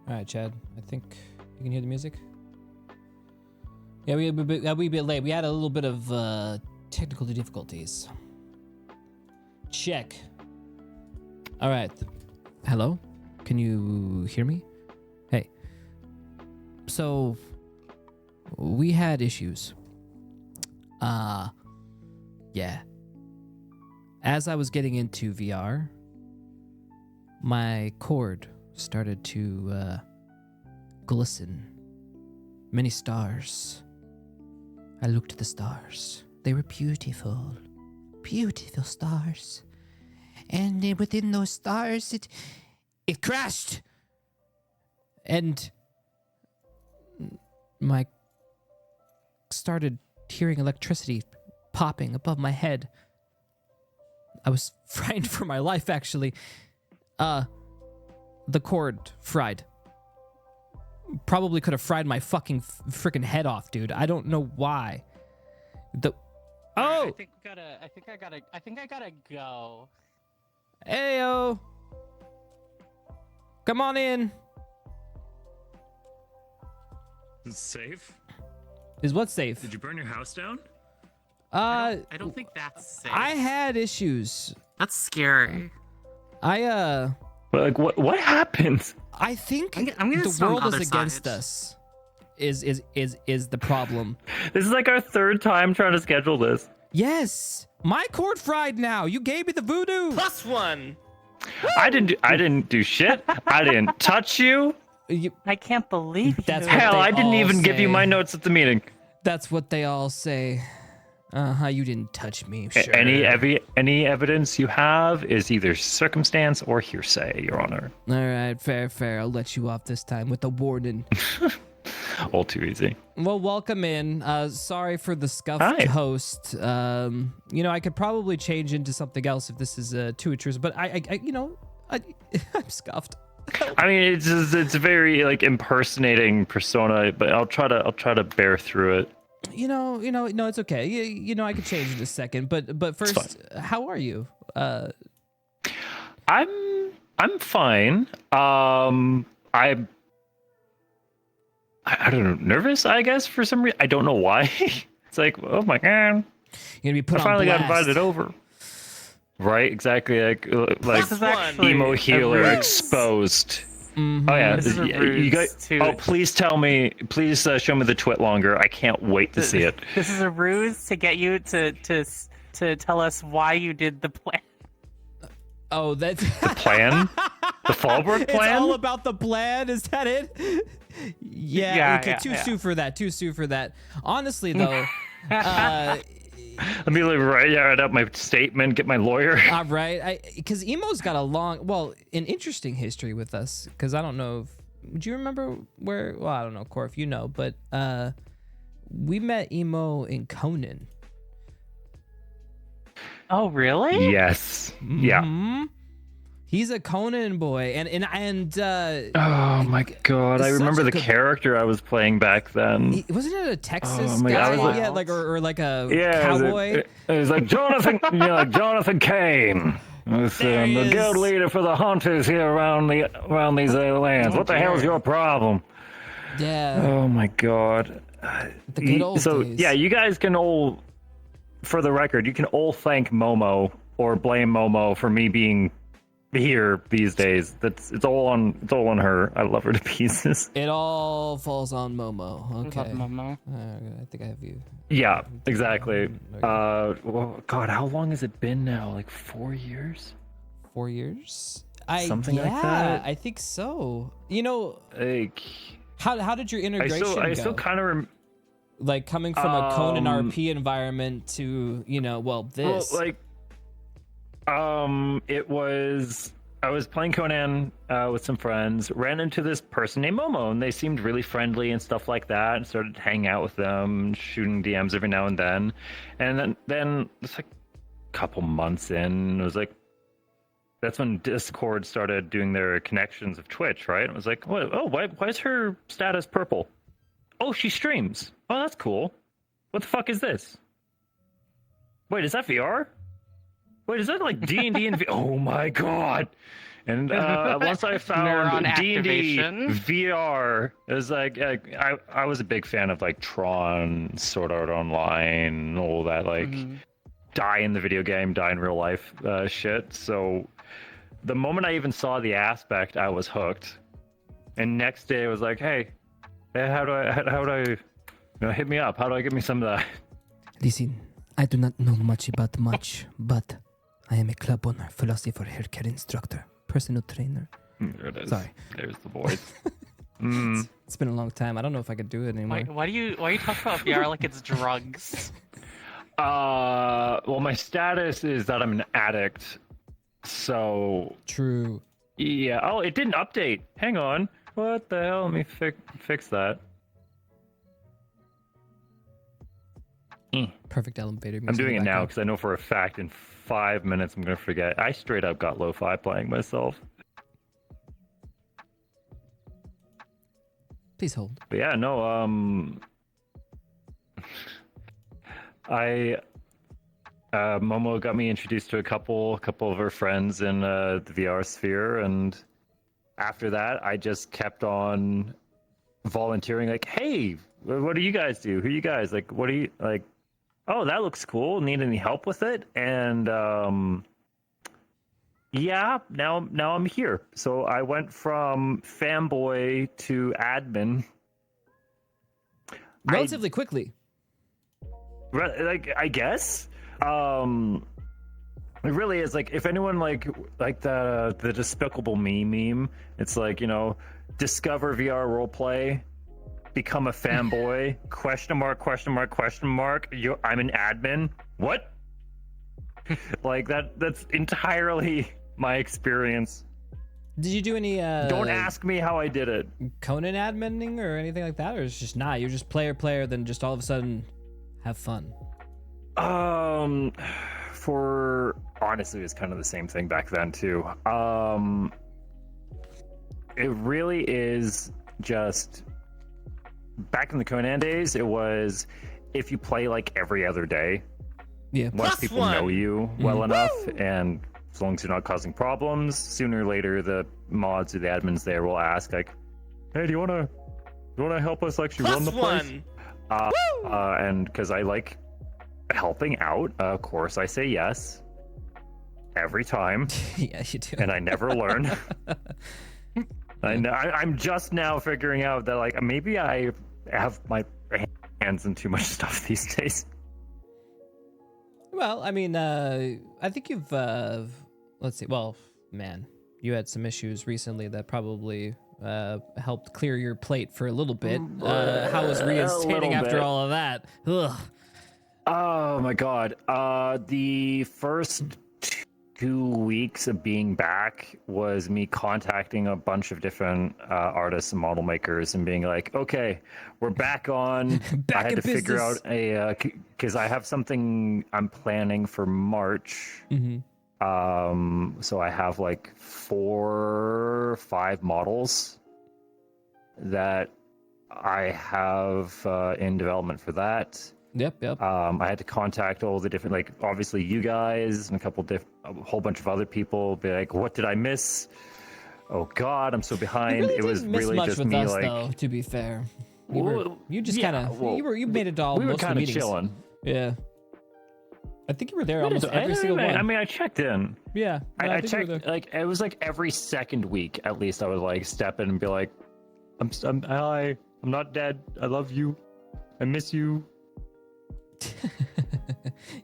All right, Chad. I think you can hear the music. Yeah, we a wee bit late. We had a little bit of technical difficulties. Check. All right. Hello? Can you hear me? Hey. So, we had issues. Yeah. As I was getting into VR, my cord started to glisten. Many stars. I looked at the stars. They were beautiful. Beautiful stars. And within those stars, it crashed. And my started hearing electricity popping above my head. I was frightened for my life, actually. The cord fried. Probably could have fried my fucking freaking head off, dude. I don't know why. I think I gotta go. Heyo. Come on in. Is it safe? Is what safe? Did you burn your house down? I don't think that's safe. I had issues. That's scary. But like what happened? I think I'm gonna the world is other against side. us. Is the problem? This is like our third time trying to schedule this. Yes, my cord fried now. You gave me the voodoo. +1. I didn't do shit. I didn't touch you. I can't believe That's you. what Hell, they I didn't all even give you say. my notes at the meeting. That's what they all say. You didn't touch me. Sure. Any evidence you have is either circumstance or hearsay, Your Honor. All right, fair. I'll let you off this time with a warning. All too easy. Well, welcome in. Sorry for the scuffed Hi. host. I could probably change into something else if this is too intrusive, but I'm scuffed. I mean, it's a very like impersonating persona, but I'll try to bear through it. No, it's okay. I could change in a second, but first, how are you? I'm fine. I don't know, nervous, I guess, for some reason. I don't know why. It's like, oh my god. You're gonna be put I finally on got blast. invited over. Right, exactly. Like This is actually emo a healer ruse. exposed. Mhm. Oh yeah, This is a you ruse guys. to- Oh, please tell me. Please show me the twit longer. I can't wait to see it. This is a ruse to get you to tell us why you did the plan. Oh, that's The plan, the Fallbrook plan. It's all about the plan. Is that it? Yeah. Okay. Too soon for that. Too soon for that. Honestly, though. Let me write out my statement. Get my lawyer. All right. Because Emo's got an interesting history with us. Because I don't know do you remember where? Well, I don't know, Cor, if you know, but we met Emo in Conan. Oh, really? Yes. Yeah. Mhm. He's a Conan boy, and Oh my god! I It's remember such a the good- character I was playing back then. wasn't it a Texas Oh my guy? God. Yeah, like or like a Yeah, cowboy. It was like Jonathan, Jonathan Kane. Was, There he the is. guild leader for the hunters here around these lands. Oh, What the hell is dear. your problem? Yeah, Oh my god. the good old So days. yeah, you guys can all, for the record, you can all thank Momo or blame Momo for me being here these days. It's all on her. I love her to pieces. It all falls on Momo. Okay. Love Momo. I think I have you. Yeah, exactly. Well, God, how long has it been now? Like 4 years? 4 years. Something like that. I think so. Like, How did your integration go? I still kind of like coming from a Conan RP environment to this. Well, like, it was. I was playing Conan with some friends, ran into this person named Momo, and they seemed really friendly and stuff like that, and started hanging out with them, shooting DMs every now and then. And then it's like a couple months in, it was like, that's when Discord started doing their connections of Twitch, right? It was like, what? Oh, why is her status purple? Oh, she streams. Oh, that's cool. What the fuck is this? Wait, is that VR? Wait, is that like D&D and VR? Oh my god! And once I Neuron found D&D activation. VR, it was like I was a big fan of like Tron, Sword Art Online, all that like die in the video game, die in real life shit. So the moment I even saw the aspect, I was hooked. And next day, it was like, hey, how do I, hit me up? How do I get me some of that? Listen, I do not know much about much, but I am a club owner, philosopher, haircare instructor, personal trainer. There it is. Sorry. There's the voice. It's been a long time. I don't know if I could do it anymore. Why do you talk about VR like it's drugs? Well, my status is that I'm an addict. So True. yeah. Oh, it didn't update. Hang on. What the hell? Let me fix that. Perfect elevator music. I'm doing in it the now background. because I know for a fact in 5 minutes I'm gonna forget. I straight up got lo-fi playing myself. Please hold. But yeah, no. Momo got me introduced to a couple of her friends in the VR sphere, and after that, I just kept on volunteering. Like, hey, what do you guys do? Who are you guys? Like, what do you like? Oh, that looks cool. Need any help with it? And yeah, now I'm here. So I went from fanboy to admin. Relatively quickly. Like, I guess. It really is like if anyone like the Despicable Me meme, it's like, discover VR roleplay, become a fanboy, question mark, question mark, question mark. I'm an admin. What? Like that's entirely my experience. Did you do any Don't ask me how I did it. Conan adminning or anything like that? Or it's just not? You're just player, then just all of a sudden have fun. For honestly, it was kind of the same thing back then too. It really is just back in the Conan days. It was if you play like every other day. Yeah. Once people know you well enough, and as long as you're not causing problems, sooner or later the mods or the admins there will ask like, "Hey, do you wanna help us actually run the place?" And because I like helping out, of course I say yes every time. Yeah, you do. And I never learn. I'm just now figuring out that like maybe I have my hands in too much stuff these days. Well, I mean, I think you've, let's see. Well, man, you had some issues recently that probably helped clear your plate for a little bit. How was reinstating after all of that? Ugh. Oh my god. The first 2 weeks of being back was me contacting a bunch of different artists and model makers and being like, okay, we're back on. Back I had in to figure business. out because I have something I'm planning for March. So I have like 4 or 5 models that I have in development for that. Yep. I had to contact all the different, like obviously you guys and a whole bunch of other people. Be like, what did I miss? Oh God, I'm so behind. You really it was didn't miss really much just with me, us, like, though. To be fair, well, you just yeah, kind of well, you made it all. we were most of the kind of meetings. chilling. Yeah, I think you were there almost every single one. I mean, I checked in. Yeah, no, I think you were checked there. like it was like every second week at least. I would like step in and be like, I'm not dead. I love you. I miss you.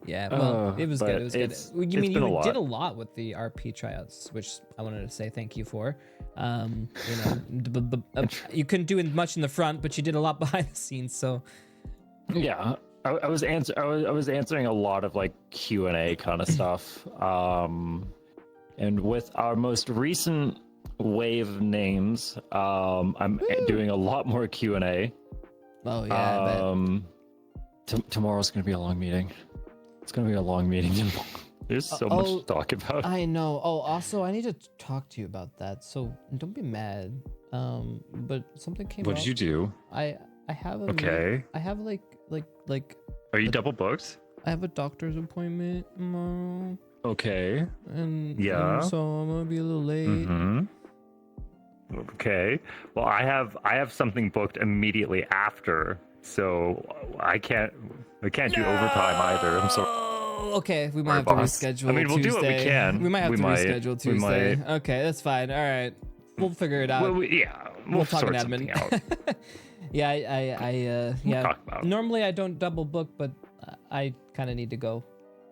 Yeah, well, it was good. It was good. You mean been you a did lot. a lot with the RP tryouts, which I wanted to say thank you for. You couldn't do much in the front, but you did a lot behind the scenes. So Yeah, I was answering a lot of like Q&A kind of stuff. And with our most recent wave of names, I'm doing a lot more Q&A. oh yeah, I bet. Tomorrow's gonna be a long meeting. It's gonna be a long meeting tomorrow. There's so much to talk about. I know. Oh, also, I need to talk to you about that. So don't be mad. But something came up. What did you do? I have a Okay. I have like Are you double booked? I have a doctor's appointment tomorrow. Okay. and Yeah. so I'm gonna be a little late. Mm-hmm. Okay. Well, I have something booked immediately after, so I can't do overtime either. I'm sorry. Okay, we might Sorry, have to boss. reschedule. I mean, we'll do what we Tuesday. can. We might have We to might. reschedule We Tuesday. might. Okay, that's fine. All right, we'll figure it out. Well, we'll talk in sort something admin. out. Yeah, yeah. talk about it. Normally I don't double book, but I kind of need to go.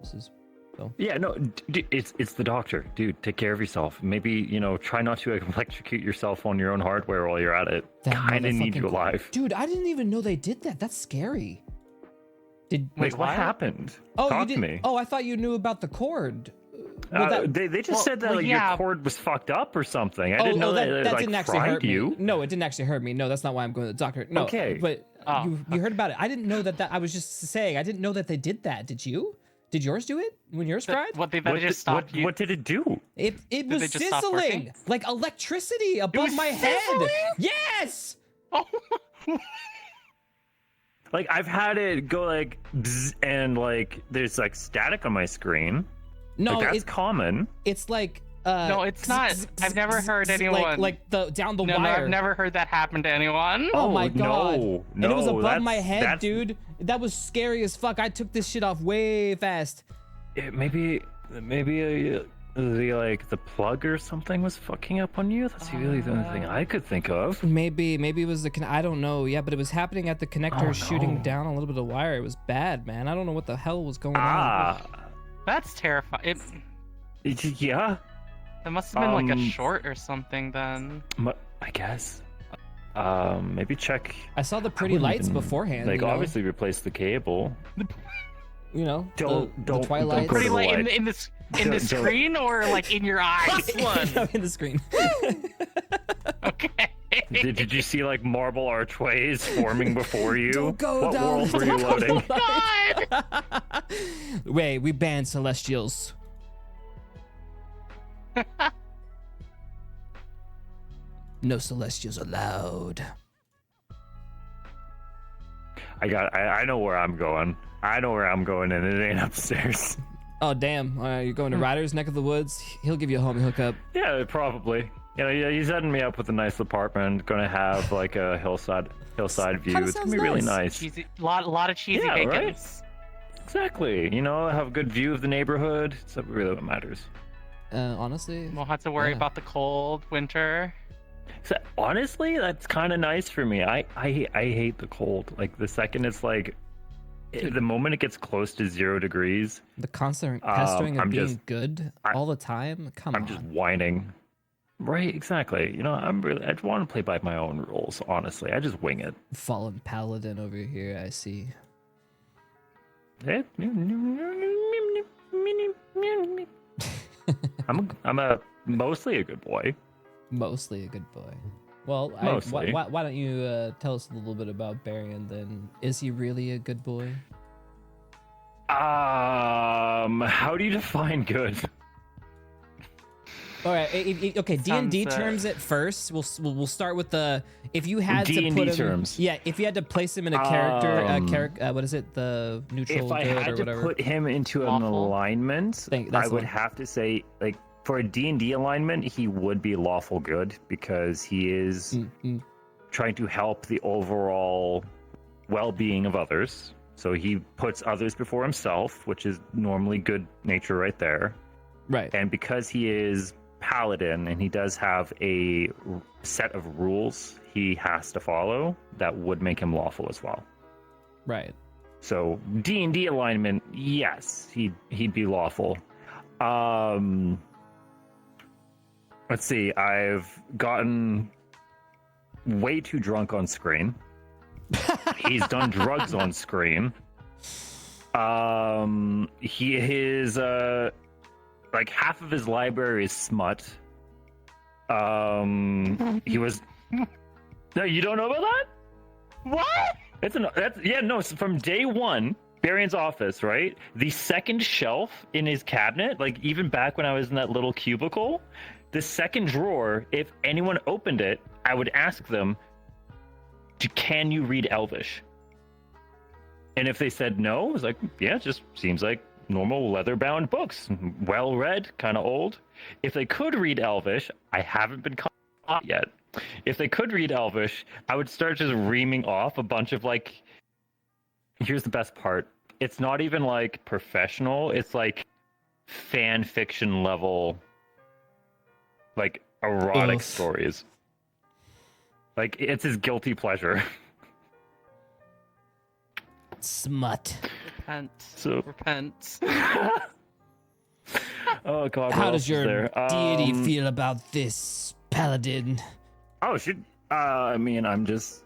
This is so. Yeah, no, it's the doctor, dude. Take care of yourself. Maybe try not to electrocute yourself on your own hardware while you're at it. That Kind of need you motherfucking- alive. Dude, I didn't even know they did that. That's scary. Did Wait, what happened? Oh, Talk you to did. me. Oh, I thought you knew about the cord. Well, that- they just said that well, your yeah. cord was fucked up or something. I didn't know that it didn't actually fried hurt you. me. No, it didn't actually hurt me. No, that's not why I'm going to the doctor. No, Okay. But Oh, you heard about it. I didn't know that. I was just saying. I didn't know that they did that. Did you? Did yours do it when yours fried? What they better just stop you. What did it do? It was they just stop sizzling working? like electricity above was my head. sizzling? Yes. Oh, Like I've had it go like bzz, and like there's like static on my screen. No, Like, that's common. it's like. No, it's not. I've never heard anyone- like the down the no, wire. I've never heard that happen to anyone. Oh my god! No, And it was no, above my that's- head, that's- dude. That was scary as fuck. I took this shit off way fast. Maybe the plug or something was fucking up on you. That's really the only thing I could think of. Maybe it was the I don't know. Yeah, but it was happening at the connector, Oh, shooting no. down a little bit of wire. It was bad, man. I don't know what the hell was going on. Ah, That's terrifying. yeah. It must have been like a Um, short or something then. I guess. Maybe check. I saw the I pretty wouldn't lights even, beforehand. Like you know? obviously replace the cable. the don't twilight. go to Pretty the light light. in the Don't- the screen or like in your eyes. in the screen. Okay. Did you see like marble archways forming before you? Don't go what down. world were you loading? God. Wait, we banned Celestials. No Celestials allowed. I know where I'm going. I know where I'm going, and it ain't upstairs. Oh damn! You're going to Ryder's neck of the woods. He'll give you a homie hookup. Yeah, probably. He's setting me up with a nice apartment. Gonna have like a hillside view. Kinda It's gonna sounds be really nice. nice. Cheesy, lot of cheesy Yeah, bacon. right? Exactly. Have a good view of the neighborhood. It's really what matters. Honestly, Won't have to worry Yeah. about the cold winter. So, honestly, that's kind of nice for me. I hate the cold. Like the second it's like, the moment it gets close to 0 degrees, the constant pestering of I'm being just- good all the time. Come I'm on. just whining. Right, exactly. I just want to play by my own rules. Honestly, I just wing it. Fallen paladin over here. I see. I'm a mostly a good boy. Mostly a good boy. Well, Mostly. why don't you tell us a little bit about Barian then? Is he really a good boy? How do you define good? All right. Okay. D&D Sounds, terms at first. We'll start with the if you had to D&D put him. terms. Yeah. If you had to place him in a character, what is it? The neutral If I good had or to whatever. put him into an Lawful. alignment, That's I the would one. have to say, like, for a D&D alignment, he would be lawful good because he is trying to help the overall well-being of others. So he puts others before himself, which is normally good nature right there. Right. And because he is paladin and he does have a set of rules he has to follow, that would make him lawful as well. Right. So D&D alignment, yes, he'd be lawful. Let's see. I've gotten way too drunk on screen. He's done drugs on screen. He is like half of his library is smut. He was. No, you don't know about that? What? So from day one, Barian's office, right? The second shelf in his cabinet, like even back when I was in that little cubicle, the second drawer, if anyone opened it, I would ask them, can you read Elvish? And if they said no, I was like, yeah, it just seems like normal leather-bound books, well-read, kind of old. If they could read Elvish, I haven't been caught yet. If they could read Elvish, I would start just reaming off a bunch of like. Here's the best part. It's not even like professional. It's like fan fiction level, like erotic stories. Like it's his guilty pleasure. Smut. Repent. So Repent. oh god. How what does else your is there? deity feel about this, paladin? Oh, I mean, I'm just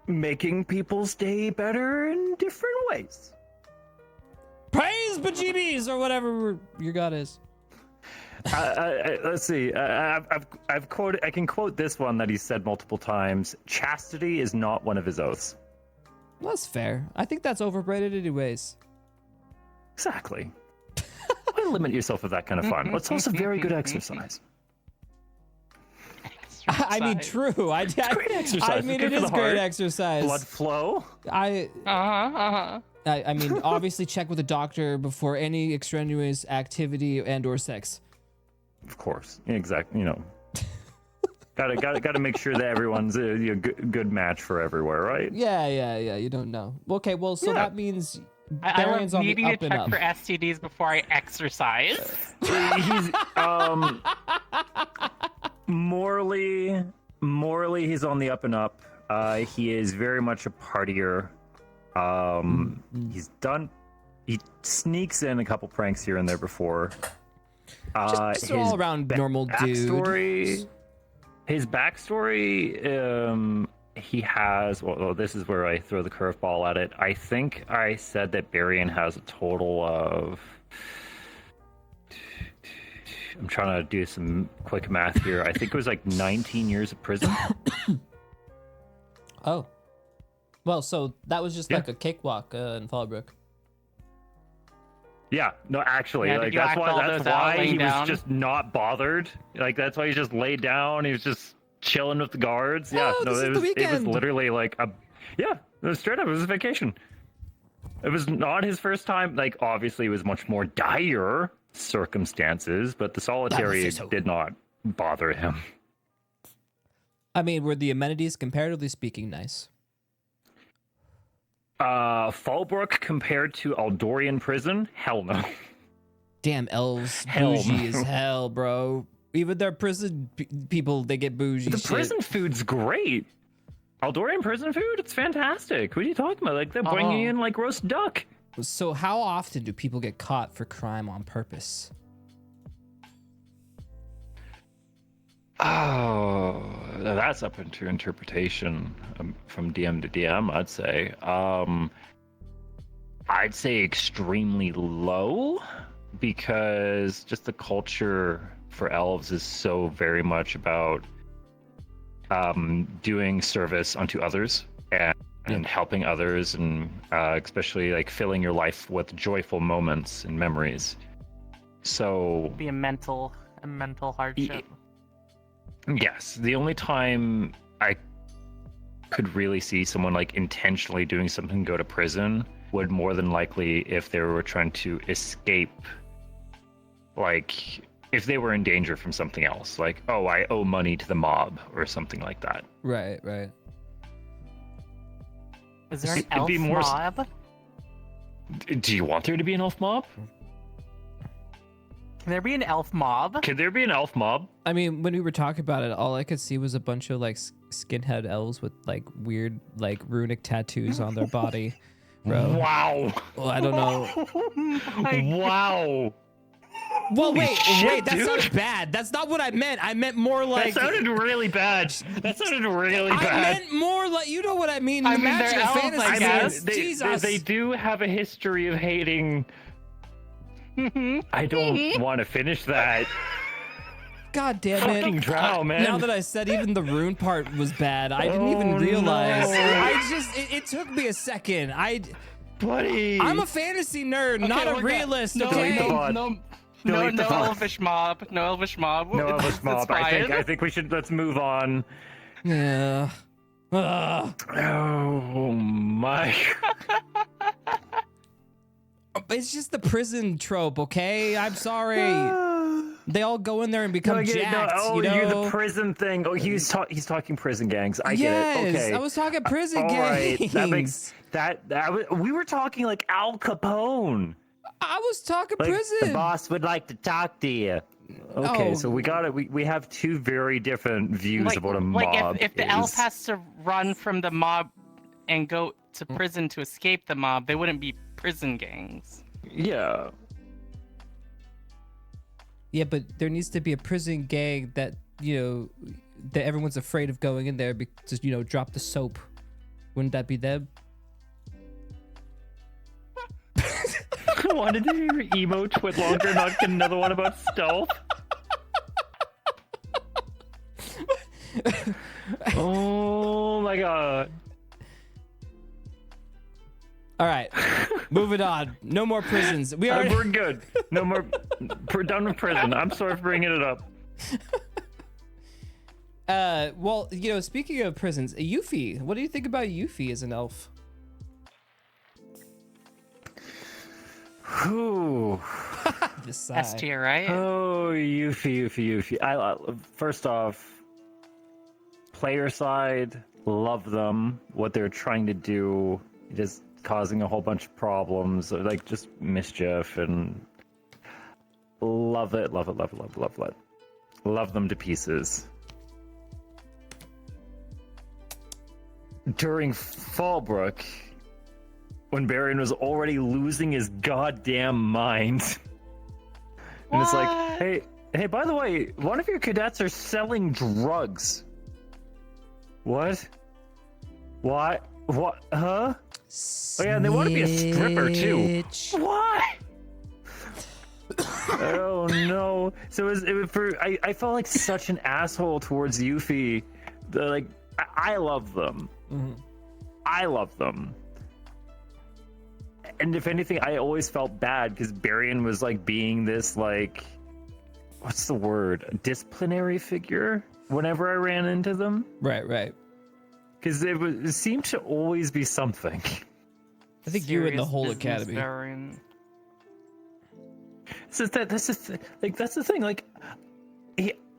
making people's day better in different ways. Praise bejeebies or whatever your god is. Let's see. I've quoted. I can quote this one that he said multiple times. Chastity is not one of his oaths. Well, that's fair. I think that's overrated anyways. Exactly. Why limit yourself with that kind of fun? It's also very good exercise. I mean, true. Great exercise. I mean, Good it for is the great heart. exercise. Blood flow. I mean, obviously check with a doctor before any extraneous activity and/or sex. Of course. Exactly. You know. Gotta make sure that everyone's a good match for everywhere, right? Yeah. You don't know. Okay, well, so that means I Darian's on the needing to up and check up. for STDs before I exercise. He's morally he's on the up and up. He is very much a partier. He sneaks in a couple pranks here and there before. Just an all around normal dude. His backstory, he has. Well, this is where I throw the curveball at it. I think I said that Barian has a total of. I'm trying to do some quick math here. I think it was like 19 years of prison. Oh. Well, so that was just like a cakewalk in Fallbrook. Yeah, no, actually, Yeah, like did you that's act why all those out laying he down? was just not bothered. Like that's why he just laid down. He was just chilling with the guards. Yeah, Oh, no, this is it the was weekend. literally like it was straight up. It was a vacation. It was not his first time. Like obviously, it was much more dire circumstances, but the solitary did not bother him. I mean, were the amenities comparatively speaking nice? Fallbrook compared to Aldorian prison? Hell no. Damn, elves Hell bougie no. as hell, bro. Even their prison people, they get bougie. The shit. prison food's great. Aldorian prison food? It's fantastic. What are you talking about? Like they're bringing in like roast duck. So how often do people get caught for crime on purpose? Oh, that's up into interpretation from DM to DM, I'd say. I'd say extremely low because just the culture for elves is so very much about doing service unto others and helping others and especially like filling your life with joyful moments and memories. So Be a mental hardship. yes, the only time I could really see someone like intentionally doing something go to prison would more than likely if they were trying to escape, like if they were in danger from something else, like, oh, I owe money to the mob or something like that. Right. Is there an It'd elf be more mob? Do you want there to be an elf mob? Can there be an elf mob? Could there be an elf mob? I mean, when we were talking about it, all I could see was a bunch of like skinhead elves with like weird like runic tattoos on their body. Bro. Wow. Well, I don't know. Wow. Well, wait, shit, that dude. sounds bad. That's not what I meant. I meant more like. That sounded really bad. That sounded really I bad. meant more like, you know what I mean? I The mean, they're magic of elves, fantasy. I guess. Jesus. They do have a history of hating. I don't want to finish that. God damn it. Fucking drow, man. Now that I said even the rune part was bad, I didn't even Oh, realize. no. I just, it took me a second. Buddy. I'm a fantasy nerd, not a realist, okay? No Delete the pod. elvish mob. No elvish mob. No Elvish That's mob. fine. I think we should, let's move on. Yeah. Ugh. Oh my. It's just the prison trope, okay? I'm sorry. They all go in there and become jacked. Oh, you know? you're the prison thing. Oh, he's talking prison gangs. I yes, get it. Okay, I was talking prison all gangs. right. That makes we were talking like Al Capone. I was talking Like, prison. the boss would like to talk to you. Okay, Oh. so we got it. We have two very different views of what a mob if the is. elf has to run from the mob and go to prison to escape the mob, they wouldn't be prison gangs. Yeah. Yeah, but there needs to be a prison gang that, that everyone's afraid of going in there to, drop the soap. Wouldn't that be them? I wanted to hear emo twit longer, not get another one about stealth. Oh my god. All right, moving on. No more prisons. We're good. No more. We're done with prison. I'm sorry for bringing it up. Well, speaking of prisons, Yuffie. What do you think about Yuffie as an elf? Whew. S tier, right? Oh, Yuffie. First off, player side, love them. What they're trying to do, just causing a whole bunch of problems, like just mischief, and love it. Love them to pieces. During Fallbrook, when Barian was already losing his goddamn mind. And it's like, hey, by the way, one of your cadets are selling drugs. What? What? Huh? Oh yeah, and they want to be a stripper too. What? Oh no. So I felt like such an asshole towards Yuffie. I love them. Mm-hmm. I love them. And if anything, I always felt bad because Barian was like being this like, what's the word? A disciplinary figure whenever I ran into them. Right. Because it seemed to always be something. I think you and the whole academy. So that's the thing. Like,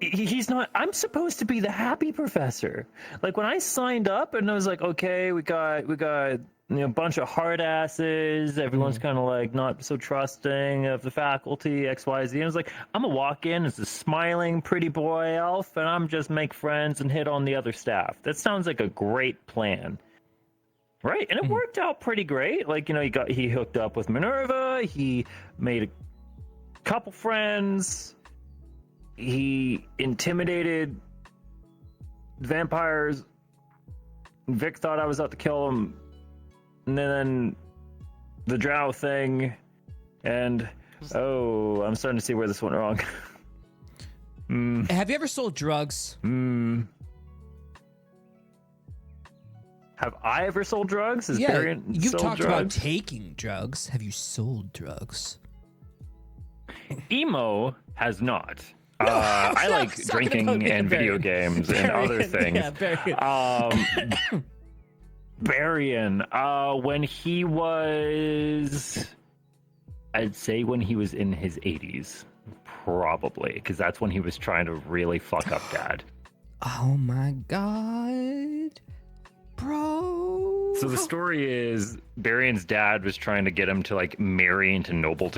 he's not. I'm supposed to be the happy professor. Like when I signed up and I was like, okay, we got a bunch of hard asses. Everyone's kind of like not so trusting of the faculty, XYZ. And I was like, I'm gonna walk in as a smiling, pretty boy elf, and I'm just make friends and hit on the other staff. That sounds like a great plan, right? And it worked out pretty great. Like, he hooked up with Minerva. He made a couple friends. He intimidated vampires. Vic thought I was out to kill him. And then the drow thing, and I'm starting to see where this went wrong. Have you ever sold drugs? Have I ever sold drugs? You've talked about taking drugs. Have you sold drugs? Emo has not. I like drinking and video games and other things. Yeah, Barian. Barian, when he was, I'd say when he was in his 80s, probably, because that's when he was trying to really fuck up Dad. Oh my god, bro. So the story is Barian's dad was trying to get him to like marry into noble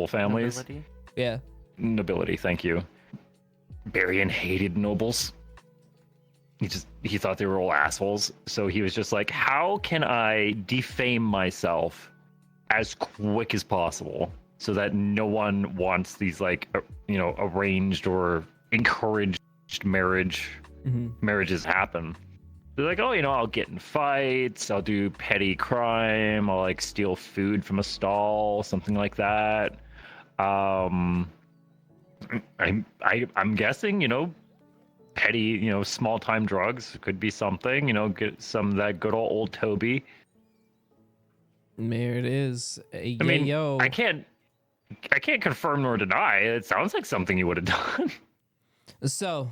families. Nobility? Yeah. Nobility, thank you. Barian hated nobles. He thought they were all assholes. So he was just like, how can I defame myself as quick as possible so that no one wants these like, arranged or encouraged marriages happen. They're like, I'll get in fights. I'll do petty crime. I'll like steal food from a stall, something like that. I'm guessing, petty, small time drugs could be something, get some of that good old Toby. There it is. I can't confirm nor deny. It sounds like something you would have done. So,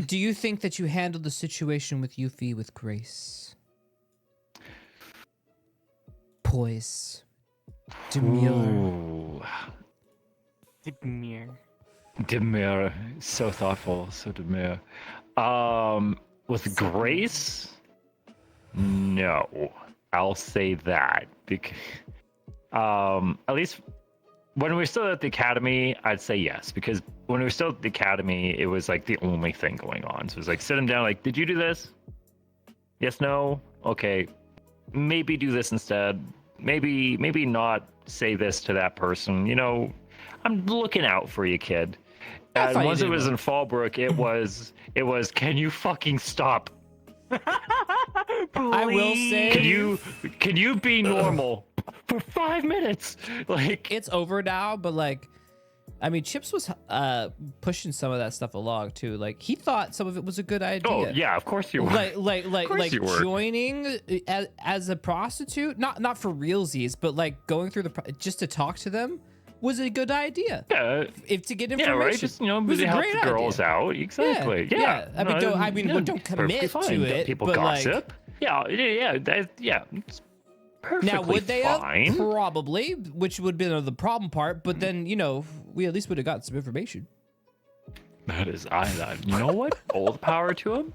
do you think that you handled the situation with Yuffie with grace? Poise. Demure. Ooh. Demure. Demure. So thoughtful. So demure. With grace? No. I'll say that. Because, at least when we were still at the academy, I'd say yes. Because when we were still at the academy, it was like the only thing going on. So it was like, sit him down, like, did you do this? Yes, no? Okay. Maybe do this instead. Maybe not say this to that person. You know, I'm looking out for you, kid. That's And how you once do it was it. in Fallbrook, it was can you fucking stop? I will say Can you be normal for 5 minutes? Like, it's over now, but like, I mean, Chipz was pushing some of that stuff along too. Like he thought some of it was a good idea. oh yeah, of course you were. Like you were. joining as a prostitute, not for realsies, but like going through just to talk to them was a good idea. Yeah, If to get information, yeah, right. Just it was a help great the girls idea. out. Exactly. Yeah. I mean, don't perfectly commit fine. to it. People but gossip. Like, Yeah. It's perfectly now, would they fine. have? Probably, which would have been the problem part. But then, we at least would have gotten some information. That is, you know what? All the power to him.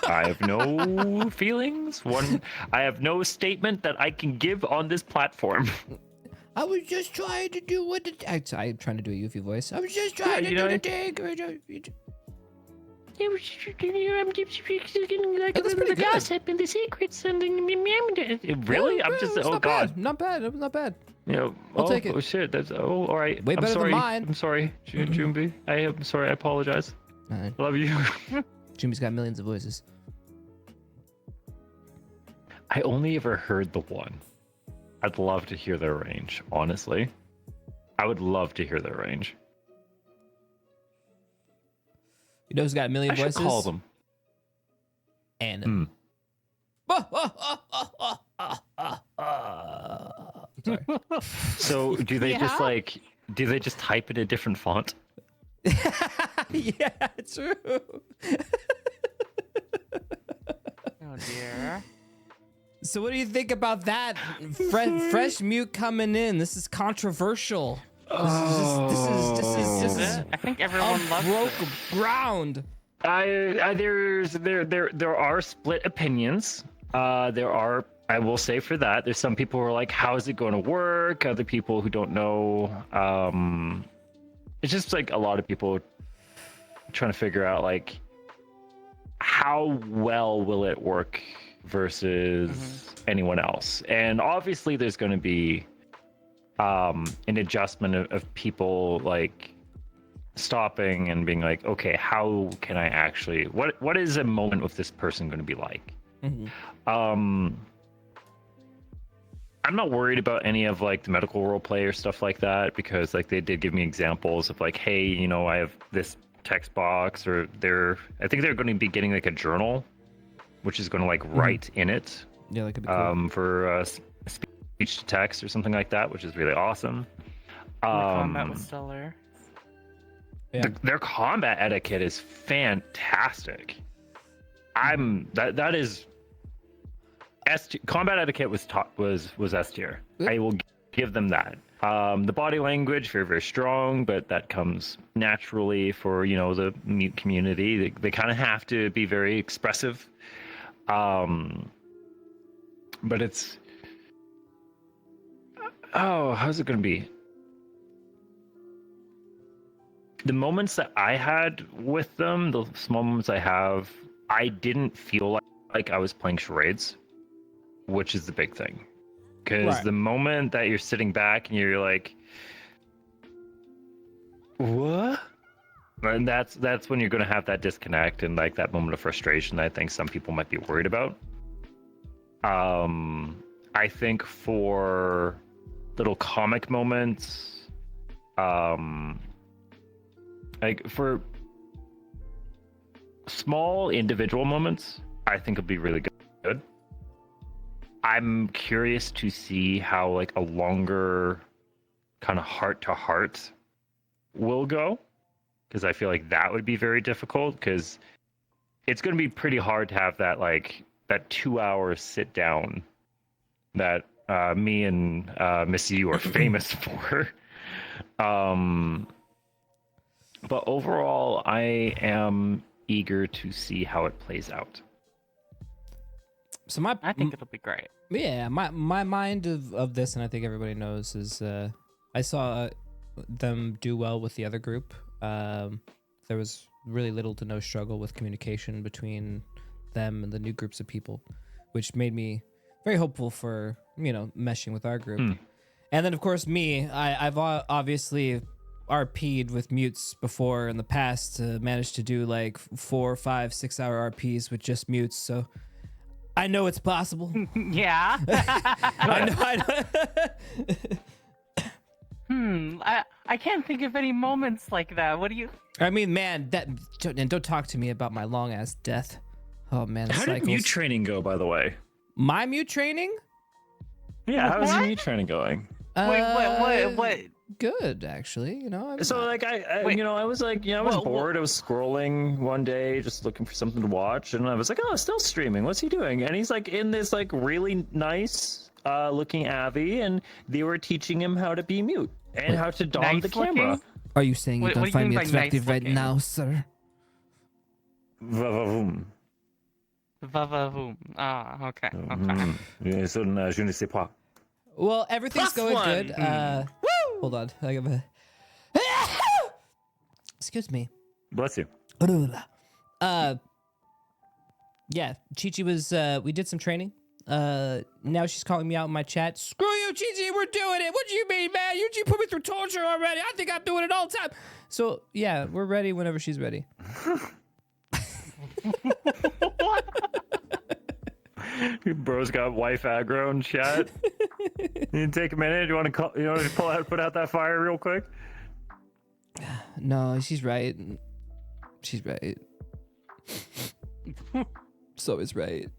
I have no feelings. I have no statement that I can give on this platform. I was just trying to do what I'm trying to do a Yuffie voice. I was just trying to do the thing. That's pretty good. Gossip and the secrets and really? I'm just It's oh not god. bad. Not bad. It was not bad. You know, I'll take it. Oh shit, that's all right. Way I'm better than sorry. mine. I'm sorry, Jumbi. I am sorry. I apologize. I love you. Jimmy's got millions of voices. I only ever heard the one. I'd love to hear their range, honestly. I would love to hear their range. You know who's got a million I should voices? call them. And sorry. So do they just type in a different font? Yeah, true. Oh dear. So what do you think about that? Fresh mute coming in. This is controversial. This is I think everyone loves broke it. ground. There are split opinions. I will say for that, there's some people who are like, how is it going to work? Other people who don't know. It's just like a lot of people trying to figure out like how well will it work versus anyone else. And obviously there's going to be an adjustment of people like stopping and being like, okay, how can I actually, what is a moment with this person going to be like? I'm not worried about any of like the medical role play or stuff like that, because like they did give me examples of like, hey, you know, I have this text box, or I think they're going to be getting like a journal, which is going to like write in it. Yeah, that could be cool. For speech to text or something like that, which is really awesome. The combat was stellar. Yeah. Their combat etiquette is fantastic. That is combat etiquette was S tier. I will give them that. The body language very, very strong, but that comes naturally for, you know, the mute community. They kind of have to be very expressive. But it's how's it going to be? The moments that I had with them, the small moments I have, I didn't feel like I was playing charades, which is the big thing. Because the moment that you're sitting back and you're like, what? And that's when you're going to have that disconnect and like that moment of frustration that I think some people might be worried about. I think for little comic moments, like for small individual moments, I think it'll be really good. I'm curious to see how like a longer kind of heart to heart will go, because I feel like that would be very difficult, because it's going to be pretty hard to have that 2 hour sit down that me and Missy U are famous for. But overall, I am eager to see how it plays out. So I think it'll be great. yeah, my mind of this, and I think everybody knows, is I saw them do well with the other group. There was really little to no struggle with communication between them and the new groups of people, which made me very hopeful for, meshing with our group. And then, of course, me, I've obviously RP'd with mutes before in the past, managed to do like 4, 5, 6 hour RPs with just mutes. So I know it's possible. Yeah. I know. I can't think of any moments like that. What do you? I mean, man, and don't talk to me about my long ass death. Oh man, the How did cycles. mute training go, by the way? My mute training? Yeah, how's What? your mute training going? What? Good, actually. So like I Wait. I was like, I was Well, bored. I was scrolling one day, just looking for something to watch, and I was like, oh, still streaming. What's he doing? And he's like in this like really nice looking Avi, and they were teaching him how to be mute and how to don the Nice camera. looking? Are you saying you What don't do you find me mean by attractive nice right looking? now, sir? Va-va-voom. Va-va-voom. Ah, okay. Je ne sais pas. Well, everything's Plus going one. good. Hold on. I got a... Excuse me. Bless you. Yeah, Chi-Chi was, we did some training. Now she's calling me out in my chat. Screw you, Chi-Chi, we're doing it. What do you mean, man? You put me through torture already. I think I'm doing it all the time. So, yeah, we're ready whenever she's ready. Bro's got wife aggro in chat. You take a minute. You want to call? You want to put out that fire real quick? No, she's right. She's right. So is right.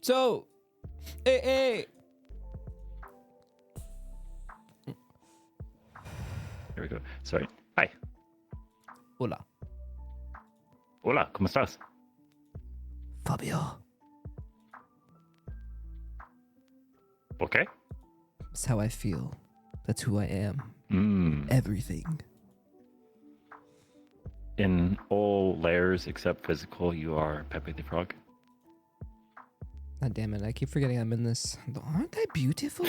So, hey. Here we go. Sorry. Hi. Hola. Hola. ¿Cómo estás? Fabio. Okay. That's how I feel. That's who I am. Everything. In all layers except physical, you are Pepe the Frog. God damn it. I keep forgetting I'm in this. Aren't I beautiful?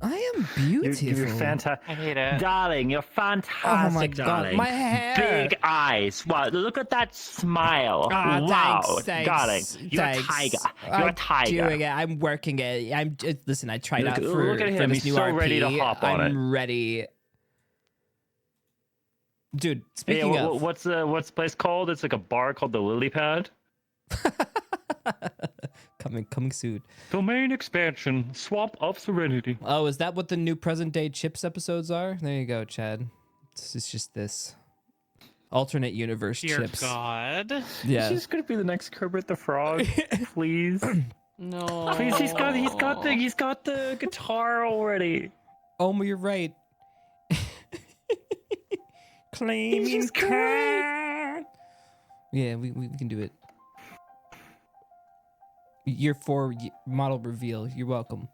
I am beautiful. You're fantastic. I hate it. Darling, you're fantastic, Oh my God, darling. my hair. Big eyes. Wow, look at that smile. Ah, wow, thanks, darling. You're thanks. a tiger. You're a tiger. Doing it. I'm working it. Listen, I tried out for, look at for him. this He's new so RP. ready to hop on I'm ready. Dude, speaking of... what's the place called? It's like a bar called the Lily Pad. Coming soon. Domain expansion. Swamp of Serenity. Oh, is that what the new present day Chipz episodes are? There you go, Chad. It's just this alternate universe Dear Chipz. God. Yeah. She's gonna be the next Kermit the Frog, please. No. Please, he's got the guitar already. Oh, you're right. Claiming He's just crack. Yeah, we can do it. Year 4 model reveal. You're welcome.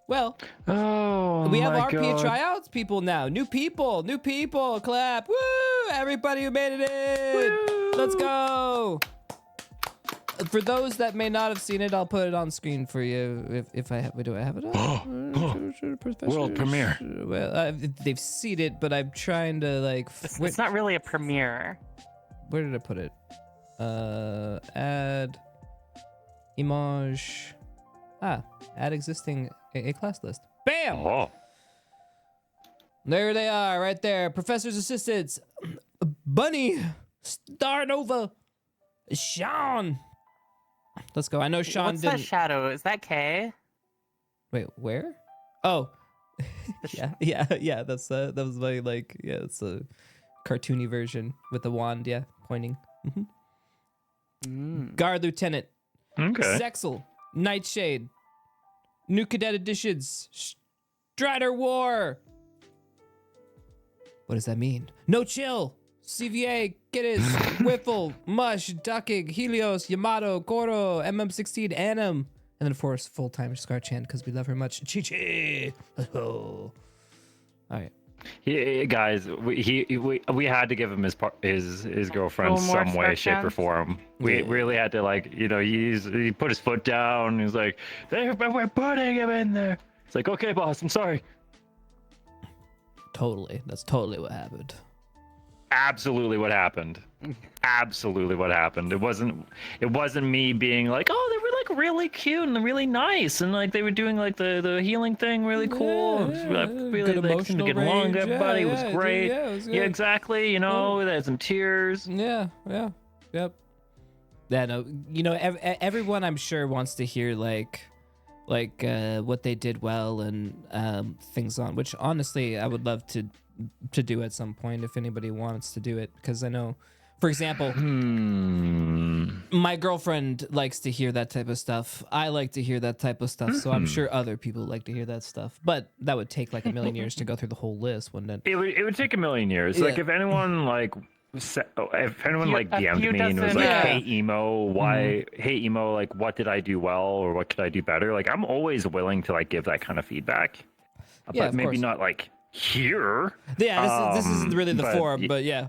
Well, Oh, we have my RP God. tryouts people now. New people. Clap. Woo! Everybody who made it in. Let's go. For those that may not have seen it, I'll put it on screen for you. If I have, do I have it on? World premiere. Well, they've seen it, but I'm trying to like. It's not really a premiere. Where did I put it? Add image. Add existing a class list. Bam! Oh. There they are, right there. Professor's assistants. Bunny. Star Nova. Sean. Let's go. I know Sean What's didn't. that shadow? Is that K? Wait, where? Oh. yeah. That's that was my like. Yeah, it's a cartoony version with the wand. Yeah, pointing. Guard Lieutenant. Okay. Zexel. Nightshade. New Cadet Editions. Strider War. What does that mean? No chill. CVA, Giddies, Whiffle, Mush, Ducking, Helios, Yamato, Goro, MM16, Anim. And then, of course, full-time Scar-chan because we love her much. Chi-Chi. Oh. All right. Guys, we had to give him his girlfriend Little more some way, shape, or Scar-chans? form. We really had to, like, you know, he put his foot down. He's like, we're putting him in there. It's like, okay, boss, I'm sorry. Totally. That's totally what happened. Absolutely what happened. Absolutely what happened. It wasn't me being like, oh, they were like really cute and really nice, and like they were doing like the healing thing really cool. Really Good like seemed to get along with everybody. It was great. Yeah, it was Yeah, exactly. You know, they had some tears. Yeah. Yep. Yeah, no, you know, everyone I'm sure wants to hear like what they did well and things on, which honestly I would love to do at some point if anybody wants to do it, because I know, for example, my girlfriend likes to hear that type of stuff. I like to hear that type of stuff, so I'm sure other people like to hear that stuff. But that would take like a million years to go through the whole list, wouldn't it? It would take a million years. Yeah. Like if anyone like DM'd me and was like, dozen, hey emo, hey emo, like what did I do well or what could I do better? Like I'm always willing to like give that kind of feedback, Yeah, but of maybe course. not like here. Yeah, this is really the but forum, but yeah.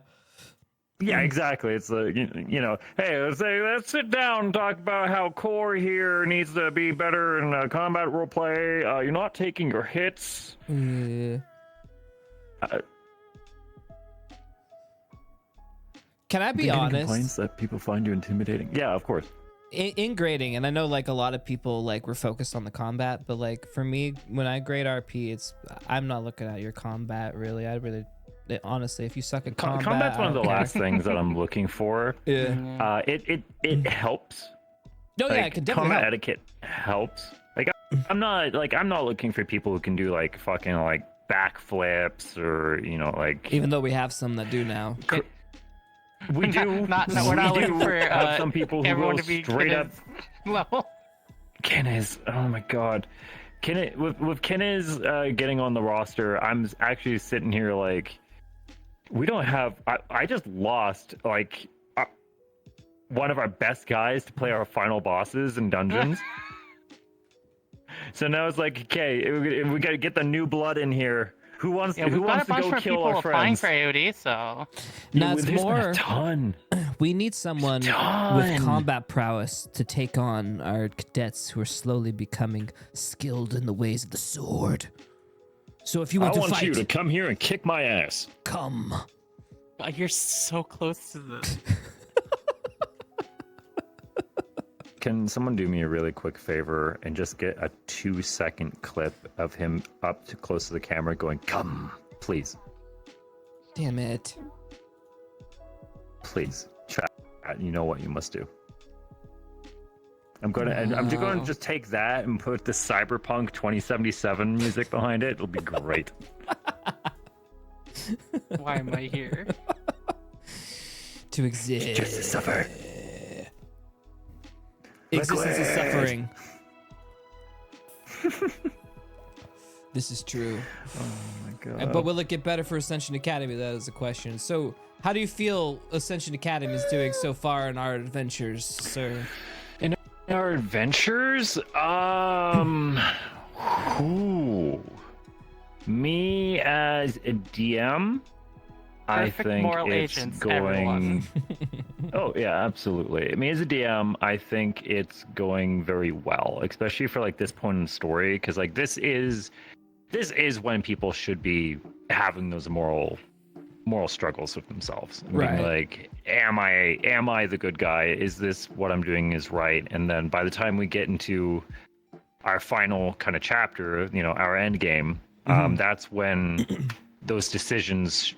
Yeah, exactly. It's like, you know, hey, let's sit down and talk about how core here needs to be better in combat roleplay. You're not taking your hits. Yeah. Can I be honest? Complaints that people find you intimidating. Yeah, of course. In grading, and I know like a lot of people like were focused on the combat, but like for me, when I grade RP, I'm not looking at your combat really. Honestly, if you suck at combat, Combat's one of the I don't last things that I'm looking for. care. It helps. No, yeah, Like, it can definitely combat help. etiquette helps. Like I'm not looking for people who can do like fucking like backflips or you know like. Even though we have some that do now. We do. We're not looking for have some people who everyone will to be straight up. level. Kenneth, oh my god, Kenneth with Kenneth getting on the roster, I'm actually sitting here like, we don't have. I just lost like one of our best guys to play our final bosses in dungeons. So now it's like, okay, we got to get the new blood in here. Who wants to go kill our applying friends? for AOD, so Now it's There's been more. a ton. We need someone with combat prowess to take on our cadets who are slowly becoming skilled in the ways of the sword. So if you want to fight, come here and kick my ass. come. you're so close to the. Can someone do me a really quick favor and just get a 2-second clip of him up to close to the camera going, "Come, please, Damn it. please, chat. You know what you must do." I'm just going to just take that and put the Cyberpunk 2077 music behind it. It'll be great. Why am I here? To exist. Just to suffer. Existence is Liquid. suffering. This is true. Oh my god. But will it get better for Ascension Academy? That is the question. So, how do you feel Ascension Academy is doing so far in our adventures, sir? In our adventures, me as a DM, I Perfect think moral it's agents, going. everyone. Oh yeah, absolutely. Me as a DM, I think it's going very well, especially for like this point in the story, because like this is when people should be having those moral struggles with themselves. I mean, Right. like, am I the good guy? Is this what I'm doing is right? And then by the time we get into our final kind of chapter, you know, our end game, that's when those decisions,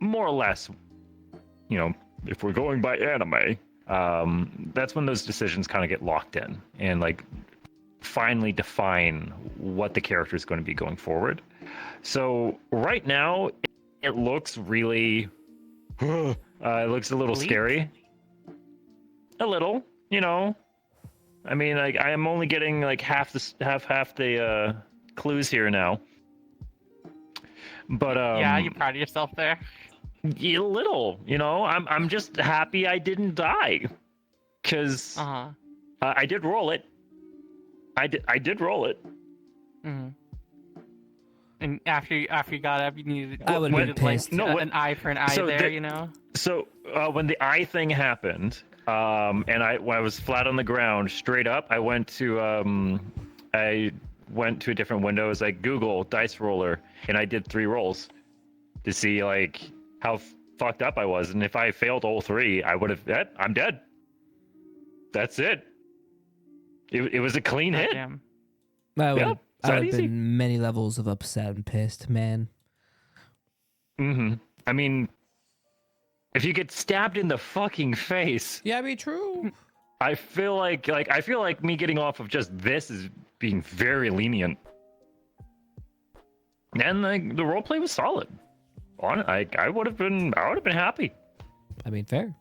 more or less, you know, if we're going by anime, that's when those decisions kind of get locked in and like finally define what the character is going to be going forward. So right now, it looks really, it looks a little Bleak? scary. A little, you know. I mean, like I am only getting like half the clues here now. But Yeah, you proud of yourself there? a little, I'm just happy I didn't die, because Uh-huh. I did roll it. I did roll it. Mm-hmm. And after you got up, you needed, I would've you been needed, like, pissed. an eye for an eye So there, the- So when the eye thing happened, and when I was flat on the ground, straight up, I went to a different window. It was like Google dice roller, and I did 3 rolls to see like how fucked up I was, and if I failed all 3, I would have. I'm dead. That's it. It was a clean hit. Goddamn. I would Yeah, have it's that easy. been many levels of upset and pissed, man. I mean, if you get stabbed in the fucking face, Yeah, be true. I feel like me getting off of just this is being very lenient. And like the roleplay was solid. I would have been happy. I mean, fair.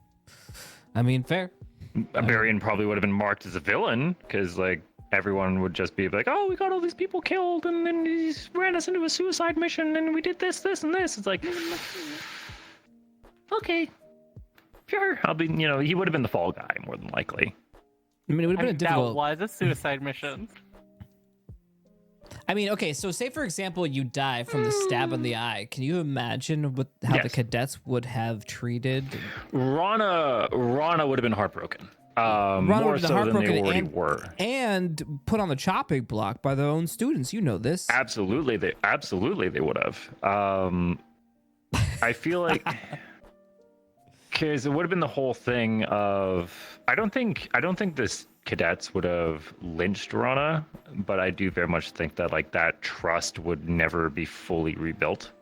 Barian probably would have been marked as a villain because like everyone would just be like, "Oh, we got all these people killed, and then he ran us into a suicide mission, and we did this, and this." It's like, okay, sure. I'll be, he would have been the fall guy more than likely. I mean, it would have been a That difficult. was a suicide mission. I mean, okay, so say for example you die from the stab in the eye. Can you imagine how the Yes. cadets would have treated? Rana would have been heartbroken. Rana More would have so been than they heartbroken already were. and put on the chopping block by their own students. You know this. Absolutely, they would have. I feel like because it would have been the whole thing of I don't think this cadets would have lynched Rana, but I do very much think that like that trust would never be fully rebuilt.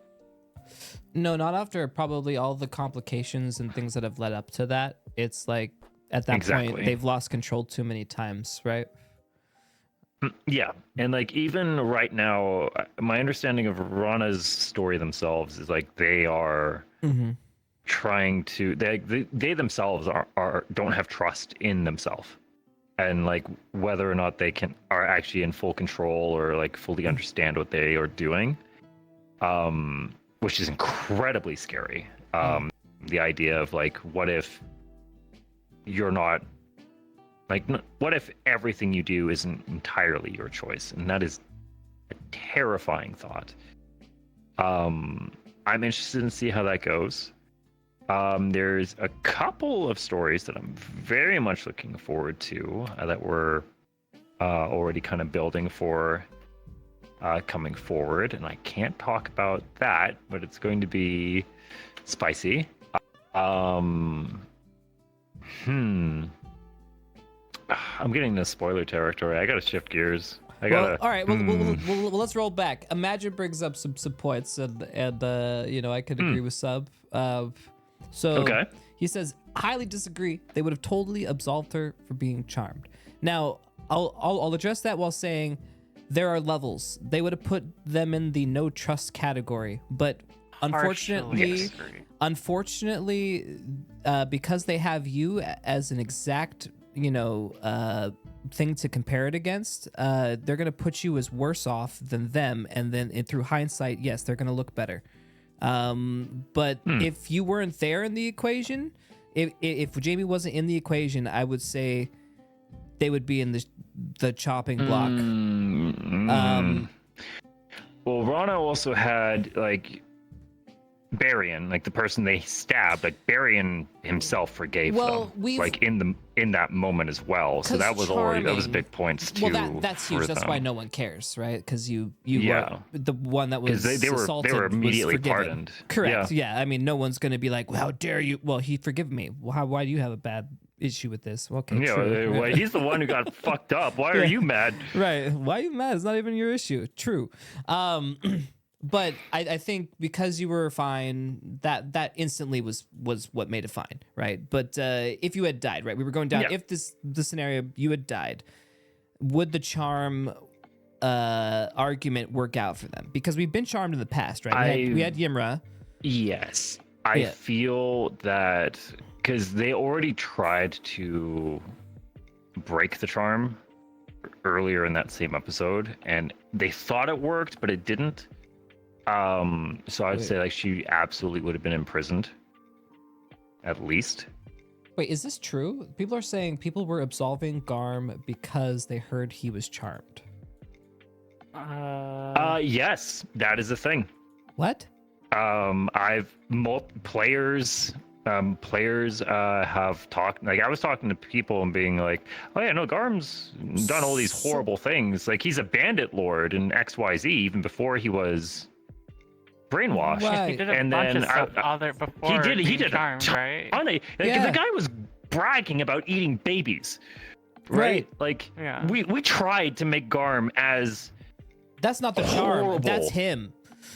No, not after probably all the complications and things that have led up to that. It's like at that Exactly. point they've lost control too many times, right? Yeah, and like even right now, my understanding of Rana's story themselves is like they are trying to they themselves are don't have trust in themselves, and like whether or not they are actually in full control or like fully understand what they are doing, which is incredibly scary. The idea of like what if you're not like what if everything you do isn't entirely your choice, and that is a terrifying thought. I'm interested to see how that goes. There's a couple of stories that I'm very much looking forward to that we're already kind of building for coming forward, and I can't talk about that, but it's going to be spicy. I'm getting into spoiler territory. I gotta shift gears. Well, all right. Well, let's roll back. Imagine brings up some points, and I could agree with Sub. Okay. He says, highly disagree. They would have totally absolved her for being charmed. Now, I'll address that while saying there are levels. They would have put them in the no trust category, but unfortunately, because they have you as an exact thing to compare it against, they're gonna put you as worse off than them, and then through hindsight, yes, they're gonna look better. But if you weren't there in the equation, if Jamie wasn't in the equation, I would say they would be in the chopping block. Well, Rana also had like Barian, like the person they stabbed, like Barian himself forgave them, like in that moment as well. So that was a big points too. Well, that's huge. That's why no one cares, right? Because you were the one that was assaulted. They were immediately was forgiven. pardoned. Correct. Yeah. I mean, no one's gonna be like, well, "How dare you?" Well, he forgive me. Well, why do you have a bad issue with this? Okay, true. Well, he's the one who got fucked up. Why are you mad? Right. Why are you mad? It's not even your issue. True. But I think because you were fine, that instantly was what made it fine, right? But if you had died, right, we were going down. Yeah. If the scenario you had died, would the charm argument work out for them? Because we've been charmed in the past, right? We had Yimra. Yes, I feel that because they already tried to break the charm earlier in that same episode, and they thought it worked, but it didn't. So I'd Wait. say like she absolutely would have been imprisoned, at least. Wait, is this true? People are saying people were absolving Garm because they heard he was charmed. Yes, that is a thing. What? Players have talked, like I was talking to people and being like, oh yeah, no, Garm's done all these horrible things. Like he's a bandit lord in XYZ even before he was brainwashed. Right. He did a And bunch then of stuff other before. he being did charmed, a ton. right? Like, Yeah. the guy was bragging about eating babies. Right? Right. Like Yeah. we tried to make Garm as That's not the charm. horrible. That's him.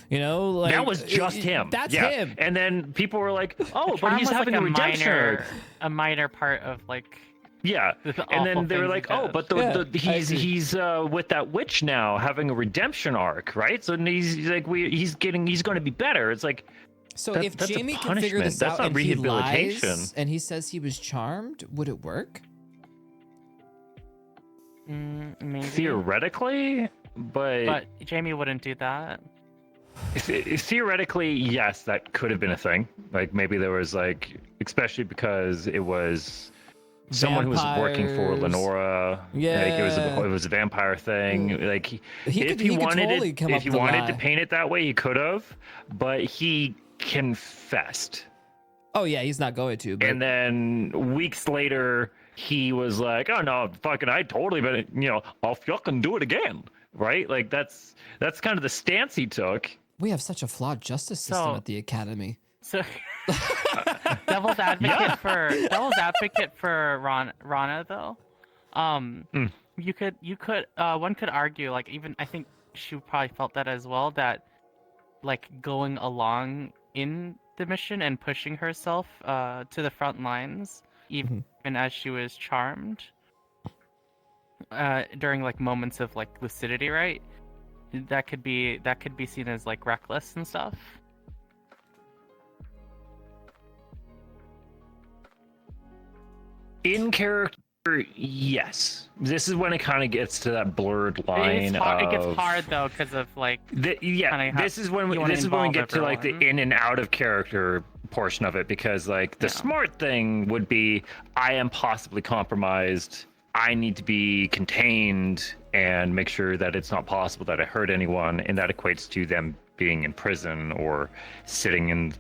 You know, like that was just him. That's yeah. him. And then people were like, "Oh, but Charm he's was having like a redemption arc." a minor part of like. Yeah. the And then awful they were things like, he "Oh, did. but Yeah, I he's with that witch now, having a redemption arc, right? So he's like, he's going to be better." It's like, So That- if that's a Jamie can figure punishment. this That's out not and he rehabilitation. lies and he says he was charmed, would it work? Maybe. theoretically, But Jamie wouldn't do that. theoretically, yes, that could have been a thing. Like maybe there was like, especially because it was someone who was working for Vampires. Lenora. Like it was a vampire thing. Like He if could- he he could wanted totally it, come if up he with a wanted lie. to paint it that way, he could have. But he confessed, Oh yeah, he's not going to. But and then weeks later, he was like, "Oh no, fucking, I totally, but I'll fucking do it again." Right? Like that's kind of the stance he took. we have such a flawed justice system So- at the academy. So, devil's advocate for Rana though. You could one could argue, like, even I think she probably felt that as well, that like going along in the mission and pushing herself to the front lines even as she was charmed during like moments of like lucidity, right? That could be seen as like reckless and stuff. In character, yes. This is when it kind of gets to that blurred line. It gets of- hard though because of like Yeah, how this is when we you wanna involve get to like the everyone. in and out of character portion of it, because like the Yeah. smart thing would be, I am possibly compromised. I need to be contained and make sure that it's not possible that I hurt anyone, and that equates to them being in prison or sitting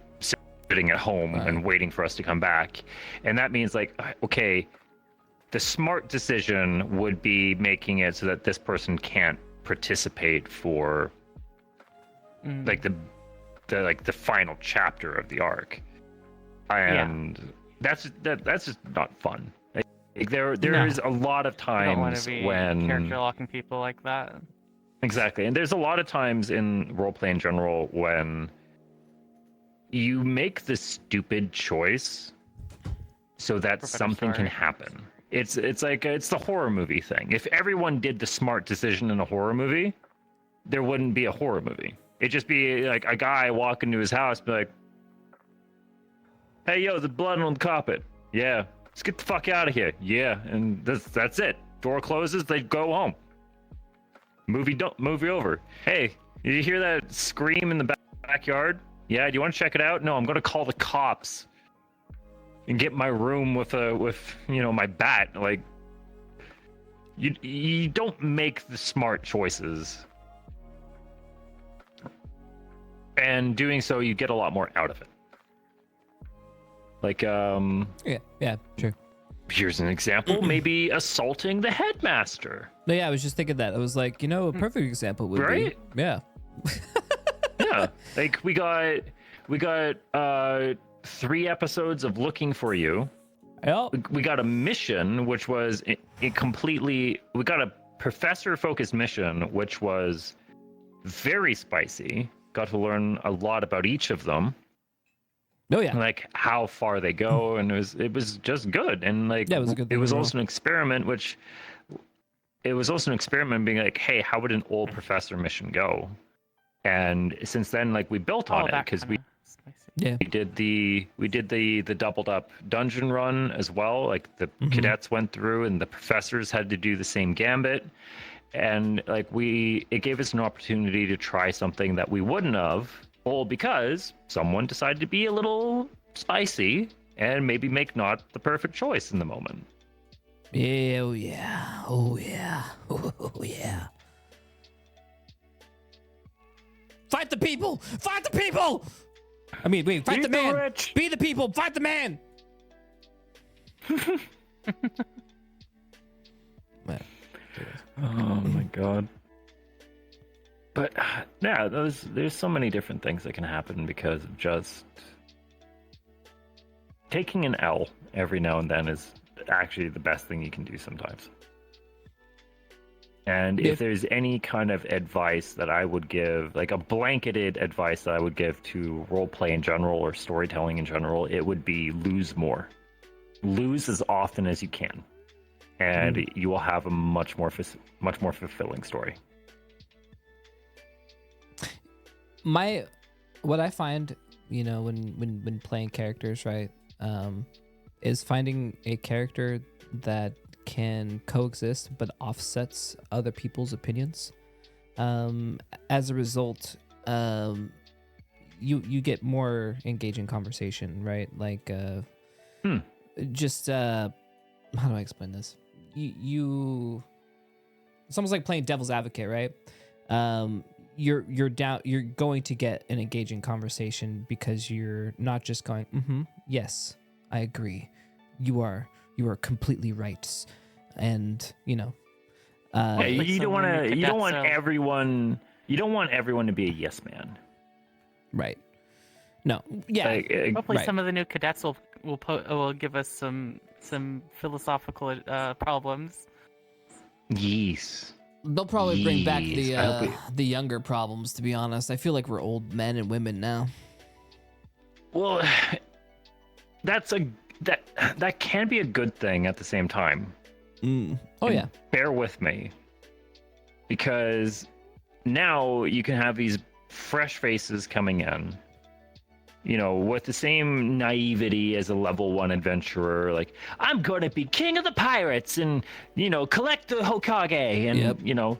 at home and waiting for us to come back. And that means like, okay, the smart decision would be making it so that this person can't participate for like the final chapter of the arc, and that's just not fun. Like, there No. is a lot of I don't want times to be when character locking people like that. exactly, and there's a lot of times in roleplay in general when you make the stupid choice so that For better something can story. happen. It's like it's the horror movie thing. If everyone did the smart decision in a horror movie, there wouldn't be a horror movie. It'd just be like a guy walk into his house, be like, "Hey, yo, the blood on the carpet. Yeah, let's get the fuck out of here. Yeah," and that's it. Door closes, they go home. Movie over. Hey, did you hear that scream in the backyard? Yeah, do you want to check it out? No, I'm gonna call the cops and get my room with my bat. Like, you don't make the smart choices, and doing so, you get a lot more out of it. Like, Yeah, sure. here's an example: maybe assaulting the headmaster. No, yeah, I was just thinking that. I was like, a perfect example would Right? be. Yeah. Yeah, like we got 3 episodes of Looking for You. Yep. We got a mission which was we got a professor focused mission which was very spicy. Got to learn a lot about each of them, Oh yeah. like how far they go, and it was just good. And like Yeah, it was a good thing it was overall. also an experiment being like, hey, how would an old professor mission go? And since then, like, we built on it that because kinda spicy. Yeah. we did the doubled up dungeon run as well. Like the cadets went through and the professors had to do the same gambit. and like it gave us an opportunity to try something that we wouldn't have, all because someone decided to be a little spicy and maybe make not the perfect choice in the moment. Yeah, oh yeah, oh yeah, oh yeah. Fight the people! Fight the people! I mean, wait, fight Beat the the man! rich! Be the people! Fight the man! Man. Oh my god. But yeah, there's so many different things that can happen because of just taking an L every now and then is actually the best thing you can do sometimes. And Yeah. if there's any kind of advice that I would give, like a blanketed advice that I would give to roleplay in general or storytelling in general, it would be lose more. Lose as often as you can, and you will have a much more fulfilling story. What I find, you know, when playing characters, right, is finding a character that can coexist but offsets other people's opinions. As a result, you get more engaging conversation, right? Like, just how do I explain this? You it's almost like playing devil's advocate, right? You're going to get an engaging conversation because you're not just going, yes, I agree. You are completely right. And, you know, Yeah, you don't want to. You don't want cadets, everyone. You don't want everyone to be a yes man. right. No. Yeah. Like, Hopefully, Right. some of the new cadets will give us some philosophical problems. yes. They'll probably bring back Yes, I hope the younger problems, to be honest. I feel like we're old men and women now. Well, that can be a good thing at the same time. Oh And yeah. bear with me, because now you can have these fresh faces coming in, you know, with the same naivety as a level 1 adventurer. Like, I'm going to be king of the pirates and, you know, collect the Hokage and, Yep. you know,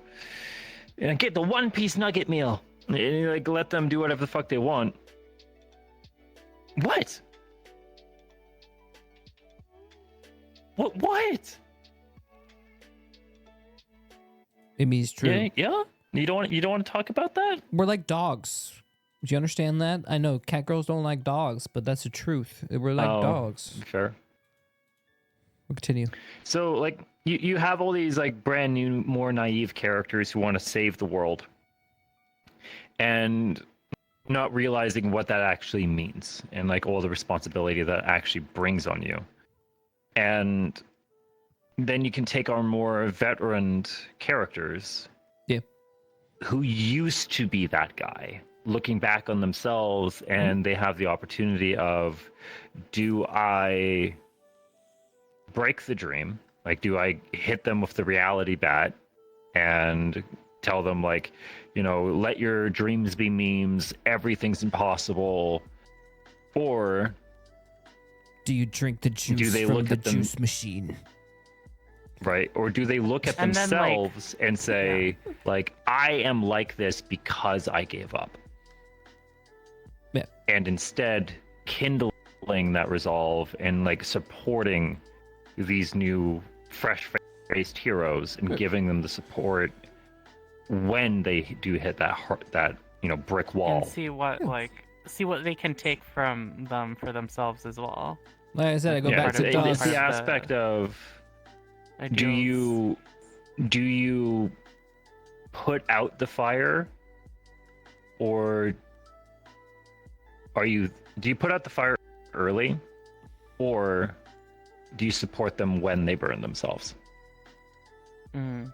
and get the One Piece nugget meal. And, like, let them do whatever the fuck they want. What? What? It means true. Yeah, yeah. You don't want to talk about that? We're like dogs. Do you understand that? I know cat girls don't like dogs, but that's the truth. We're like Oh, dogs. Fair. We'll continue. So, like, you have all these, like, brand new, more naive characters who want to save the world. And not realizing what that actually means. And, like, all the responsibility that actually brings on you. And then you can take our more veteran characters. Yeah. Who used to be that guy. Looking back on themselves, and they have the opportunity of, do I break the dream? Like, do I hit them with the reality bat and tell them, like, you know, let your dreams be memes, everything's impossible? Or Do you drink the juice they from look the at them- juice machine? right? Or do they look at And then, like, themselves and say, like, I am like this because I gave up? Yeah. And instead kindling that resolve and, like, supporting these new fresh-faced heroes and giving them the support when they do hit that you know, brick wall. And see what they can take from them for themselves as well. Like I said, I go Yeah, back it's, to it's dogs. part the of the aspect of, do Ideals. you put out the fire, or do you put out the fire early, or do you support them when they burn themselves? Mhm.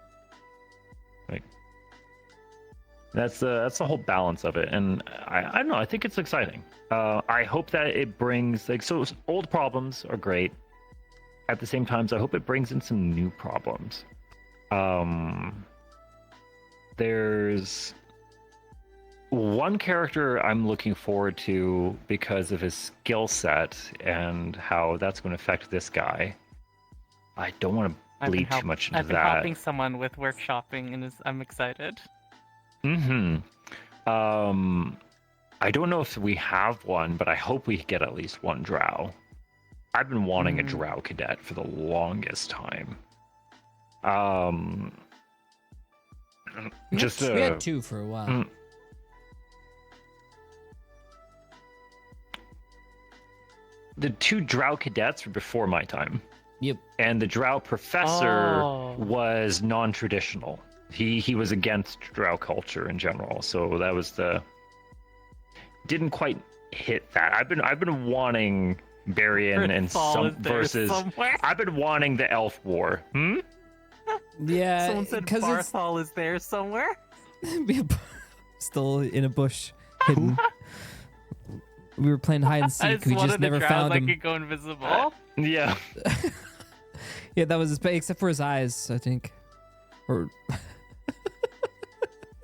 That's the whole balance of it, and I don't know. I think it's exciting. I hope that it brings, like, so old problems are great. At the same time, I hope it brings in some new problems. There's one character I'm looking forward to because of his skill set and how that's going to affect this guy. I don't want to bleed too much into I've been that. helping someone with workshopping, and I'm excited. Mm-hmm. I don't know if we have one, but I hope we get at least one drow. I've been wanting a drow cadet for the longest time. We Just had 2 for a while. The 2 drow cadets were before my time. Yep. And the drow professor was non-traditional. He was against drow culture in general, so that was didn't quite hit that. I've been wanting Barian and some versus somewhere. I've been wanting the elf war. Yeah, Someone said because it's Barthol is there somewhere. still in a bush, hidden. We were playing hide and seek. It's We one just of the never drows found that him. could go invisible. Yeah. Yeah, that was his, except for his eyes, I think. Or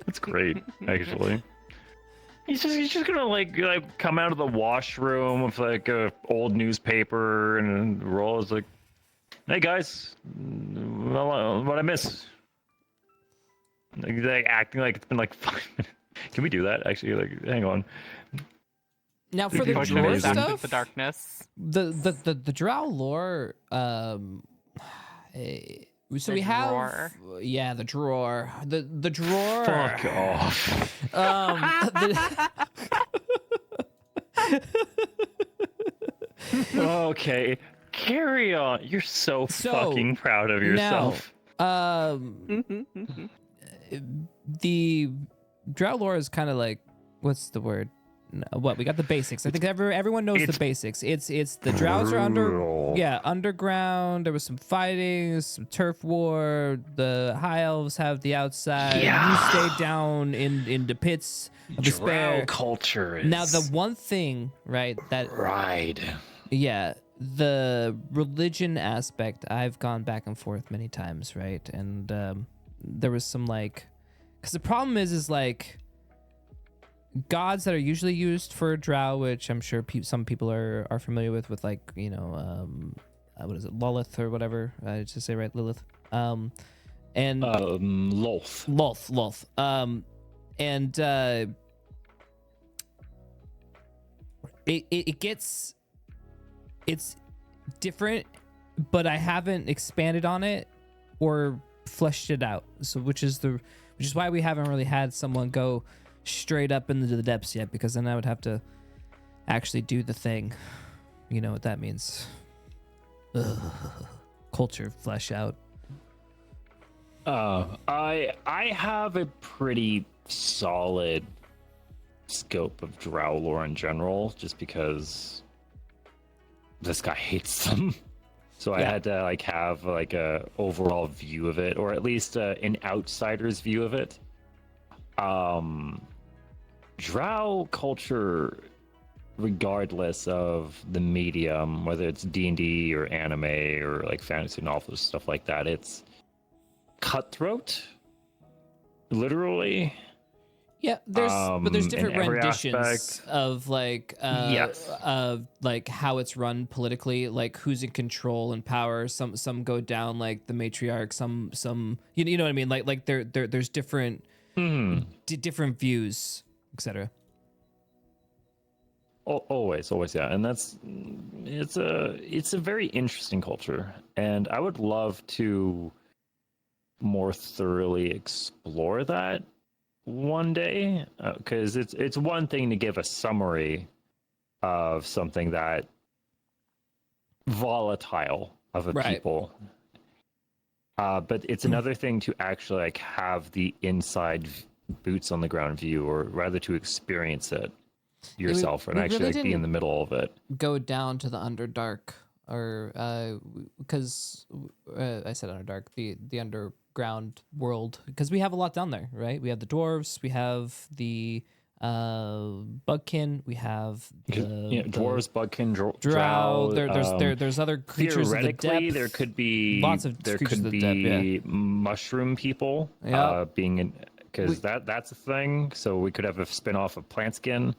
That's great, actually. He's just gonna like come out of the washroom with like a old newspaper and roll is like, hey guys, what I miss? Like acting like it's been like 5 minutes. Can we do that actually? Like, hang on. now for the Push drawer amazing. stuff, The darkness. the drow lore. So we have drawer. the drawer, the drawer. Fuck off. Okay, carry on. You're so fucking proud of yourself. Now, the drow lore is kind of like, what's the word? What, we got the basics. I think everyone knows the basics. It's the drows are underground. There was some fighting, some turf war. The high elves have the outside. Yeah. You stay down in the pits of despair. Drow culture is Now the one thing, right, that the religion aspect, I've gone back and forth many times, right? And there was some like, because the problem is like gods that are usually used for drow, which I'm sure some people are familiar with like, you know, what is it, Lilith or whatever? I just say right, Lilith. And Lolth. And it's different, but I haven't expanded on it or fleshed it out. So which is why we haven't really had someone go straight up into the depths yet, because then I would have to actually do the thing. You know what that means. Culture flesh out. I have a pretty solid scope of drow lore in general, just because this guy hates them. So I had to like have like a overall view of it, or at least an outsider's view of it. Drow culture, regardless of the medium, whether it's D&D or anime or like fantasy novels, stuff like that, it's cutthroat, literally. Yeah, there's different every renditions aspect. of like Yes. of like how it's run politically, like who's in control and power. Some go down like the matriarch, some you know what I mean? Like there's different different views, etc. Always, yeah, and it's a very interesting culture, and I would love to more thoroughly explore that one day, because it's one thing to give a summary of something that volatile of a people, but it's another thing to actually like have the inside boots on the ground view, or rather to experience it yourself and actually really like be in the middle of it. Go down to the Underdark, or because I said Underdark, the underground world, because we have a lot down there, right? We have the dwarves, we have the bugkin, we have the dwarves, bugkin, drow. There's other creatures of the theoretically, depth. there could be Lots of there creatures could of the be depth, mushroom people being in, because that's a thing. So we could have a spin-off of plant skin.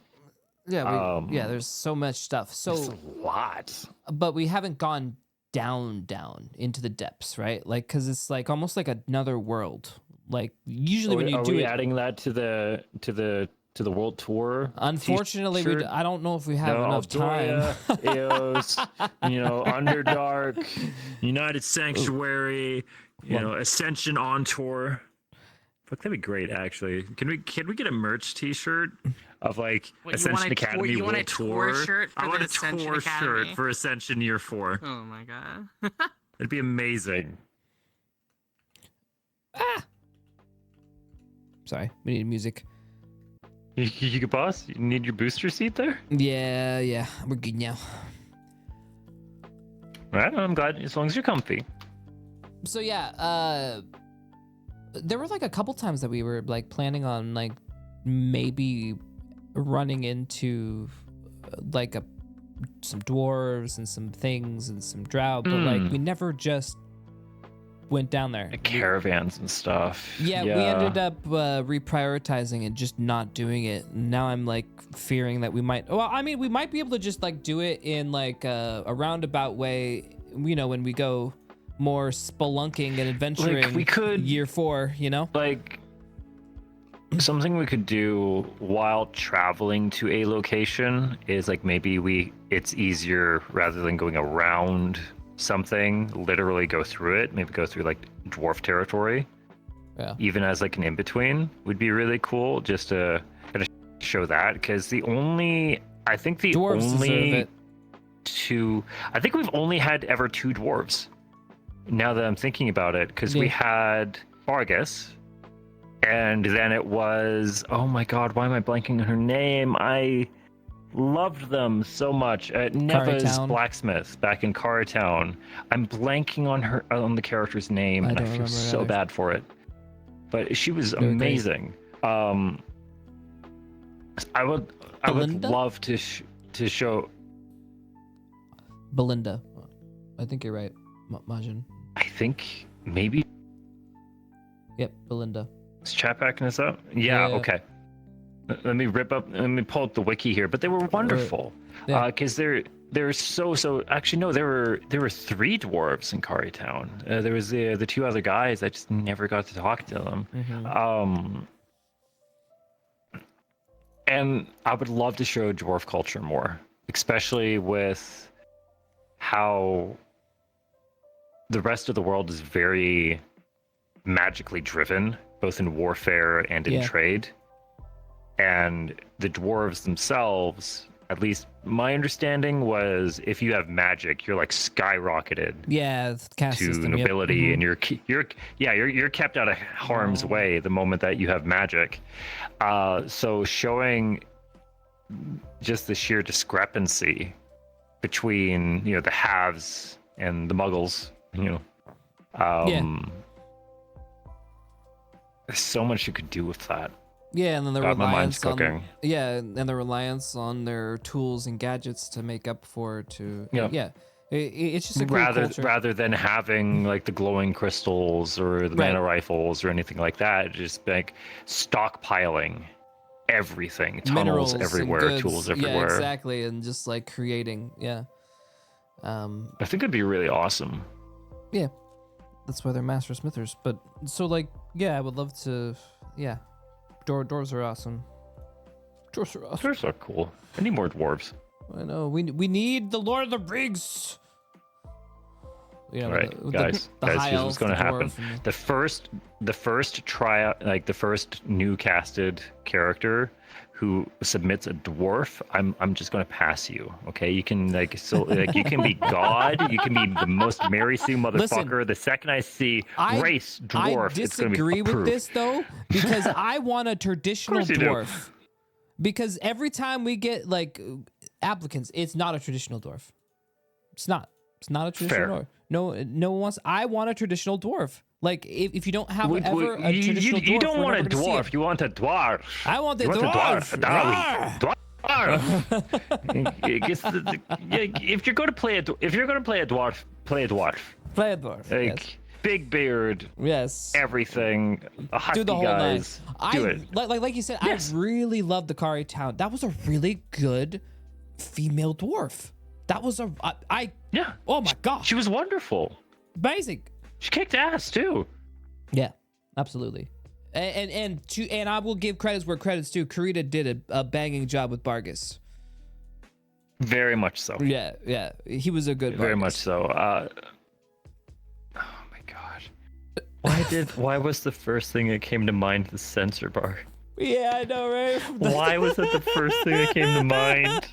Yeah, there's so much stuff. So It's a lot. but we haven't gone down into the depths, right? Like, because it's like almost like another world. Like usually when you are do we it, adding that to the world tour? unfortunately, t-shirt? I don't know if we have enough Aldoria, time. Eos, Underdark. United Sanctuary, Well- Ascension on tour. Fuck, that'd be great. Actually, can we get a merch T-shirt of like What, Ascension Academy you want a World tour Tour? shirt for I want the a Ascension tour Academy? shirt for Ascension Year 4. Oh my god. It'd be amazing. Sorry, we need music. You could boss. You need your booster seat there. Yeah, we're good now. Right. I'm glad as long as you're comfy. So yeah, there were like a couple times that we were like planning on like maybe running into like some dwarves and some things and some drow, but like we never just went down there. Caravans and stuff. Yeah, we ended up reprioritizing and just not doing it. Now I'm like fearing that we might. Well, I mean, we might be able to just like do it in like a roundabout way. When we go more spelunking and adventuring. Like, we could- year 4. Like something we could do while traveling to a location is like maybe it's easier rather than going around something, literally go through it, maybe go through like dwarf territory. Yeah. Even as like an in-between would be really cool, just to kind of show that, because I think we've only had ever 2 dwarves now that I'm thinking about it, because we had Vargas, and then it was, oh my god, why am I blanking on her name? I loved them so much. Neva's Town. blacksmith back in Town. I'm blanking on the character's name, and I feel so either. bad for it. But she was They were great. amazing. I would Belinda? love to show. Belinda. I think you're right, Majin. I think maybe Yep, Belinda. is chat backing us up. Yeah. Yeah. Okay. Let me pull up the wiki here, but they were wonderful. Yeah. Because they're so. Actually, no, there were 3 dwarves in Town. There was the 2 other guys. I just never got to talk to them. Mhm. And I would love to show dwarf culture more, especially with how the rest of the world is very magically driven, both in warfare and in Yeah. trade. And the dwarves themselves, at least my understanding was, if you have magic, you're like skyrocketed Yeah, the caste to system. Yep. nobility, Mhm. and you're kept out of harm's way the moment that you have magic. So showing just the sheer discrepancy between the haves and the muggles, there's so much you could do with that. Yeah, and then the God, my mind's reliance on cooking. and the reliance on their tools and gadgets to make up for it. It's just a cool culture. Rather than having like the glowing crystals or the mana rifles or anything like that, just like stockpiling everything, tunnels Minerals and everywhere, goods. tools everywhere. Yeah, exactly, and just like creating. Yeah. I think it'd be really awesome. Yeah, that's why they're master smithers. But so like, yeah, I would love to. Yeah, dwarves are awesome. Dwarves are awesome. Dwarves are cool. I need more dwarves. I know. We need the Lord of the Rings. All right, guys, the here's high what's elf, going to the happen. dwarf, and The first tryout, like the first new casted character who submits a dwarf, I'm just going to pass you. Okay, you can you can be God, you can be the most Mary Sue motherfucker. Listen, The second I see race dwarf, I it's going to be disagree with approved. this though, because I want a traditional Of course you do. dwarf. Because every time we get like applicants, it's not a traditional dwarf. It's not. It's not a traditional Fair. dwarf. No one wants. I want a traditional dwarf. Like if you don't have a traditional dwarf, you don't we're want a never gonna see dwarf. it. You want a dwarf. I want the You want dwarf. a dwarf. If you're going to play a dwarf, play a dwarf. Play a dwarf. Like big beard, Yes. everything, a husky Do the whole guys. nine. Do it. Like you said, Yes. I really love the Kari Town. That was a really good female dwarf. That was I Yeah. oh my gosh, She was wonderful. amazing. She kicked ass too. Yeah, absolutely. And I will give credits where credits due. Kurita did a banging job with Vargas. Very much so. Yeah, he was a good. Very Vargas. much so. Oh my god. Why was the first thing that came to mind the sensor bar? Yeah, I know, right? Why was that the first thing that came to mind?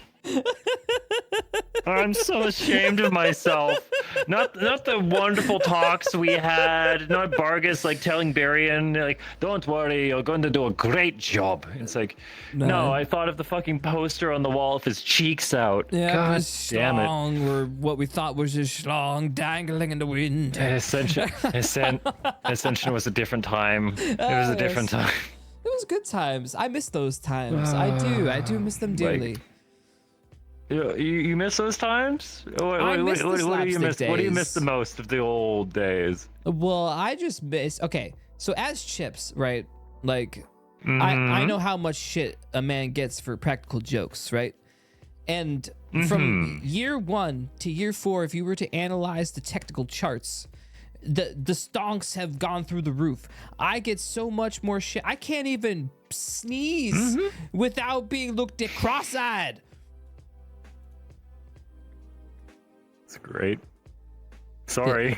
I'm so ashamed of myself. Not the wonderful talks we had. Not Vargas like telling Barian like, "Don't worry, you're going to do a great job." It's like, no, I thought of the fucking poster on the wall with his cheeks out. Yeah, God his damn it. schlong, or what we thought was his schlong dangling in the wind. Ascension was a different time. It was a different time. It was good times. I miss those times. I do miss them dearly. You miss those times? What do you miss? What do you miss the most of the old days? Well, I just miss. Okay, so as Chipz, right? Like, I know how much shit a man gets for practical jokes, right? And from year 1 to year 4, if you were to analyze the technical charts, the stonks have gone through the roof. I get so much more shit. I can't even sneeze without being looked at cross-eyed. It's great. Sorry.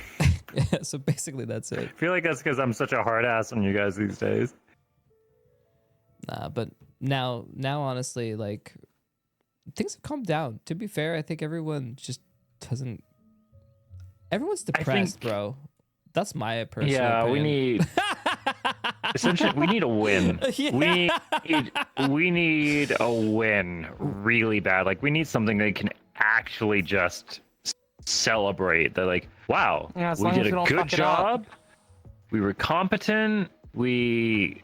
Yeah, so basically that's it. I feel like that's because I'm such a hard ass on you guys these days. Nah, but now honestly, like, things have calmed down. To be fair, I think everyone just doesn't. Everyone's depressed, bro. That's my personal opinion. We need. Essentially, we need a win. Yeah. We need a win really bad. Like, we need something that can actually just celebrate. That, like, wow, Yeah, as we long did as we a don't good fuck it up. job. We were competent. We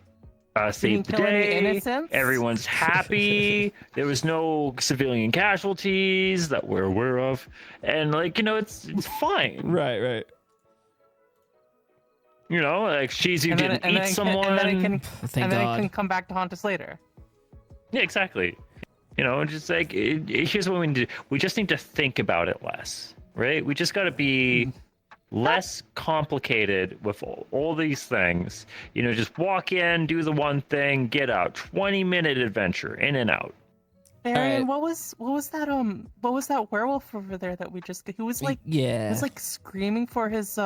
saved the kill any day. innocents? Everyone's happy. There was no civilian casualties that we're aware of, and like, you know, it's fine. Right. You know, like, Shizu didn't eat someone. And then it can, Thank and then God. it can come back to haunt us later. Yeah, exactly. You know, just like, here's what we need to do. We just need to think about it less, right? We just got to be less complicated with all these things. You know, just walk in, do the one thing, get out. 20-minute adventure, in and out. Arian, Alright. what was that werewolf over there that we just? He was like, Yeah. he was like screaming for his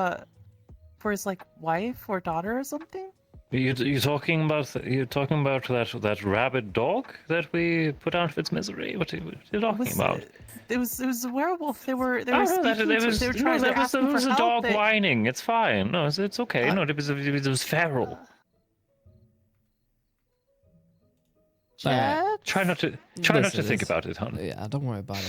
like wife or daughter or something. You talking about that rabid dog that we put out of its misery? What are you talking about? It was a werewolf. They were Oh, speaking that to- was they were trying no, to that was, ask it him was for a help. dog whining. It's fine. No, it's okay. No, it was feral. Chad? Try not to Listen, think it's- about it, hon. Yeah, don't worry about it.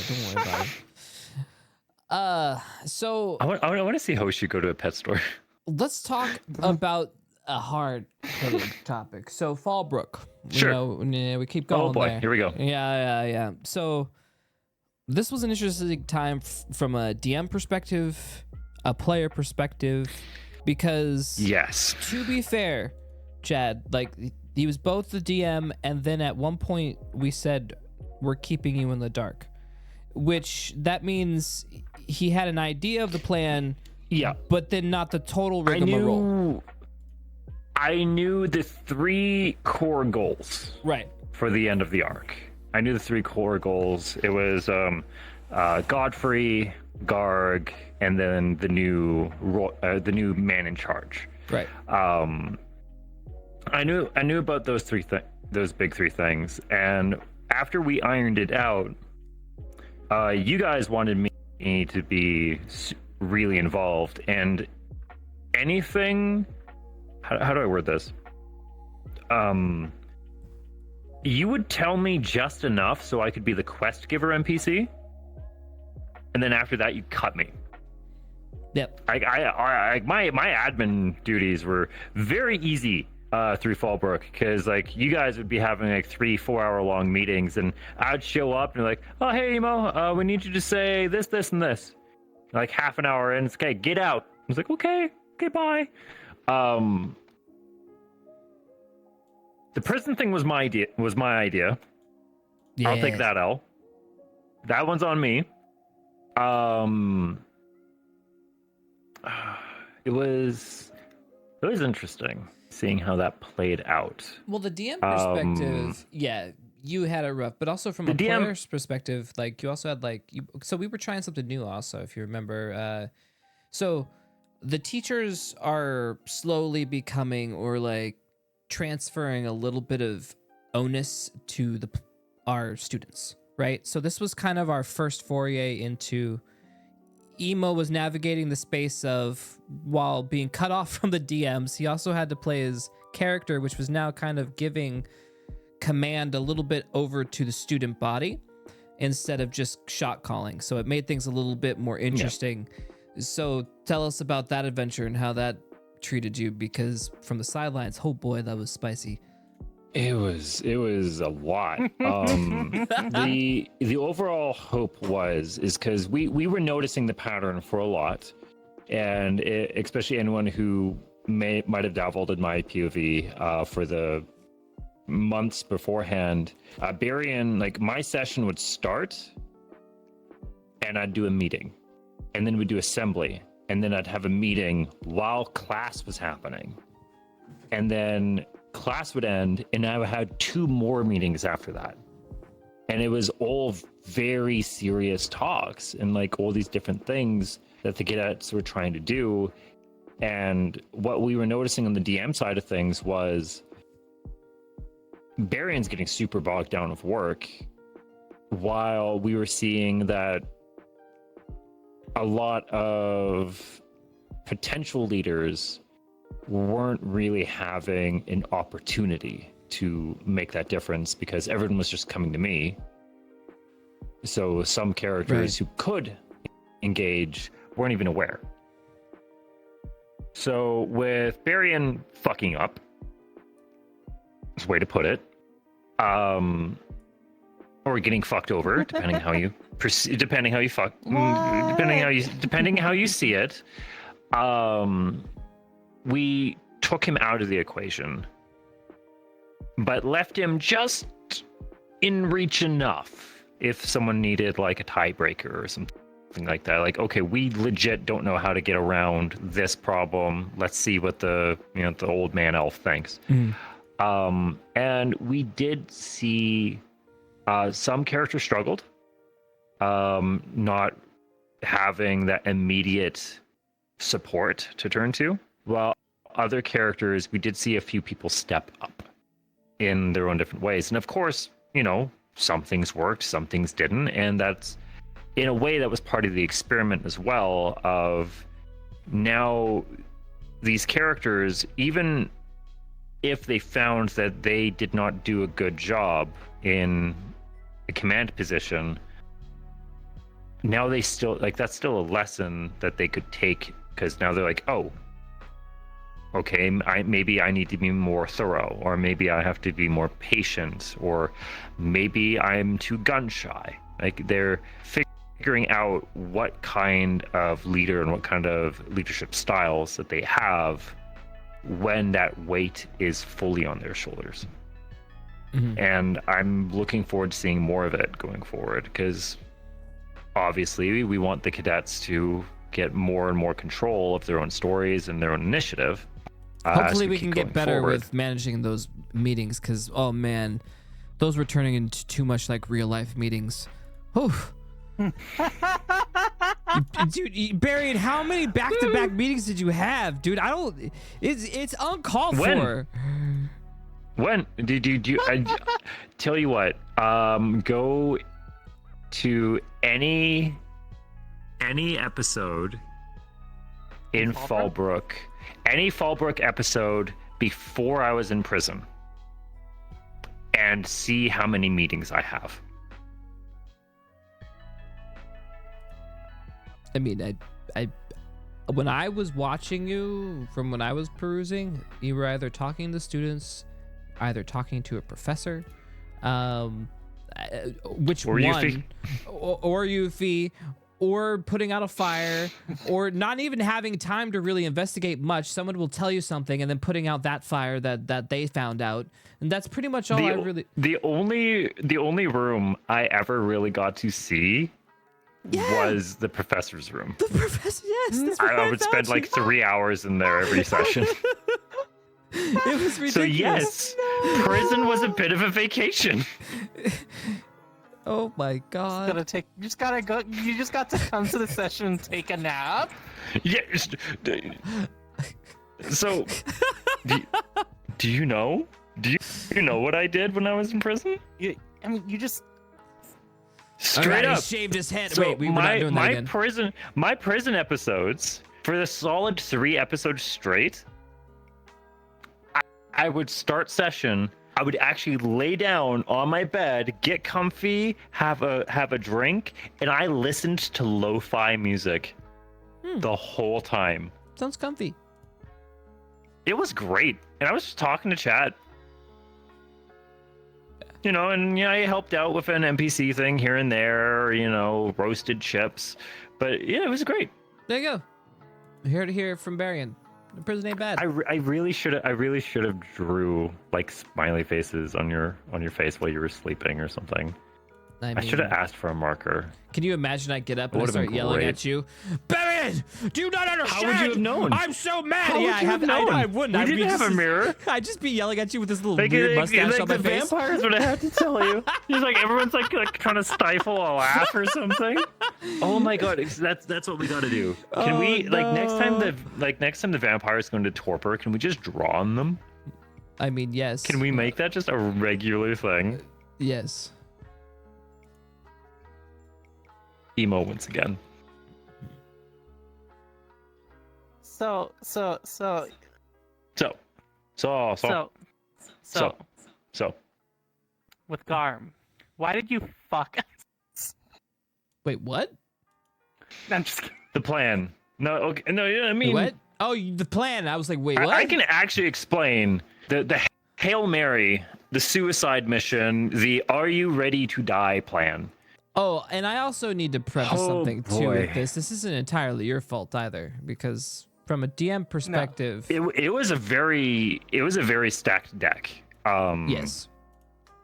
So I want to see Hoshi go to a pet store. let's talk about a hard topic. So Fallbrook. Sure. We keep going. Oh boy, there. here we go. Yeah. So this was an interesting time from a DM perspective, a player perspective, because Yes. to be fair, Chad, like, he was both the DM, and then at one point we said we're keeping you in the dark, which that means he had an idea of the plan, Yeah. but then not the total rigmarole. I knew the 3 core goals Right. for the end of the arc. I knew the 3 core goals. It was Godfrey, Garg, and then the new man in charge. Right. I knew about those those big 3 things, and after we ironed it out, you guys wanted me to be really involved, and anything. How do I word this? You would tell me just enough so I could be the quest giver NPC, and then after that, you cut me. Yep. My admin duties were very easy through Fallbrook, because like, you guys would be having like 3-4 hour long meetings, and I'd show up and be like, oh hey Emo, we need you to say this, and this. Like half an hour in, it's okay, get out. I was like, okay, bye. The prison thing was my idea. Yeah. I'll take that L. That one's on me. Um, it was interesting seeing how that played out. Well, the DM perspective, yeah, you had it rough, but also from a DM player's perspective, like you also had like so we were trying something new also, if you remember. So the teachers are slowly becoming or like transferring a little bit of onus to our students, right? So this was kind of our first foray into Emo was navigating the space of while being cut off from the DMs, he also had to play his character, which was now kind of giving command a little bit over to the student body instead of just shot calling. So it made things a little bit more interesting. Yeah. So tell us about that adventure and how that treated you, because from the sidelines, oh boy, that was spicy. It was a lot. The overall hope is because we were noticing the pattern for a lot, and especially anyone who might have dabbled in my POV for the months beforehand. Barian, like my session would start, and I'd do a meeting, and then we'd do assembly, and then I'd have a meeting while class was happening, and then class would end, and I had 2 more meetings after that. And it was all very serious talks and like all these different things that the cadets were trying to do. And what we were noticing on the DM side of things was Barian's getting super bogged down with work, while we were seeing that a lot of potential leaders weren't really having an opportunity to make that difference because everyone was just coming to me. So some characters who could engage weren't even aware. So with Barian fucking up, is a way to put it, or getting fucked over, depending how you depending how you see it. We took him out of the equation, but left him just in reach enough if someone needed like a tiebreaker or something like that. Like, okay, we legit don't know how to get around this problem. Let's see what the old man elf thinks. And we did see some characters struggled, not having that immediate support to turn to. While other characters, we did see a few people step up in their own different ways. And of course, some things worked, some things didn't. And that's, in a way, that was part of the experiment as well, of now these characters, even if they found that they did not do a good job in a command position, now they still, like, that's still a lesson that they could take, because now they're like, oh, okay, maybe I need to be more thorough, or maybe I have to be more patient, or maybe I'm too gun shy. Like, they're figuring out what kind of leader and what kind of leadership styles that they have when that weight is fully on their shoulders. And I'm looking forward to seeing more of it going forward, because obviously we want the cadets to get more and more control of their own stories and their own initiative. Hopefully we can get better with managing those meetings, because, oh man, those were turning into too much like real life meetings. Dude, Barry, how many back-to-back meetings did you have? Dude, it's uncalled for. When did you I tell you what, go to any episode in Fallbrook, any Fallbrook episode before I was in prison, and see how many meetings I have. I mean, I when I was watching you, from when I was perusing, you were either talking to students, either talking to a professor, which or one, or Yuffie, or putting out a fire, or not even having time to really investigate much. Someone will tell you something and then putting out that fire that they found out, and that's pretty much all I really. The only room I ever really got to see was the professor's room. The professor, yes. That's where I would spend found like you. 3 hours in there every session. It was ridiculous. So yes, prison was a bit of a vacation. Oh my god. You just gotta go. You just got to come to the session and take a nap. Yes. So, do you know? Do you know what I did when I was in prison? You just. Straight Alright, up. He shaved his head. So Wait, we're not doing that again. my prison episodes for the solid 3 episodes straight. I would start session. I would actually lay down on my bed, get comfy, have a drink, and I listened to lo-fi music the whole time. Sounds comfy. It was great, and I was just talking to chat. You know, and I helped out with an NPC thing here and there. Roasted chips, but yeah, it was great. There you go. Here to hear from Barian. The prison ain't bad. I really should have drew like smiley faces on your face while you were sleeping or something. I should have asked for a marker. Can you imagine I get up and I Would've start been yelling great. at you? Barian, do you not understand? How would you have known? I'm so mad. How would you have known? I wouldn't. We I'd be didn't have a mirror. I'd just be yelling at you with this little Like, weird mustache on my the face. vampires would have had to tell you. Just like everyone's like trying to stifle a laugh or something. Oh my god, that's what we got to do. Can we next time the vampires go into torpor? Can we just draw on them? I mean, yes. Can we make that just a regular thing? Yes. Emo once again. So. So. With Garm, why did you fuck us? Wait, what? I'm just kidding. The plan. No, okay, no, yeah, I mean, What? Oh, the plan. I was like, wait, what? I can actually explain the Hail Mary, the suicide mission, the Are You Ready to Die plan. Oh, and I also need to preface something too boy. with this. This isn't entirely your fault either, because from a DM perspective, It was a very stacked deck. yes.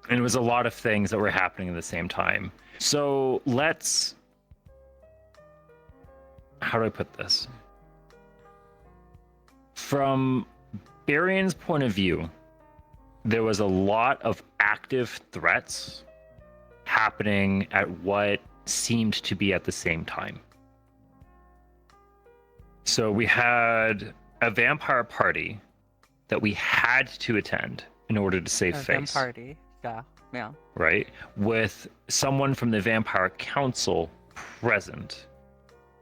And it was a lot of things that were happening at the same time. So how do I put this? From Barian's point of view, there was a lot of active threats happening at what seemed to be at the same time. So we had a vampire party that we had to attend in order to save face. Party. Yeah. Right? With someone from the Vampire Council present,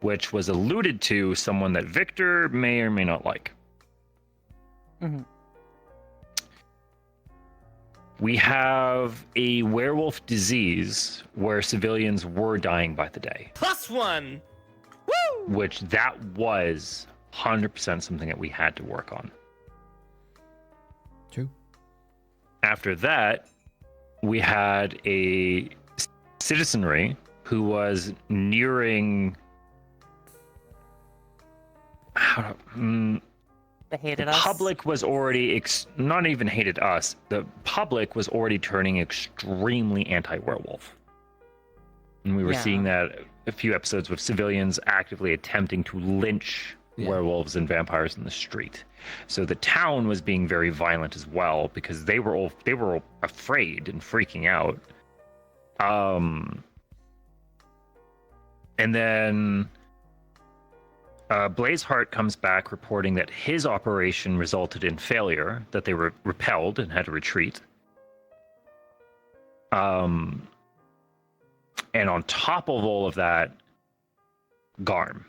which was alluded to someone that Victor may or may not like. Mm-hmm. We have a werewolf disease where civilians were dying by the day. +1. Woo! Which that was 100% something that we had to work on. True. After that, we had a citizenry who was nearing... They hated the us. public was already not even hated us. The public was already turning extremely anti-werewolf, and we were seeing that a few episodes with civilians actively attempting to lynch werewolves and vampires in the street. So the town was being very violent as well because they were all afraid and freaking out. And then Blazeheart comes back reporting that his operation resulted in failure, that they were repelled and had to retreat. And on top of all of that, Garm.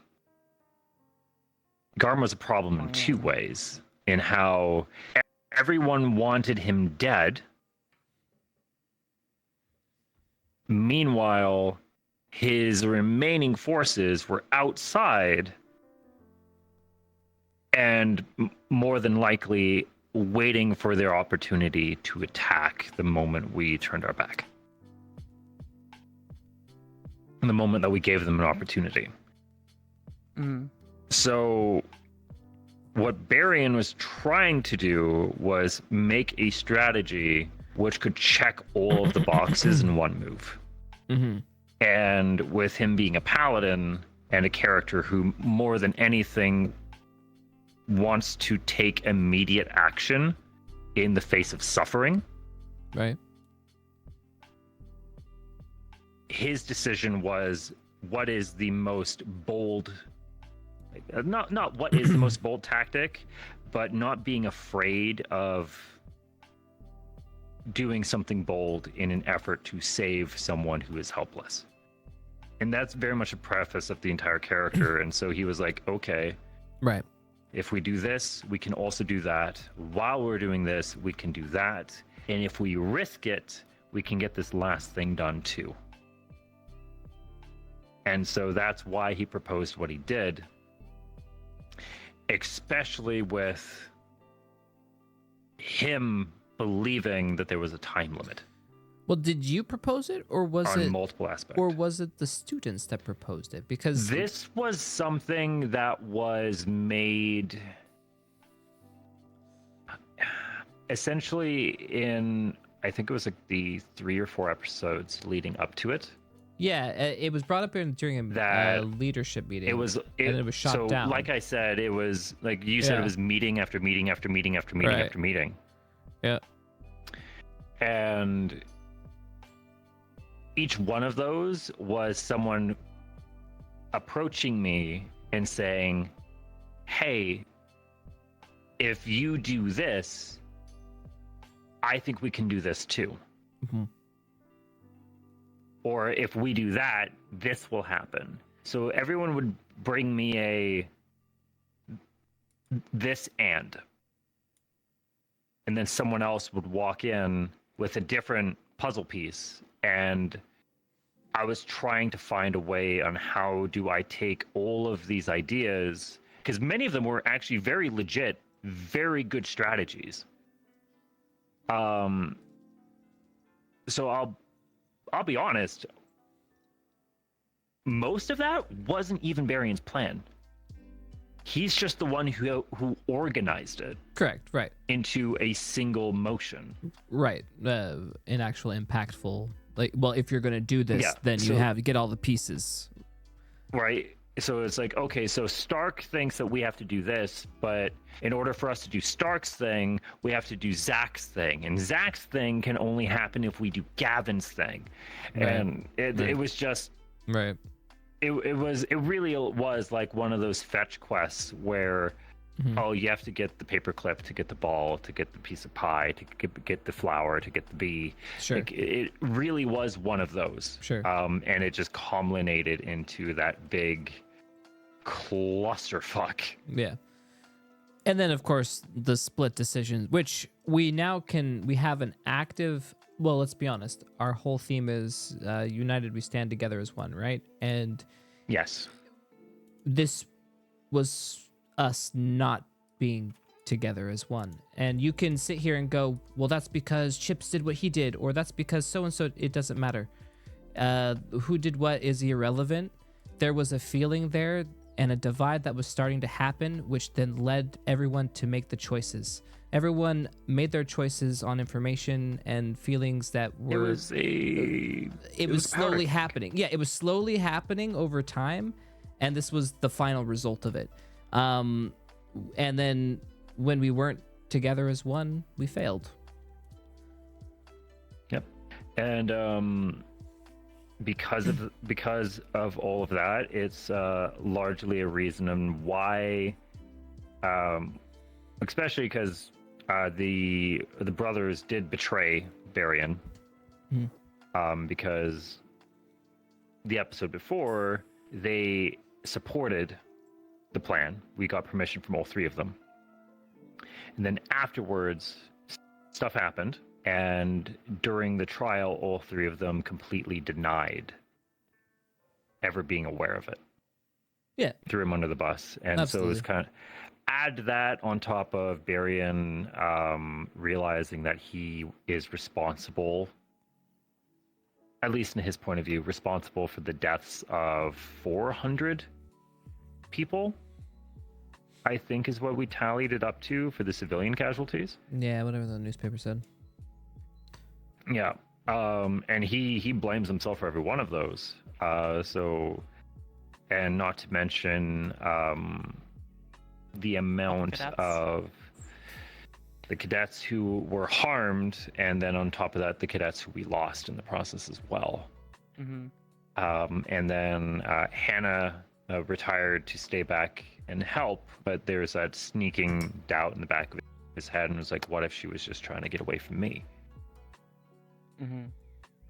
Garm was a problem in two ways, in how everyone wanted him dead. Meanwhile, his remaining forces were outside and more than likely waiting for their opportunity to attack the moment we turned our back. The moment that we gave them an opportunity. Mm-hmm. So what Barian was trying to do was make a strategy which could check all of the boxes in one move. Mm-hmm. And with him being a paladin and a character who more than anything wants to take immediate action in the face of suffering, Right. his decision was what is the most bold, not what is the most bold tactic, but not being afraid of doing something bold in an effort to save someone who is helpless. And that's very much a preface of the entire character. And so he was like, okay, Right. if we do this, we can also do that. While we're doing this, we can do that. And if we risk it, we can get this last thing done too. And so that's why he proposed what he did, especially with him believing that there was a time limit. Well, did you propose it, or was on it multiple aspects. or was it the students that proposed it? Because This was something that was made essentially in, I think it was like the 3 or 4 episodes leading up to it. yeah, it was brought up during a That leadership meeting. It was, and it was shot so down. like I said, it was like you said, Yeah. it was meeting after meeting after meeting after meeting Right. after meeting. Yeah. And each one of those was someone approaching me and saying, hey, if you do this, I think we can do this too. Mhm. Or if we do that, this will happen. So everyone would bring me a this and then someone else would walk in with a different puzzle piece, and I was trying to find a way on how do I take all of these ideas, because many of them were actually very legit, very good strategies. So I'll be honest, most of that wasn't even Varian's plan. He's just the one who organized it Correct. Right. into a single motion. Right. An actual impactful. Like, well, if you're gonna do this, Yeah, then you so- have to get all the pieces. Right. So it's like, okay, so Stark thinks that we have to do this, but in order for us to do Stark's thing, we have to do Zach's thing. And Zach's thing can only happen if we do Gavin's thing. Right. And Right. it was just, Right. it really was like one of those fetch quests where, Mhm. oh, you have to get the paperclip to get the ball, to get the piece of pie, to get the flower, to get the bee. Sure. Like, it really was one of those. Sure. And it just culminated into that big clusterfuck. Yeah. And then, of course, the split decisions, which we have an active. Well, let's be honest. Our whole theme is united we stand together as one, right? And Yes. this was us not being together as one. And you can sit here and go, well, that's because Chipz did what he did, or that's because so and so. It doesn't matter. Who did what is irrelevant. There was a feeling there and a divide that was starting to happen, which then led everyone to make the choices. Everyone made their choices on information and feelings that were. It was slowly powder. happening. Yeah, it was slowly happening over time, and this was the final result of it. And then when we weren't together as one, we failed. Yep. And because of all of that, it's largely a reason on why, especially because the brothers did betray Varian, because the episode before they supported the plan. We got permission from all 3 of them, and then afterwards, stuff happened. And during the trial, all 3 of them completely denied ever being aware of it. Yeah. Threw him under the bus. And so it was Absolutely. kind of, add that on top of Varian realizing that he is responsible, at least in his point of view, responsible for the deaths of 400 people, I think is what we tallied it up to for the civilian casualties. Yeah, whatever the newspaper said. Yeah. And he blames himself for every one of those. And not to mention the amount cadets. of the cadets who were harmed, and then on top of that, the cadets who we lost in the process as well. Mm-hmm. And then Hannah retired to stay back and help, but there's that sneaking doubt in the back of his head, and was like, what if she was just trying to get away from me? Mm-hmm.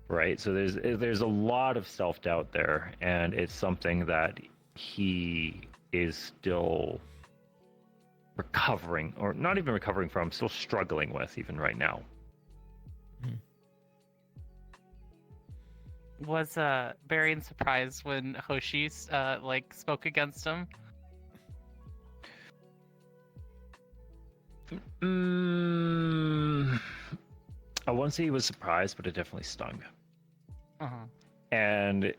Right? So there's a lot of self-doubt there, and it's something that he is still recovering, or not even recovering from, still struggling with even right now. Was Barry surprised when Hoshi spoke against him? I won't say he was surprised, but it definitely stung. Uh-huh. And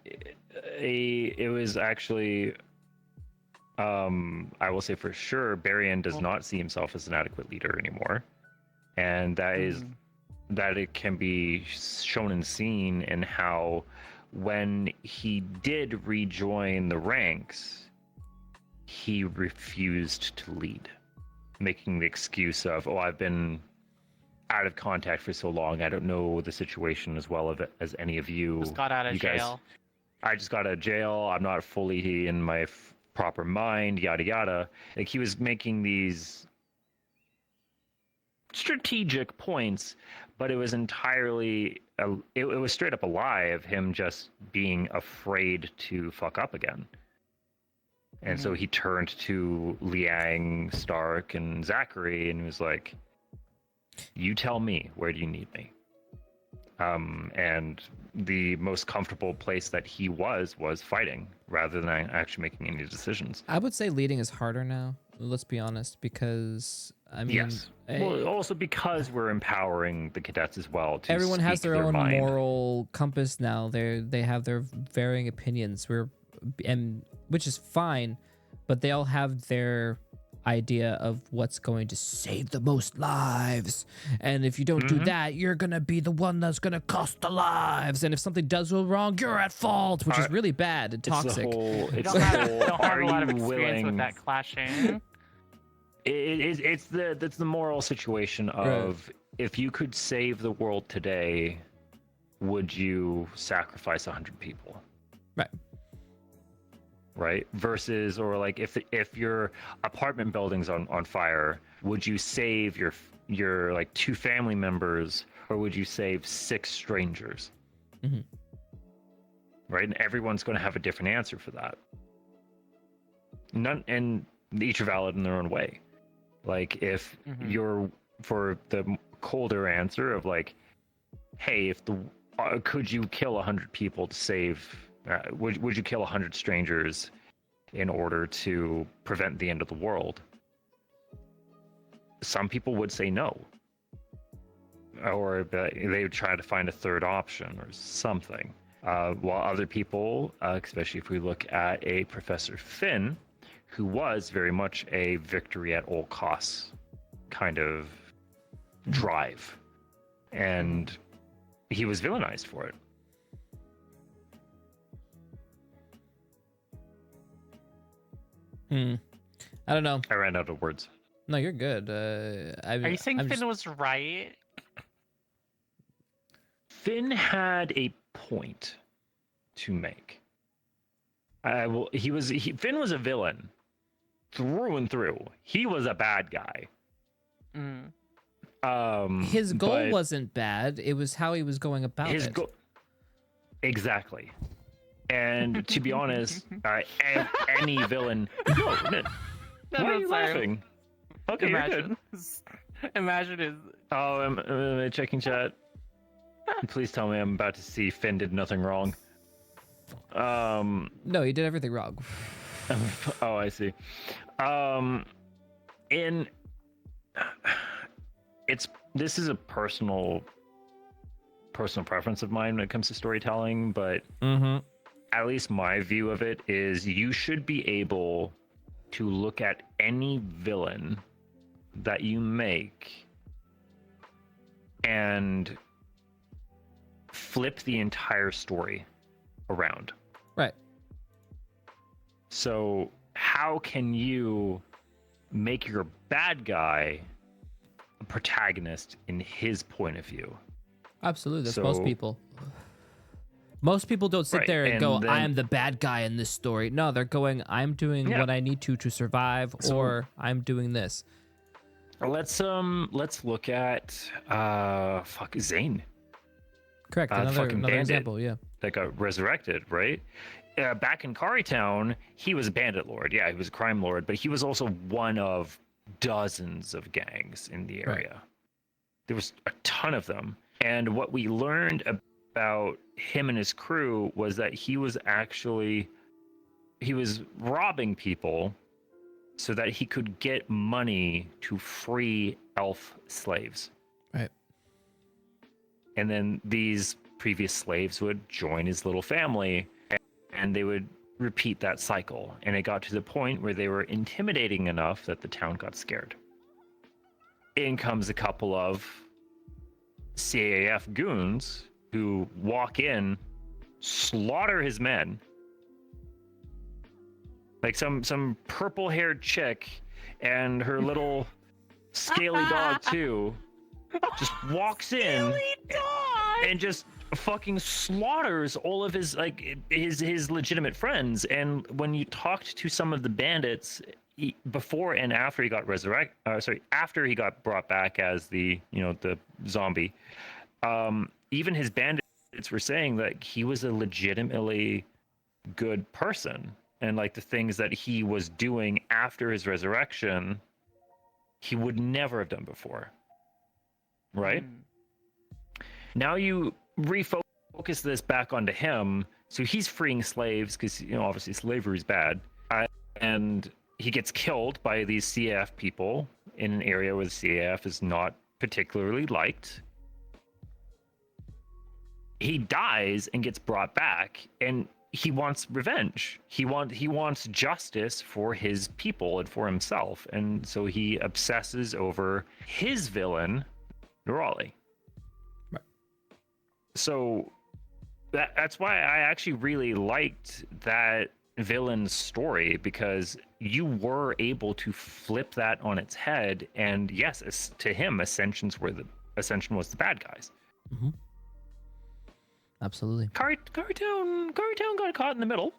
it was actually, I will say for sure, Barian does not see himself as an adequate leader anymore, and that it can be shown and seen in how when he did rejoin the ranks, he refused to lead, making the excuse of, oh, I've been out of contact for so long, I don't know the situation as well as any of you. Just got out of jail. I just got out of jail. I'm not fully in my proper mind, yada yada. Like, he was making these strategic points, but it was entirely it was straight up a lie of him just being afraid to fuck up again. And so he turned to Liang, Stark, and Zachary and was like, you tell me, where do you need me? And the most comfortable place that he was fighting rather than actually making any decisions. I would say leading is harder now. Let's be honest, because I mean, yes. Well, also because we're empowering the cadets as well. To everyone has their own mind. moral compass now. They have their varying opinions. Which is fine, but they all have their idea of what's going to save the most lives, and if you don't do that, you're gonna be the one that's gonna cost the lives, and if something does go wrong, you're at fault, which is really bad and toxic. Don't have a lot of experience with that clashing. That's the moral situation of, if you could save the world today, would you sacrifice 100 people? Right? Versus, or like, if your apartment building's on fire, would you save your like 2 family members, or would you save 6 strangers? Right? And everyone's going to have a different answer for that. And each are valid in their own way. Like, if you're for the colder answer of like, hey, could you kill 100 people to save? Would you kill 100 strangers in order to prevent the end of the world? Some people would say no, or they would try to find a third option or something. While other people, especially if we look at a Professor Finn, who was very much a victory at all costs kind of drive, and he was villainized for it. I don't know. I ran out of words. No, you're good. Are you saying Finn was right? Finn had a point to make. Finn was a villain through and through. He was a bad guy. His goal wasn't bad. It was how he was going about it. Exactly. And to be honest, any villain. No, why are you laughing? Okay, imagine. Imagine his. Oh, I'm checking chat. Please tell me I'm about to see Finn did nothing wrong. No, he did everything wrong. Oh, I see. This is a personal preference of mine when it comes to storytelling, but at least my view of it is, you should be able to look at any villain that you make and flip the entire story around. So how can you make your bad guy a protagonist in his point of view? Absolutely, that's So- most people. Most people don't sit Right, there and and go, then- "I am the bad guy in this story." No, they're going, "I'm doing Yeah. what I need to survive," or "I'm doing this." Let's look at Zane Correct. the Another fucking bandit. example. Yeah. that got resurrected, right? Back in Town, he was a bandit lord. Yeah, he was a crime lord, but he was also one of dozens of gangs in the area. There was a ton of them. And what we learned about him and his crew was that he was robbing people so that he could get money to free elf slaves. Right. And then these previous slaves would join his little family and they would repeat that cycle. And it got to the point where they were intimidating enough that the town got scared. In comes a couple of CAF goons who walk in, slaughter his men. Like some purple-haired chick and her little scaly dog too just walks in and just fucking slaughters all of his his legitimate friends. And when you talked to some of the bandits before and after he got after he got brought back as the zombie, even his bandits were saying that he was a legitimately good person, and like the things that he was doing after his resurrection he would never have done before, right? Now you refocus this back onto him, so he's freeing slaves because obviously slavery is bad, and he gets killed by these CAF people in an area where the CAF is not particularly liked. He dies and gets brought back, and he wants revenge. He wants justice for his people and for himself, and so he obsesses over his villain, Nerali. Right. So that's why I actually really liked that villain's story, because you were able to flip that on its head, and yes, to him, Ascension was the bad guys. Mm-hmm. Absolutely. Town got caught in the middle.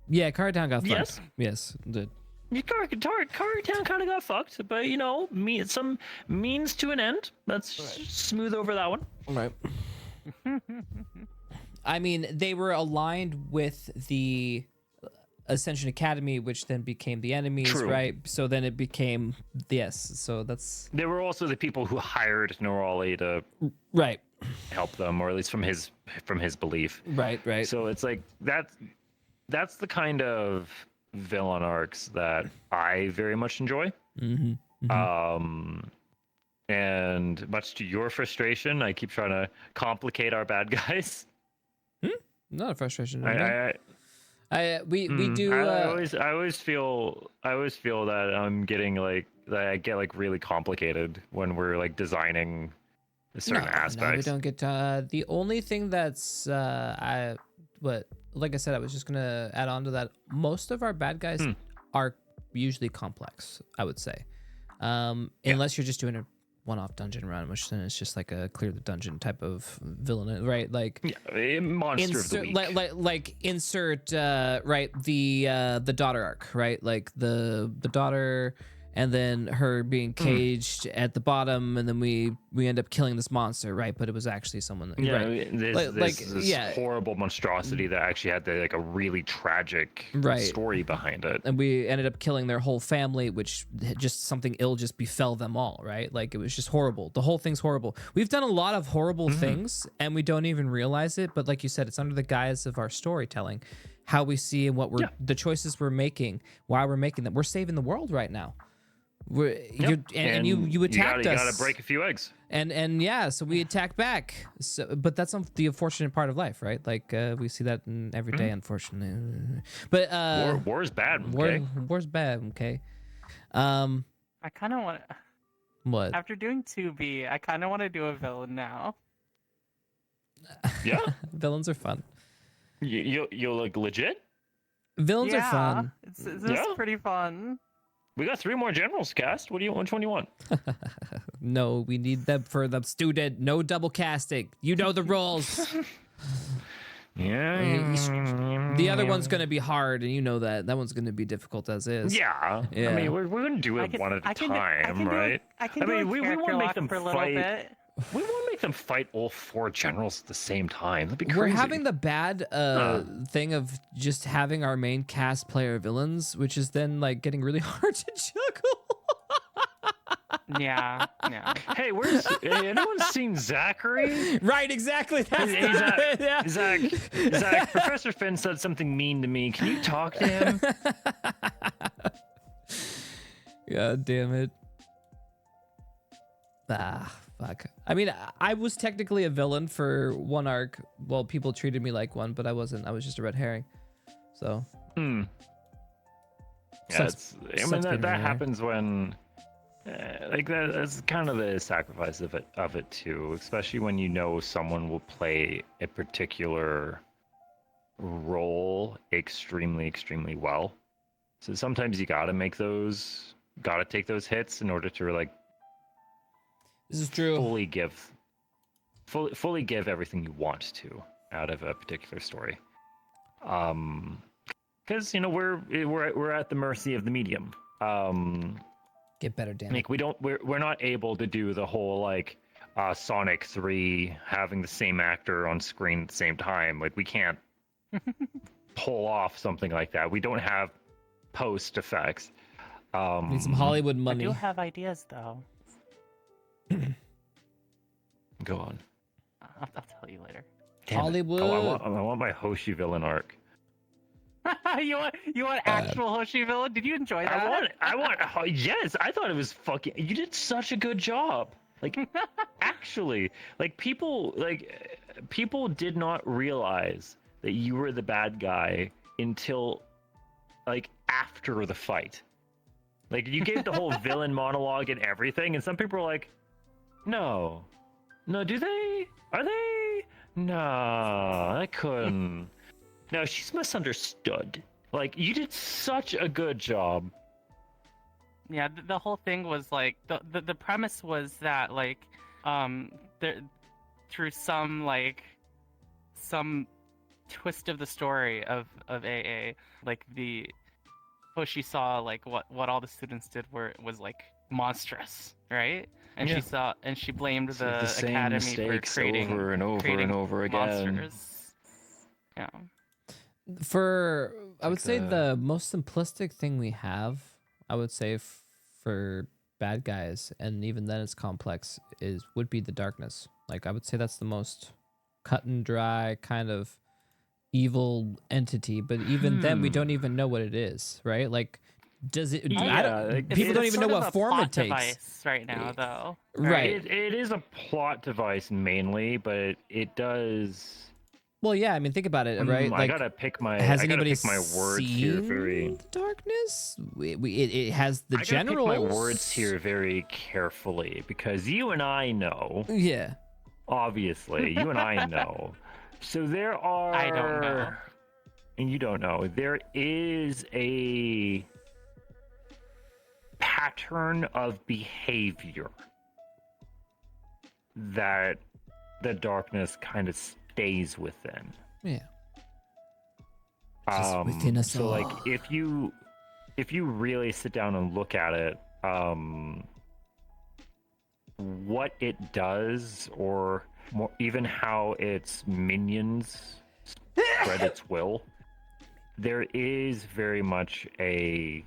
Yeah, Town got fucked. Yes. Yes, it did. Town kind of got fucked, but some means to an end. Let's smooth over that one. Right. I mean, they were aligned with the Ascension Academy, which then became the enemies, True. right? So then it became so that's They were also the people who hired Nerali to right. help them, or at least from his belief. Right. So it's like that's the kind of villain arcs that I very much enjoy. And much to your frustration, I keep trying to complicate our bad guys. Not a frustration. We do. I always feel that I'm getting that I get really complicated when we're designing certain aspects. No, we don't get the only thing that's like I said, I was just gonna add on to that. Most of our bad guys are usually complex, I would say, unless you're just doing a one-off dungeon run, which then it's just like a clear the dungeon type of villain, right? Like monster of the week. Like insert right the daughter arc, right? Like the daughter. And then her being caged at the bottom, and then we end up killing this monster, right? But it was actually someone. Right. This horrible monstrosity that actually had a really tragic story behind it. And we ended up killing their whole family, which just something ill just befell them all, right? Like it was just horrible. The whole thing's horrible. We've done a lot of horrible things, and we don't even realize it. But like you said, it's under the guise of our storytelling, how we see and what the choices we're making, why we're making them. We're saving the world right now. You attacked us. You gotta break a few eggs. And yeah, so we attack back. So, but that's the unfortunate part of life, right? Like we see that in every day, unfortunately. But war's bad. Okay? War's bad. Okay. I kind of want. What? After doing 2B, I kind of want to do a villain now. Yeah. Villains are fun. You look legit. Villains are fun. It's Yeah. pretty fun. We got 3 more generals cast. Which one you want? No, we need them for the student. No double casting. You know the rules. Yeah. The other one's gonna be hard, and you know that. That one's gonna be difficult as is. Yeah. Yeah. I mean, we're going to do it one at a time, right? I mean, we want to make them for a little fight. bit. We want to make them fight all 4 generals at the same time. That'd be crazy. We're having the bad thing of just having our main cast player villains, which is then like getting really hard to juggle. Yeah. Hey, where's anyone seen Zachary? Right, exactly. That's Hey, Zach, yeah. Zach, Professor Finn said something mean to me. Can you talk to him? God damn it. Ah, fuck. I mean, I was technically a villain for one arc. Well, people treated me like one, but I wasn't. I was just a red herring. So. Yeah, Sucks- I mean sucks being that a herring. happens when, like that's kind of the sacrifice of it too. Especially when you know someone will play a particular role extremely well. So sometimes you gotta take those hits in order to like This is true. fully give everything you want to out of a particular story. Because we're at the mercy of the medium. Get better, damn it. Like we're not able to do the whole like Sonic 3 having the same actor on screen at the same time. Like we can't pull off something like that. We don't have post effects. Need some Hollywood I money. do have ideas though. Go on. I'll tell you later. Damn it. Hollywood. Oh, I want my Hoshi villain arc. you want actual Hoshi villain? Did you enjoy that? Yes, I thought it was fucking. You did such a good job. Like, actually, people did not realize that you were the bad guy until, like, after the fight. Like, you gave the whole villain monologue and everything, and some people were like, no, do they? Are they? No, I couldn't. No, she's misunderstood. Like, you did such a good job. Yeah, the whole thing was like the premise was that like there through some twist of the story of AA, like the Hoshi saw like what all the students did was like monstrous, right? And Yeah. she blamed the same academy for mistakes creating over and over creating and over again. monsters. Yeah. I would say the- the most simplistic thing we have, I would say for bad guys, and even then it's complex, would be the darkness. Like I would say that's the most cut and dry kind of evil entity, but even then we don't even know what it is, right? Like does it people don't even know what form it takes device right now though. right. It is a plot device mainly, but it does. Well, yeah, I mean, think about it, right? I gotta pick my. Has I gotta anybody pick my words here seen very. the darkness? It has the I gotta generals. pick my words here very carefully because you and I know. Yeah. Obviously, you and I know. So there are. I don't know. And you don't know. There is a pattern of behavior that the darkness kind of stays within. Yeah. Just within us So all. like if you really sit down and look at it, what it does, or more, even how its minions spread its will, there is very much a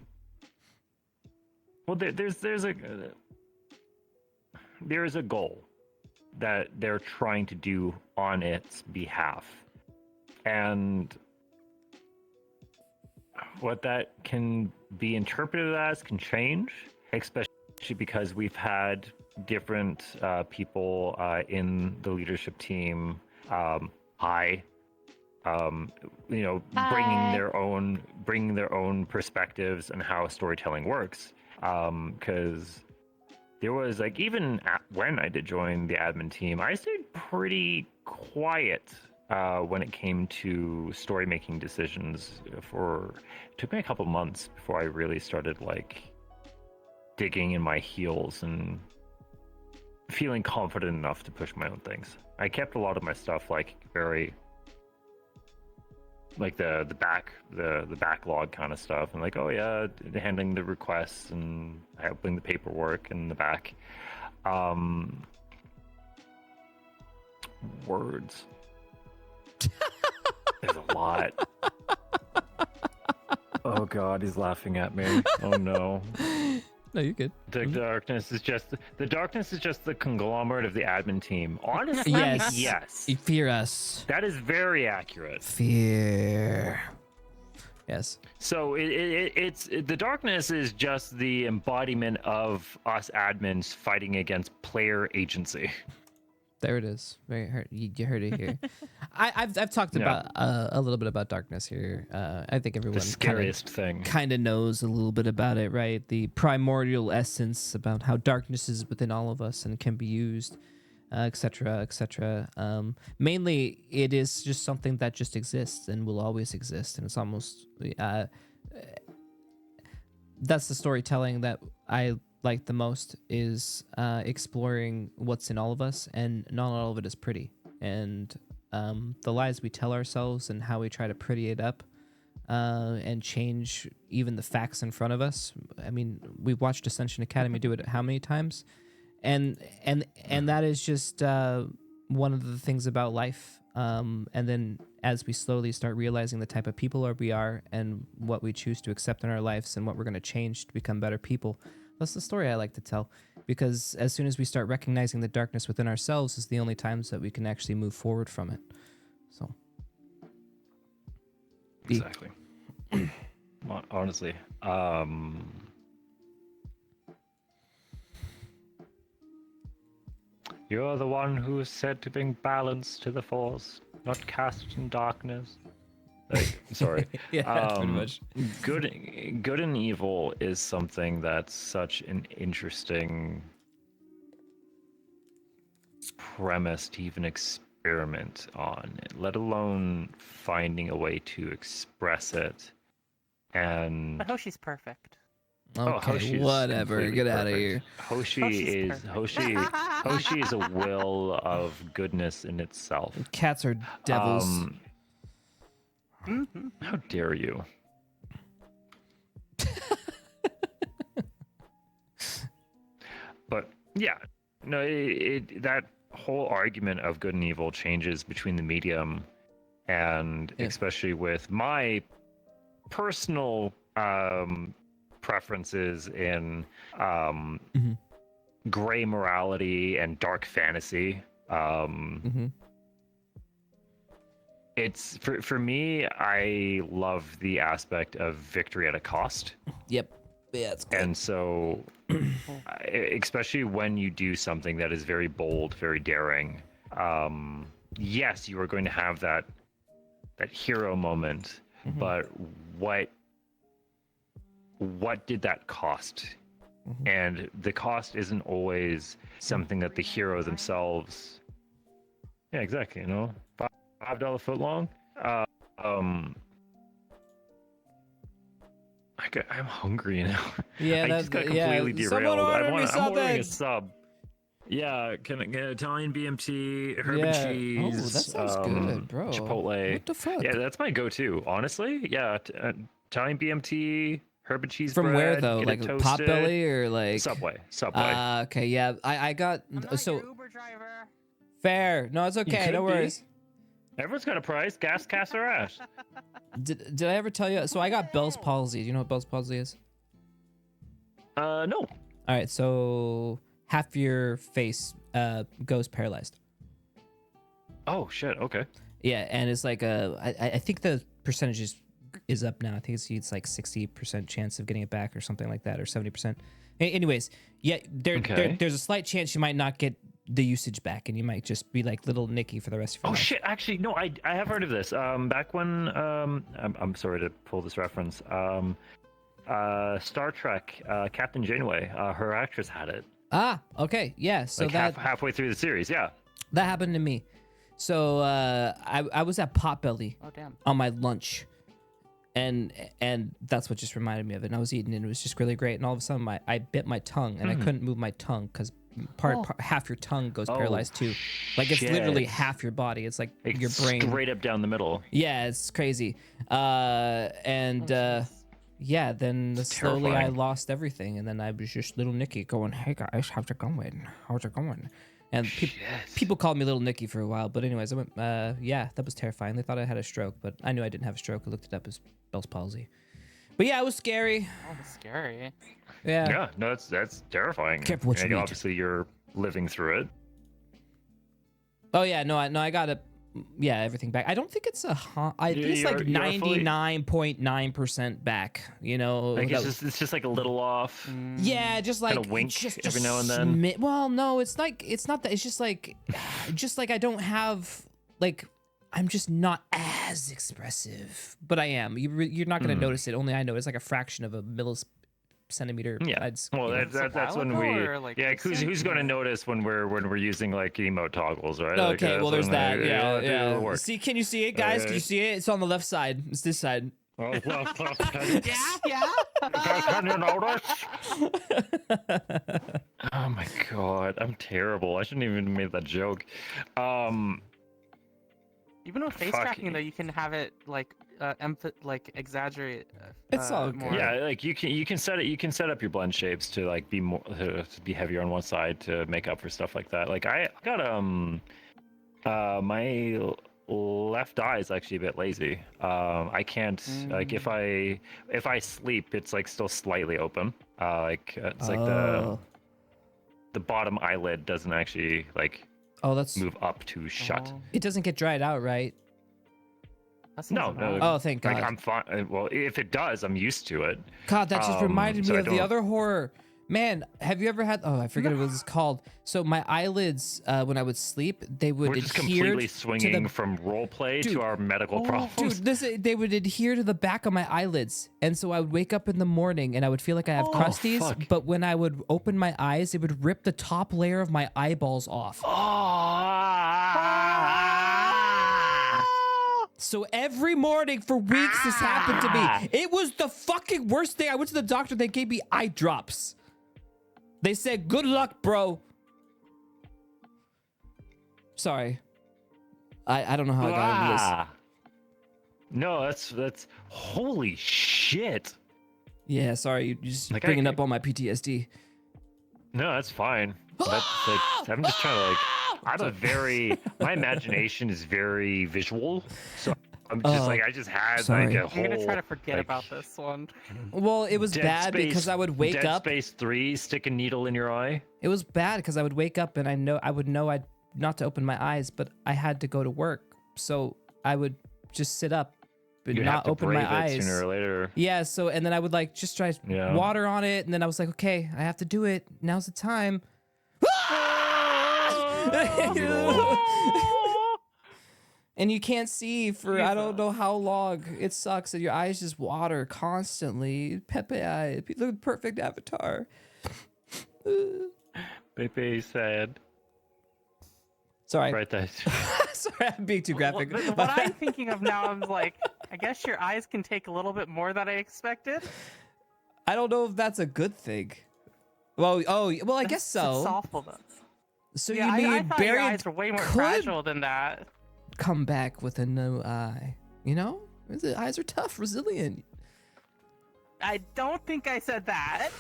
there is a goal that they're trying to do on its behalf, and what that can be interpreted as can change, especially because we've had different people in the leadership team bringing their own perspectives and how storytelling works, because there was like, even when I did join the admin team, I stayed pretty quiet when it came to story making decisions. It took me a couple months before I really started like digging in my heels and feeling confident enough to push my own things. I kept a lot of my stuff like very like the backlog kind of stuff, and like, oh yeah, handling the requests and helping the paperwork in the back. Words. There's a lot. Oh god, he's laughing at me. Oh no. No, you're good. The darkness is just the conglomerate of the admin team. Honestly, Yes. yes. You fear us. That is very accurate. Fear. Yes. So it's the darkness is just the embodiment of us admins fighting against player agency. There it is. You heard it here. I've talked Yeah. about a little bit about darkness here. I think everyone The scariest thing. kind of knows a little bit about it, right? The primordial essence about how darkness is within all of us and can be used, etc., etc. Mainly, it is just something that just exists and will always exist, and it's almost that's the storytelling that I like the most, is exploring what's in all of us, and not all of it is pretty, and the lies we tell ourselves and how we try to pretty it up and change even the facts in front of us. I mean, we've watched Ascension Academy do it how many times, and that is just one of the things about life. And then as we slowly start realizing the type of people we are and what we choose to accept in our lives and what we're going to change to become better people, that's the story I like to tell, because as soon as we start recognizing the darkness within ourselves is the only times that we can actually move forward from it. So. Exactly. Honestly, you're the one who is said to bring balance to the force, not cast in darkness. Like, sorry. Yeah, pretty much. Good and evil is something that's such an interesting premise to even experiment on, let alone finding a way to express it. And But Hoshi's perfect. Okay, Hoshi's whatever. completely Get out of perfect. here. Hoshi is a will of goodness in itself. Cats are devils. How dare you? But yeah, no, that whole argument of good and evil changes between the medium, and Yeah. especially with my personal preferences in gray morality and dark fantasy. It's for me, I love the aspect of victory at a cost. Yep. Yeah, it's good. And so, especially when you do something that is very bold, very daring, yes, you are going to have that hero moment. But what did that cost? And the cost isn't always something that the hero themselves. Yeah, exactly. You know, $5 foot long. I'm hungry now. Yeah, I that's just got yeah. completely Someone derailed. order me I'm ordering a something. sub. Yeah, can I get Italian BMT, herb Yeah. and Oh, cheese? that sounds good, bro. Chipotle. What the fuck? Yeah, that's my go-to. Honestly, yeah. Italian BMT, herb and cheese From bread. where though? Get Like it Potbelly toasted. or like Subway. Okay, yeah. I got I'm not so your Uber driver. fair. No, it's okay. could No be. worries. Everyone's got a price. Gas, cash, or ash. Did I ever tell you? So I got Bell's palsy. Do you know what Bell's palsy is? No. All right, so half your face goes paralyzed. Oh shit. Okay. Yeah, and it's like I think the percentage is up now. I think it's like 60% chance of getting it back or something like that, or 70%. Anyways, yeah, Okay. there's a slight chance you might not get the usage back, and you might just be like little Nicky for the rest of your Oh life. shit! Actually, no. I have heard of this. Back when I'm sorry to pull this reference. Star Trek, Captain Janeway, her actress had it. Ah, okay, yeah. So Like that halfway through the series, yeah. that happened to me. So I was at Potbelly Oh damn. on my lunch, and that's what just reminded me of it. And I was eating, and it was just really great. And all of a sudden, I bit my tongue, and I couldn't move my tongue because half your tongue goes paralyzed too. Like it's literally shit. half your body. It's like Like, your brain. straight up down the middle. Yeah, it's crazy. Yeah, then slowly I terrifying. lost everything, and then I was just little Nicky going, "Hey guys, how's it going? How's it going?" And people called me Little Nicky for a while, but anyways, I went, yeah, that was terrifying. They thought I had a stroke, but I knew I didn't have a stroke. I looked it up as Bell's palsy. But yeah, it was scary. Oh, that's scary. Yeah. Yeah, no, that's terrifying. Careful what you And eat. obviously, you're living through it. Oh yeah, I got it. Yeah, everything back. I don't think it's I think it's like You're fully- 99.9% back. You know, Like that- it's just like a little off. yeah, just like Kinda wink just every now and then. Well, no, it's not that. It's just like I don't have like I'm just not as expressive, but I am. You're not gonna notice it. Only I know it's like a fraction of a millicentimeter. Yeah. I'd, Well, you know. that's while when ago, we. or, like, Yeah, who's recent? going to notice when we're using like emote toggles, right? Like, Okay, well, there's when that. they- Yeah, do yeah. the work. See, can you see it, guys? Can you see it? It's on the left side. It's this side. Oh, well, Yeah. can you notice? Oh my god, I'm terrible. I shouldn't even have made that joke. Even with face Fuck. tracking, though, you can have it like exaggerate. It's all more. good. Yeah, like you can set it. You can set up your blend shapes to like be more to be heavier on one side to make up for stuff like that. Like I got my left eye is actually a bit lazy. I can't like if I sleep, it's like still slightly open. It's like Oh. the bottom eyelid doesn't actually like Oh, that's. move up to shut. Oh, It doesn't get dried out, right? that seems No, annoying. Oh, thank God. Like I'm fine. Well, if it does, I'm used to it. God, that just reminded so me I of the don't- other horror. Man, have you ever had? Oh, I forget what it's called. So my eyelids, when I would sleep, they would We're just adhere completely to swinging the. from role play Dude. to our medical problems. Dude, they would adhere to the back of my eyelids, and so I would wake up in the morning and I would feel like I have crusties. fuck. But when I would open my eyes, it would rip the top layer of my eyeballs off. So every morning for weeks, this happened to me. It was the fucking worst thing. I went to the doctor. They gave me eye drops. They said, "Good luck, bro." Sorry. I don't know how I got into this. No, that's holy shit. Yeah, sorry. You just Like, bringing up all my PTSD. No, that's fine. I'm just trying to like. My imagination is very visual, so I'm just like I just had sorry. like a I'm whole. gonna try to forget like, about this one. Well, it was Dead bad Space- because I would wake Dead up. Space 3, stick a needle in your eye. It was bad because I would wake up and I would know I'd not to open my eyes, but I had to go to work, so I would just sit up and You have not to open brave my it eyes. sooner or later. Yeah, so and then I would like just try Yeah. water on it, and then I was like, okay, I have to do it. Now's the time. And you can't see for I don't know how long. It sucks, and your eyes just water constantly. Pepe eye, the perfect avatar. Pepe said. Sorry, Right that. sorry, I'm being too graphic. What I'm thinking of now is like, I guess your eyes can take a little bit more than I expected. I don't know if that's a good thing. Well, well, I guess It's so. awful though. So Yeah, you mean I thought your Barry eyes were way more could fragile than that. come back with a new eye? You know, the eyes are tough, resilient. I don't think I said that.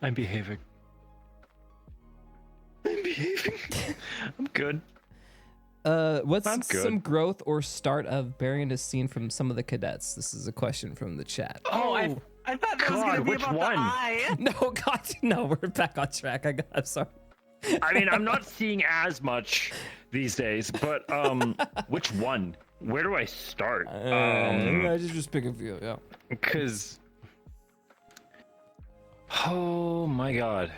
I'm behaving. I'm behaving. I'm good. What's I'm good. some growth or start of Barry has seen from some of the cadets? This is a question from the chat. Oh, I thought that was God, gonna be which about one? the eye. No, God, no, we're back on track. I'm sorry. I mean, I'm not seeing as much these days, but which one? Where do I start? I just pick a few. Yeah. Because oh my god.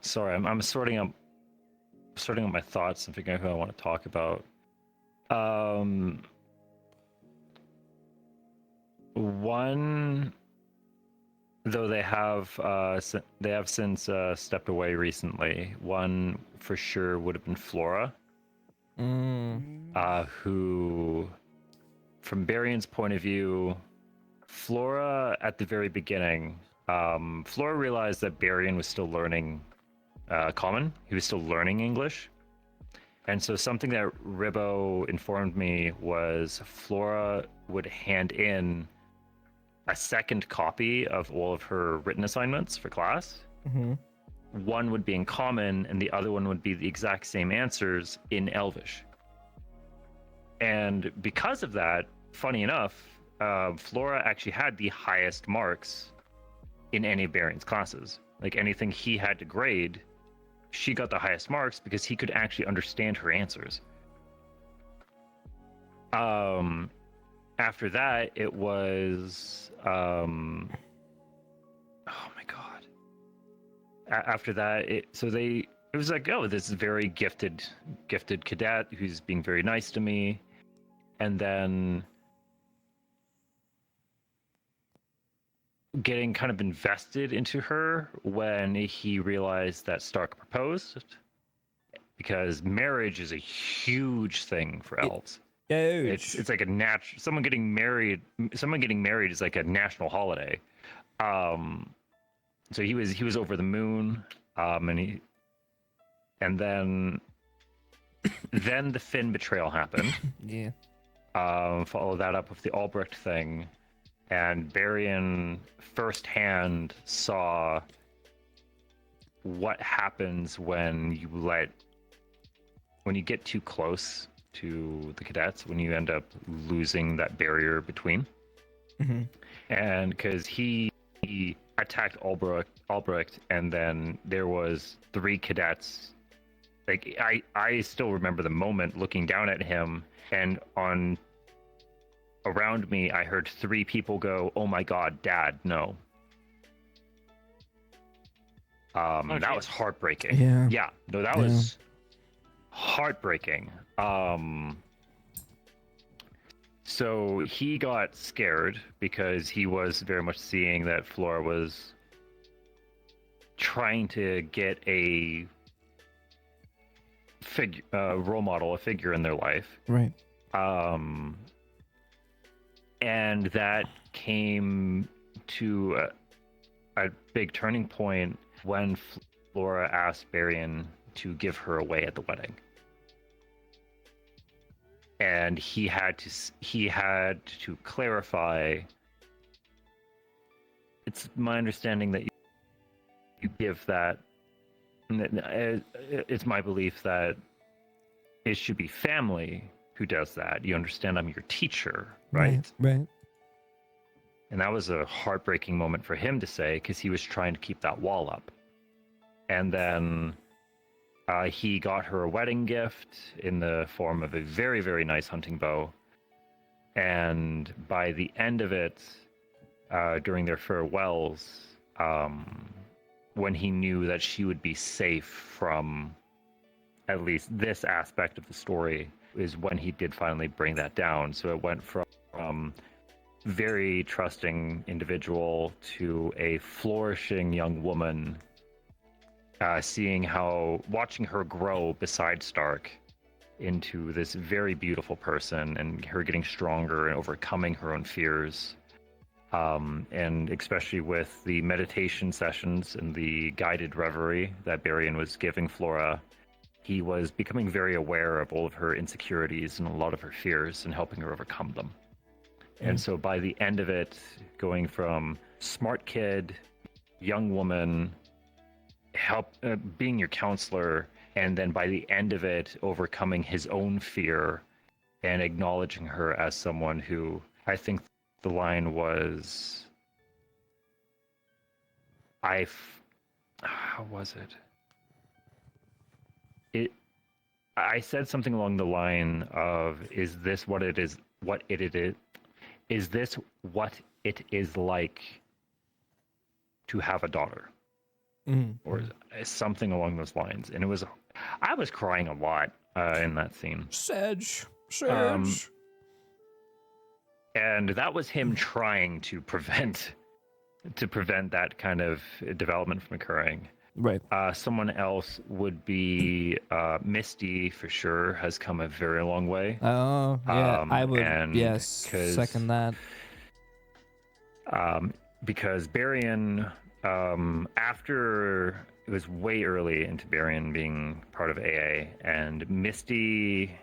Sorry, I'm sorting sorting out my thoughts and figuring out who I want to talk about. One, though they have since stepped away recently. One for sure would have been Flora, who, from Barion's point of view, Flora at the very beginning, Flora realized that Barion was still learning Common. He was still learning English. And so something that Ribbo informed me was Flora would hand in a second copy of all of her written assignments for class. Mm-hmm. One would be in Common, and the other one would be the exact same answers in Elvish. And because of that, funny enough, Flora actually had the highest marks in any of Barion's classes. Like anything he had to grade, she got the highest marks because he could actually understand her answers. After that, it was oh my god. After that, it was like, oh, this very gifted cadet who's being very nice to me, and then getting kind of invested into her when he realized that Stark proposed, because marriage is a huge thing for elves. It's like a someone getting married is like a national holiday. So he was over the moon, and then the Finn betrayal happened. Yeah. Follow that up with the Albrecht thing. And Barion firsthand saw what happens when you get too close to the cadets, when you end up losing that barrier between. Mm-hmm. And because he attacked Albrecht, and then there was 3 cadets. Like I still remember the moment looking down at him, and around me, I heard 3 people go, "Oh my God, Dad, no." That was heartbreaking. Yeah. No, that was heartbreaking. So he got scared because he was very much seeing that Flora was trying to get a role model, a figure in their life. Right. And that came to a big turning point when Flora asked Barion to give her away at the wedding. And he had to clarify. It's my understanding that you give that. It's my belief that it should be family who does that. You understand, I'm your teacher, right? Right. And that was a heartbreaking moment for him to say, because he was trying to keep that wall up. And then he got her a wedding gift in the form of a very, very nice hunting bow. And by the end of it, during their farewells, when he knew that she would be safe from at least this aspect of the story, is when he did finally bring that down. So it went from very trusting individual to a flourishing young woman, watching her grow beside Stark into this very beautiful person, and her getting stronger and overcoming her own fears. And especially with the meditation sessions and the guided reverie that Barion was giving Flora, he was becoming very aware of all of her insecurities and a lot of her fears and helping her overcome them. And so by the end of it, going from smart kid, young woman, being your counselor, and then by the end of it, overcoming his own fear and acknowledging her as someone who, I think the line was, how was it? I said something along the line of, is this what it is? Is this what it is like to have a daughter? Or something along those lines. And I was crying a lot in that scene. Sedge. And that was him trying to prevent that kind of development from occurring. Right. Someone else would be Misty, for sure, has come a very long way. Oh, yeah. I would, and yes, second that. Because Barian, after it was way early into Barian being part of AA, and Misty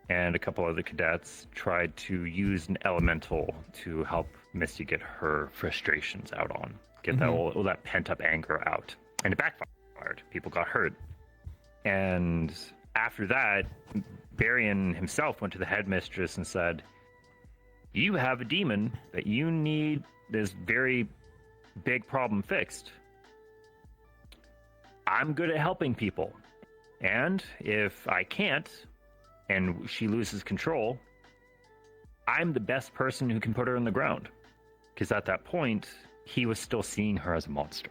and a couple other cadets tried to use an elemental to help Misty get her frustrations out on, get that all that pent-up anger out. And it backfired. People got hurt. And after that, Barian himself went to the headmistress and said, you have a demon that you need this very big problem fixed. I'm good at helping people. And if I can't, and she loses control, I'm the best person who can put her in the ground. Because at that point, he was still seeing her as a monster.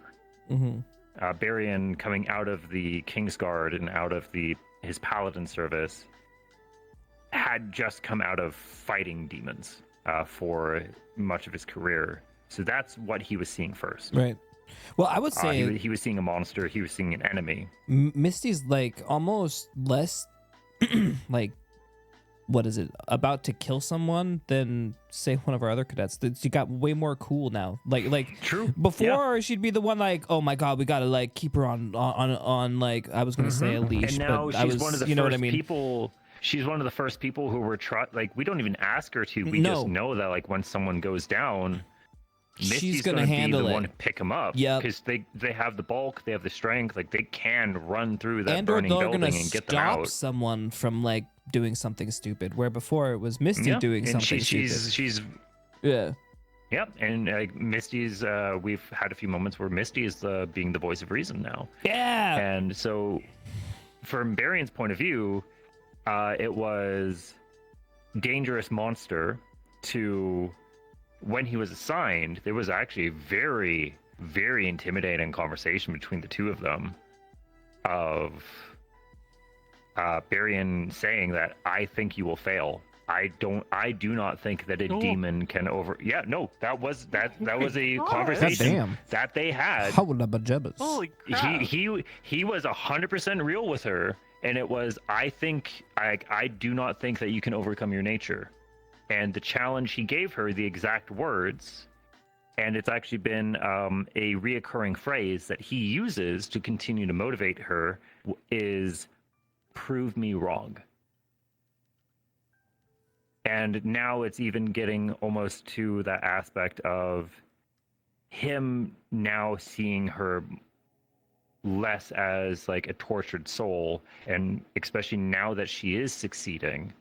Barian, coming out of the Kingsguard and out of his paladin service, had just come out of fighting demons for much of his career. So that's what he was seeing first. Right. Well, I would say he was seeing a monster. He was seeing an enemy. Misty's like almost less like, what is it, about to kill someone than say one of our other cadets. She got way more cool now. Like True. Before she'd be the one like, oh my god, we gotta like keep her on like, I was gonna say a leash, and now but she's I was, one of the you know first what I mean? people. She's one of the first people who were like, we don't even ask her to. We just know that like when someone goes down, Misty's gonna handle be the it. one to pick them up. Yep. Because they have the bulk, they have the strength, like they can run through that And or burning they're building gonna and get them stop out. someone from like doing something stupid, where before it was Misty doing and something she's stupid. Yeah. Yep, and Misty's. We've had a few moments where Misty is being the voice of reason now. Yeah. And so, from Barian's point of view, it was dangerous monster to when he was assigned. There was actually a very, very intimidating conversation between the two of them of Barian saying that I think you will fail. I do not think that a demon can that was a conversation that they had. Holy crap. He was 100% real with her, and it was, I do not think that you can overcome your nature. And the challenge he gave her, the exact words, and it's actually been a reoccurring phrase that he uses to continue to motivate her, is prove me wrong. And now it's even getting almost to that aspect of him now seeing her less as like a tortured soul, and especially now that she is succeeding,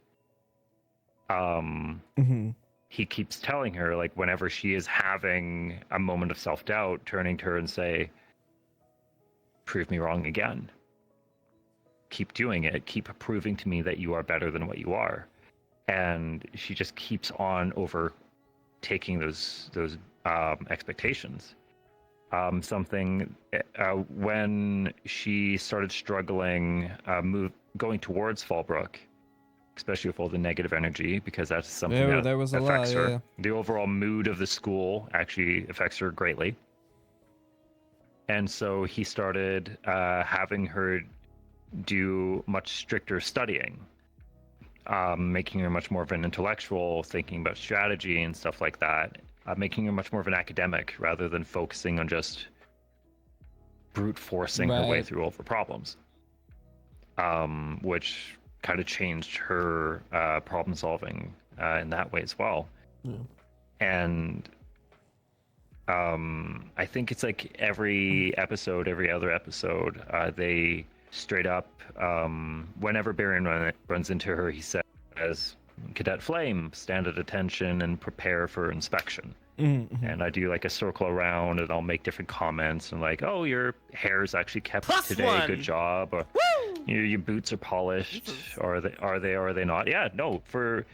he keeps telling her, like, whenever she is having a moment of self-doubt, turning to her and say, prove me wrong again. Keep doing it. Keep proving to me that you are better than what you are. And she just keeps on overtaking those expectations. When she started struggling, going towards Fallbrook, especially with all the negative energy, because that's something that there was affects her. Yeah. The overall mood of the school actually affects her greatly. And so he started having her do much stricter studying, making her much more of an intellectual, thinking about strategy and stuff like that, making her much more of an academic rather than focusing on just brute forcing her way through all the problems, which kind of changed her problem solving in that way as well. And I think it's like every other episode, they straight up, whenever Barian runs into her, he says, Cadet Flame, stand at attention and prepare for inspection. And I do like a circle around, and I'll make different comments and like, oh, your hair's actually kept today, good job, or your boots are polished, or are they not? Yeah, no, for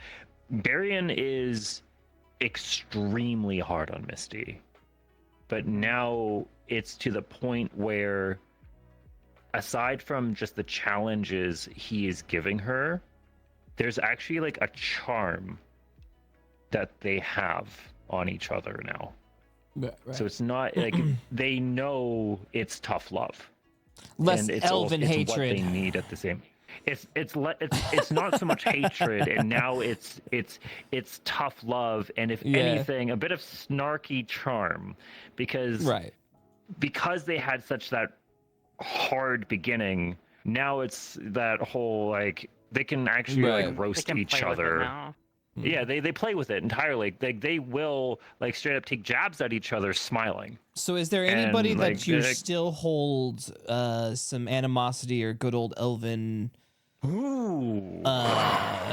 Barian is extremely hard on Misty, but now it's to the point where aside from just the challenges he is giving her, there's actually like a charm that they have on each other now. Right. So it's not like they know it's tough love. Less and it's elven it's hatred. what they need at the same. It's not so much hatred, and now it's tough love, and if anything, a bit of snarky charm, because they had such that hard beginning. Now it's that whole like they can actually like roast each other. Yeah, they play with it entirely. They will like straight up take jabs at each other, smiling. So is there anybody And, that like, you they- still hold some animosity or good old elven, Ooh.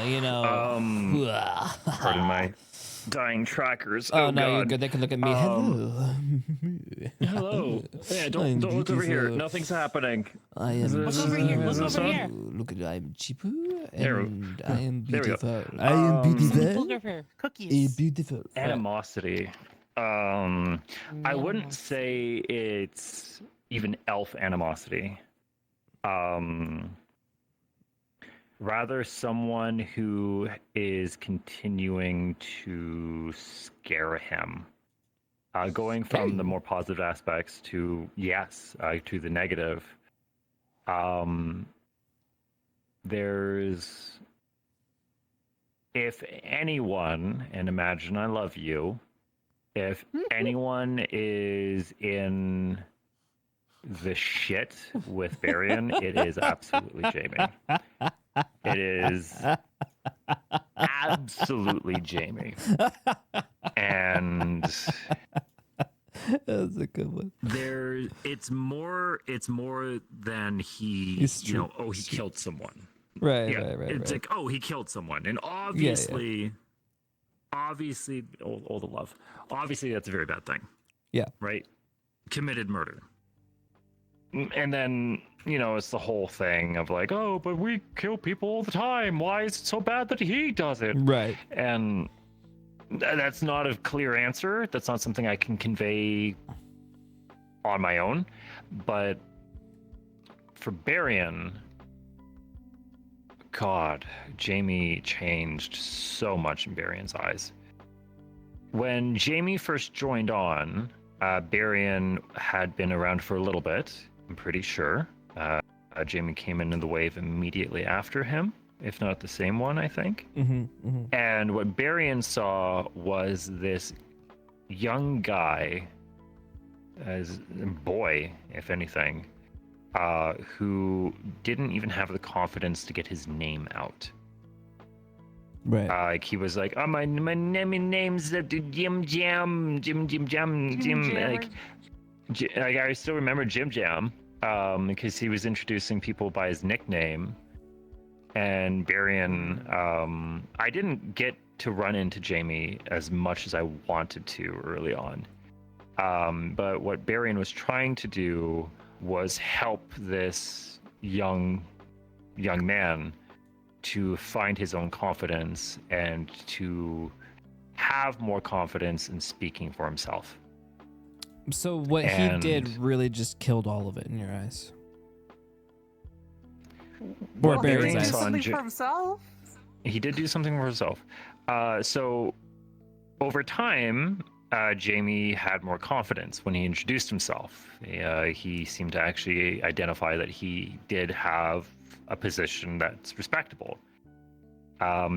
you know? Pardon my dying trackers. Oh, no, God. you're good. They can look at me. Hello. Hello. Yeah, don't look over here. Nothing's happening. I am. Look over here. Look over on? here. Look at I'm Chipu, There we- and I am there we go. beautiful. I am beautiful. Look over here. I am Cookies. beautiful. Animosity. I wouldn't say it's even elf animosity. Rather someone who is continuing to scare him. Going from the more positive aspects to the negative. There's, if anyone, and imagine I love you, if anyone is in the shit with Varian, it is absolutely Jamie. It is absolutely Jamie. And That's a good one. It's more than he, It's you know, true. he killed someone. Right. It's like, he killed someone. And obviously, all the love. Obviously, that's a very bad thing. Yeah. Right? Committed murder. And then, you know, it's the whole thing of like, oh, but we kill people all the time. Why is it so bad that he does it? Right. And that's not a clear answer. That's not something I can convey on my own. But for Barian, God, Jamie changed so much in Barian's eyes. When Jamie first joined on, Barian had been around for a little bit, I'm pretty sure. Jamie came into the wave immediately after him, if not the same one, I think. And what Barian saw was this young guy, as a boy, if anything, who didn't even have the confidence to get his name out. Right. Like he was like, oh, my name's Jim Jam. Like I still remember Jim Jam, because he was introducing people by his nickname. And Barian, I didn't get to run into Jamie as much as I wanted to early on. But what Barian was trying to do was help this young man to find his own confidence and to have more confidence in speaking for himself. So what he did really just killed all of it in your eyes. Or What Barian's Barian eyes. saw in Something for himself. He did do something for himself. So over time, Jamie had more confidence when he introduced himself. He seemed to actually identify that he did have a position that's respectable.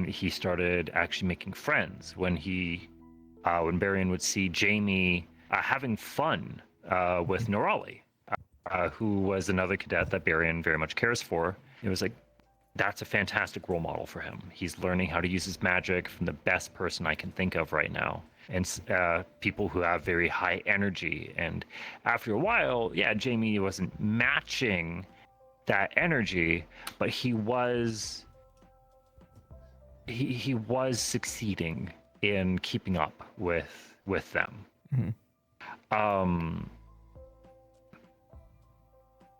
He started actually making friends when Barian would see Jamie having fun with Norali, who was another cadet that Barian very much cares for. It was like, that's a fantastic role model for him. He's learning how to use his magic from the best person I can think of right now. And people who have very high energy. And after a while, Jamie wasn't matching that energy, but he was succeeding in keeping up with them.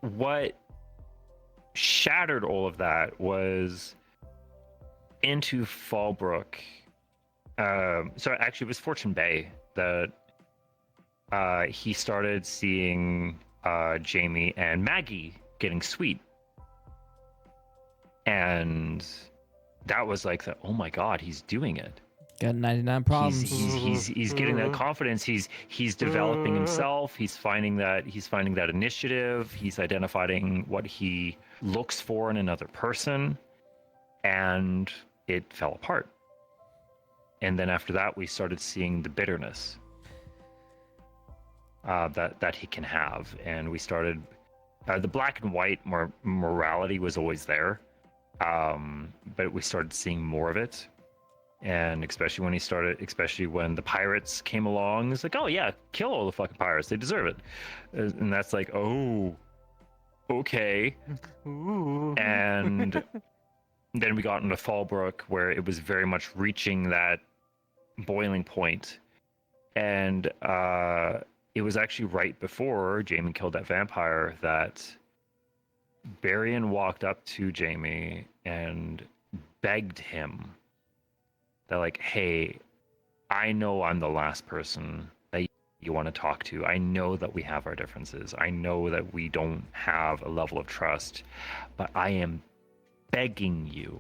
What shattered all of that was into Fallbrook. So actually, it was Fortune Bay that he started seeing Jamie and Maggie getting sweet. And that was like, oh my God, he's doing it. Got 99 problems. He's getting that confidence. He's developing himself. He's finding that initiative. He's identifying what he looks for in another person, and it fell apart. And then after that, we started seeing the bitterness that he can have, and we started the black and white morality was always there, but we started seeing more of it. And especially when the pirates came along, it's like, oh yeah, kill all the fucking pirates, they deserve it. And that's like, oh, okay. Ooh. And then we got into Fallbrook, where it was very much reaching that boiling point. And it was actually right before Jaime killed that vampire that Barian walked up to Jaime and begged him that, like, hey, I know I'm the last person that you want to talk to. I know that we have our differences. I know that we don't have a level of trust, but I am begging you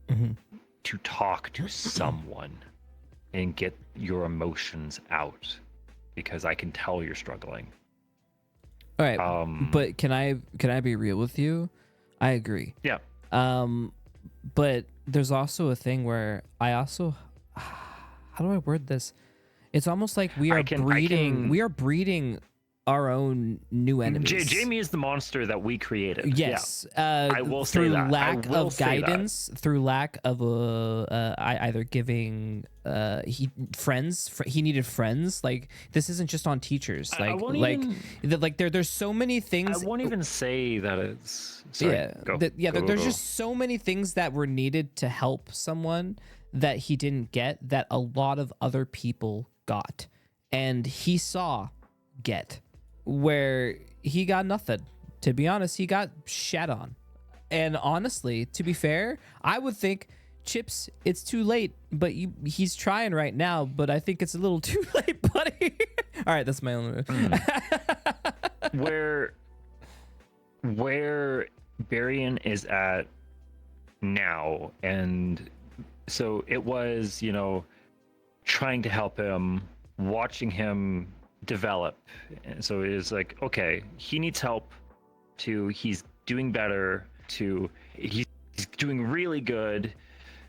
to talk to someone and get your emotions out, because I can tell you're struggling. All right, but can I be real with you? I agree. Yeah. But there's also a thing where I also, how do I word this? It's almost like we are breeding our own new enemies. Jaime is the monster that we created. Yes, I will say through that. lack of guidance, through lack of either giving he needed friends. Like, this isn't just on teachers. There's so many things. I won't even say that it's. Sorry, there's just so many things that were needed to help someone that he didn't get, that a lot of other people got, and he saw where he got nothing. To be honest, he got shat on. And honestly, to be fair, I would think, Chipz, it's too late, but he's trying right now, but I think it's a little too late, buddy. All right, that's my own where Barian is at now, and so it was, trying to help him, watching him develop. And so it is like, okay, he needs help, to he's doing better, to he's doing really good,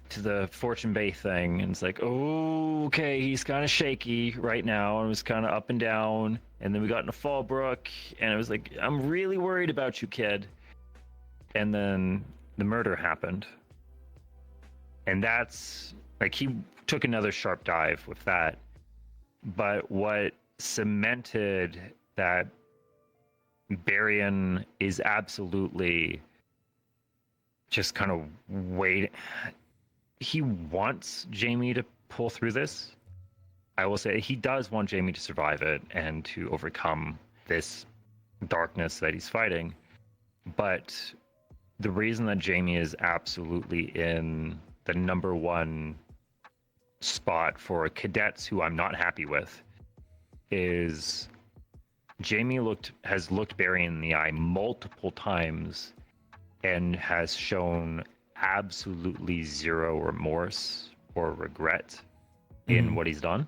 to the Fortune Bay thing. And it's like, oh, okay, he's kind of shaky right now, and it was kind of up and down. And then we got into Fallbrook, and it was like, I'm really worried about you, kid. And then the murder happened, and that's like, he took another sharp dive with that. But what cemented that Barian is absolutely just kind of waiting. He wants Jaime to pull through this. I will say he does want Jaime to survive it and to overcome this darkness that he's fighting. But the reason that Jaime is absolutely in the number one spot for cadets who I'm not happy with is Jaime has looked Barian in the eye multiple times and has shown absolutely zero remorse or regret in what he's done.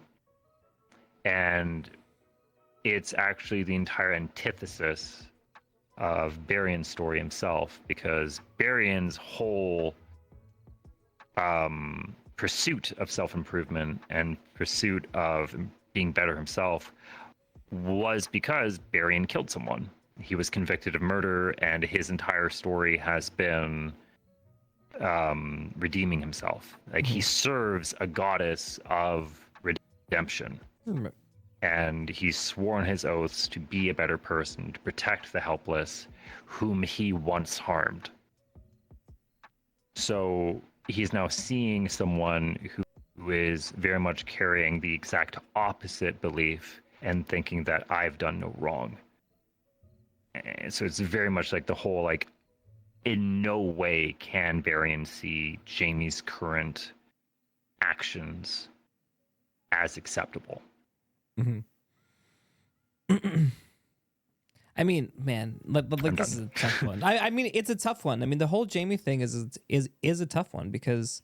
And it's actually the entire antithesis of Barian's story himself, because Barian's whole pursuit of self-improvement and pursuit of being better himself was because Barian killed someone. He was convicted of murder, and his entire story has been redeeming himself. Like, he serves a goddess of redemption. And he's sworn his oaths to be a better person, to protect the helpless whom he once harmed. So he's now seeing someone who is very much carrying the exact opposite belief and thinking that I've done no wrong. And so it's very much like the whole, like, in no way can Barian see Jaime's current actions as acceptable. I mean, man, like this is a tough one. I mean, it's a tough one. I mean, the whole Jamie thing is a tough one because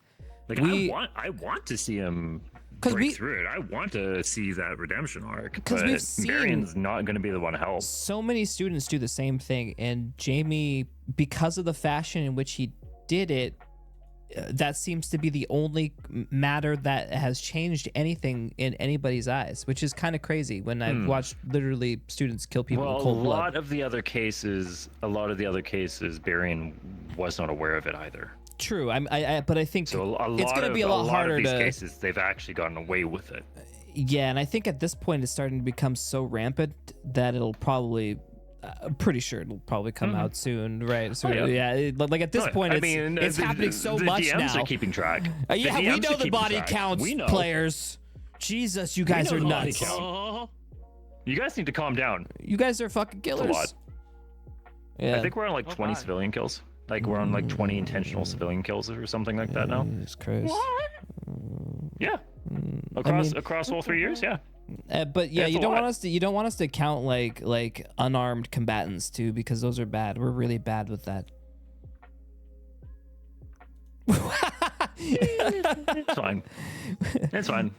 Like I want to see him break through it. I want to see that redemption arc. Because we've Marion's not going to be the one to help. So many students do the same thing, and Jamie, because of the fashion in which he did it, that seems to be the only matter that has changed anything in anybody's eyes, which is kind of crazy when I've watched literally students kill people in cold blood. A lot of the other cases, Barian was not aware of it either. True. But I think so it's going to be a lot harder of these to. Cases, they've actually gotten away with it. Yeah, and I think at this point it's starting to become so rampant that it'll probably. I'm pretty sure it'll probably come out soon, right? So like at this point, it's happening so much now. The DMs are keeping track. We know the body counts, players. Jesus, you guys are nuts. You guys need to calm down. You guys are fucking killers. That's a lot. Yeah. I think we're on like 20 civilian kills. Like we're on like 20 intentional civilian kills or something like that now. Jesus Christ. What? Yeah. Across all 3 years, yeah. But yeah, you don't want us to count like unarmed combatants too, because those are bad. We're really bad with that. It's fine. It's fine.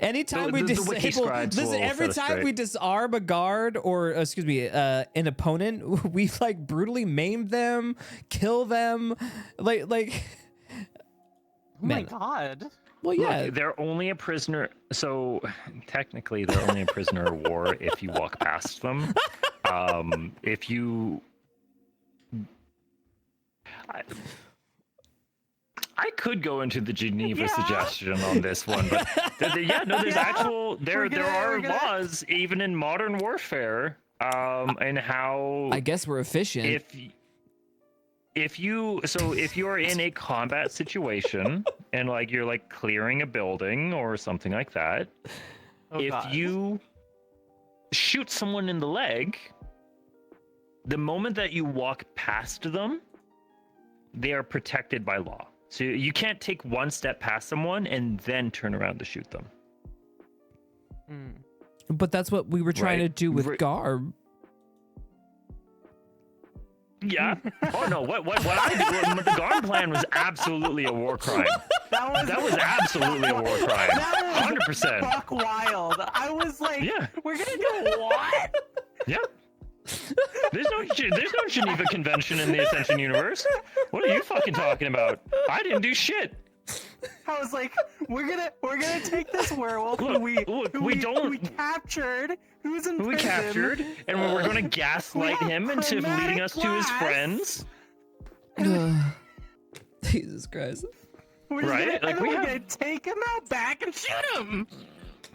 Anytime we disable, listen. Every time we disarm a guard or an opponent, we like brutally maim them, kill them, like. Oh my god. Well, yeah, look, they're only a prisoner. So technically, they're only a prisoner of war if you walk past them. If you, I could go into the Geneva suggestion on this one, but there are laws even in modern warfare, and how I guess we're efficient. If you're in a combat situation and like you're like clearing a building or something like that, you shoot someone in the leg, the moment that you walk past them, they are protected by law. So you can't take one step past someone and then turn around to shoot them. But that's what we were trying to do with Garb. Yeah. Oh no. What I did with the Garm plan was absolutely a war crime. That was absolutely a war crime. 100%. Fuck wild. I was like, we're gonna do what? Yeah. There's no Geneva Convention in the Ascension universe. What are you fucking talking about? I didn't do shit. I was like, we're gonna take this werewolf who we captured, who's in prison. We captured, and we're gonna gaslight him into leading us to his friends. Jesus Christ! We're gonna take him out back and shoot him.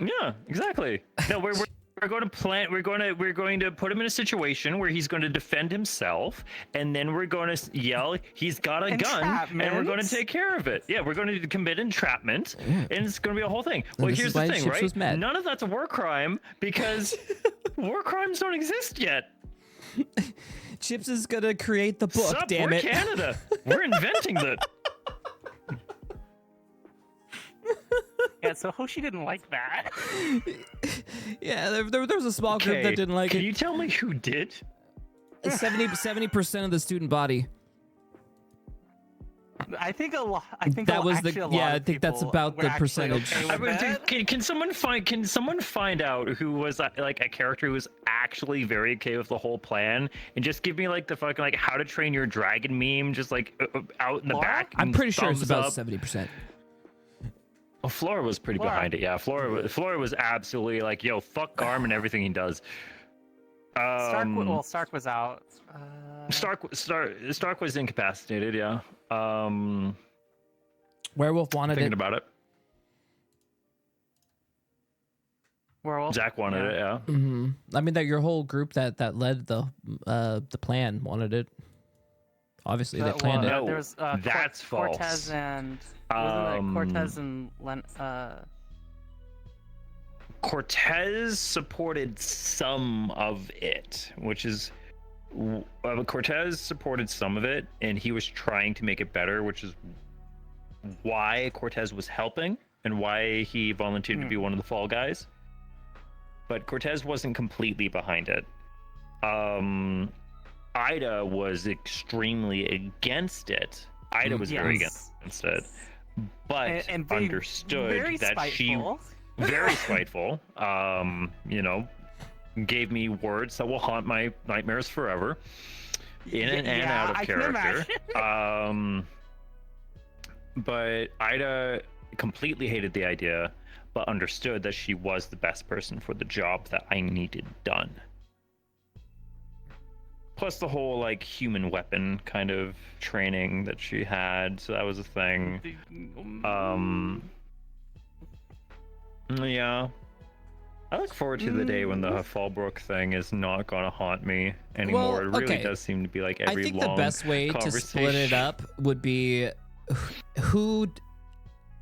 Yeah, exactly. No, we're going to put him in a situation where he's going to defend himself, and then we're going to yell, he's got a gun, and we're going to take care of it. Yeah, we're going to commit entrapment, and it's going to be a whole thing. Well, here's the thing, right? None of that's a war crime because war crimes don't exist yet. Chipz is going to create the book, damn it. We're Canada. We're inventing that. Yeah, so Hoshi didn't like that. Yeah, there was a small group that didn't like it. Can you tell me who did? 70% of the student body. I think a lot. I think that's about the percentage. Can someone find out who was like a character who was actually very okay with the whole plan, and just give me like the fucking like How to Train Your Dragon meme, just like out in the back. I'm pretty sure it's about 70%. Oh, Flora was pretty behind it. Yeah, Flora was absolutely like, yo, fuck Garm and everything he does. Stark was out. Stark was incapacitated. Yeah. Werewolf wanted thinking about it. Werewolf. Zach wanted it. Yeah. Mm-hmm. I mean, that your whole group that led the plan wanted it. Obviously, they planned it. There was, that's false. Cortez and Cortez and Cortez supported some of it, which is Cortez supported some of it, and he was trying to make it better, which is why Cortez was helping and why he volunteered to be one of the fall guys. But Cortez wasn't completely behind it. Ida was extremely against it. Ida was very Yes. against it, but And very- understood very that spiteful. she very spiteful. You know, gave me words that will haunt my nightmares forever, in and Yeah, out of I can character. imagine. But Ida completely hated the idea, but understood that she was the best person for the job that I needed done. Plus the whole like human weapon kind of training that she had, so that was a thing. Yeah. I look forward to the day when the Fallbrook thing is not gonna haunt me anymore. Well, It really okay. does seem to be like every I think long the best way to split it conversation. up would be who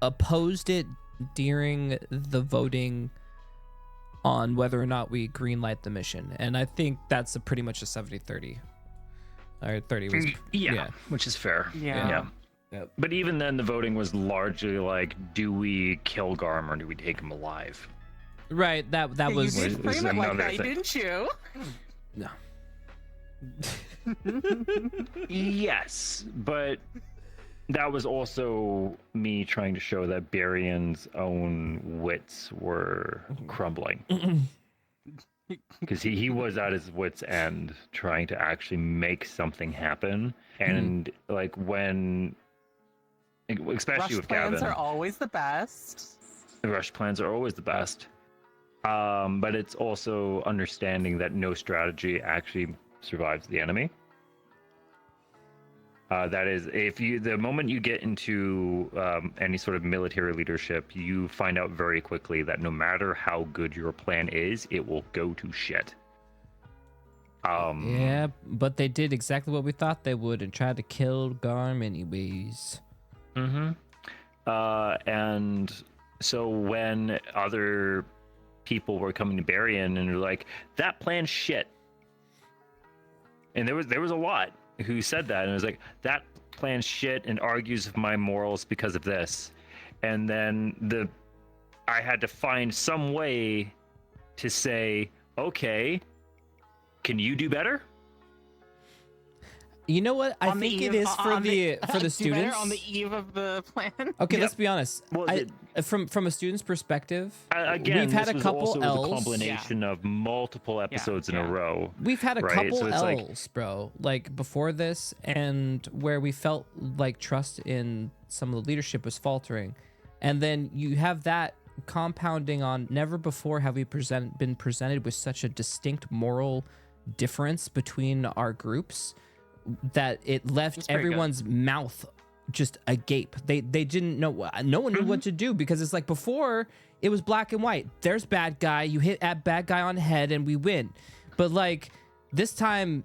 opposed it during the voting on whether or not we greenlight the mission. And I think that's pretty much a 70-30. Or 30 was... Yeah, which is fair. Yeah. Yep. But even then, the voting was largely like, do we kill Garm or do we take him alive? Right, that You was... did is frame it like another that, thing. didn't you? No. Yes, but that was also me trying to show that Barian's own wits were crumbling. Because he was at his wits' end trying to actually make something happen. And like when, especially Rush with plans Gavin, are always the best. rush plans are always the best. But it's also understanding that no strategy actually survives the enemy. That is, the moment you get into any sort of military leadership, you find out very quickly that no matter how good your plan is, it will go to shit. Yeah, but they did exactly what we thought they would and tried to kill Garm anyways. And so when other people were coming to Barian and they're like, that plan's shit. And there was a lot who said that, and it was like, that plan's shit and argues with my morals because of this. And then I had to find some way to say, okay, can you do better? You know what? I On the think it eve- is for on the do better students. on the eve of the plan. Okay, Yep. let's be honest. Well, From a student's perspective, Again, we've had this a was couple also the L's. combination of multiple episodes in a row. We've had a right? couple So it's like- L's, bro. Like before this, and where we felt like trust in some of the leadership was faltering, and then you have that compounding on. Never before have we been presented with such a distinct moral difference between our groups that it left That's pretty good. everyone's mouth just agape. They didn't know. No one knew what to do, because it's like before it was black and white. There's bad guy. You hit at bad guy on head and we win. But like this time,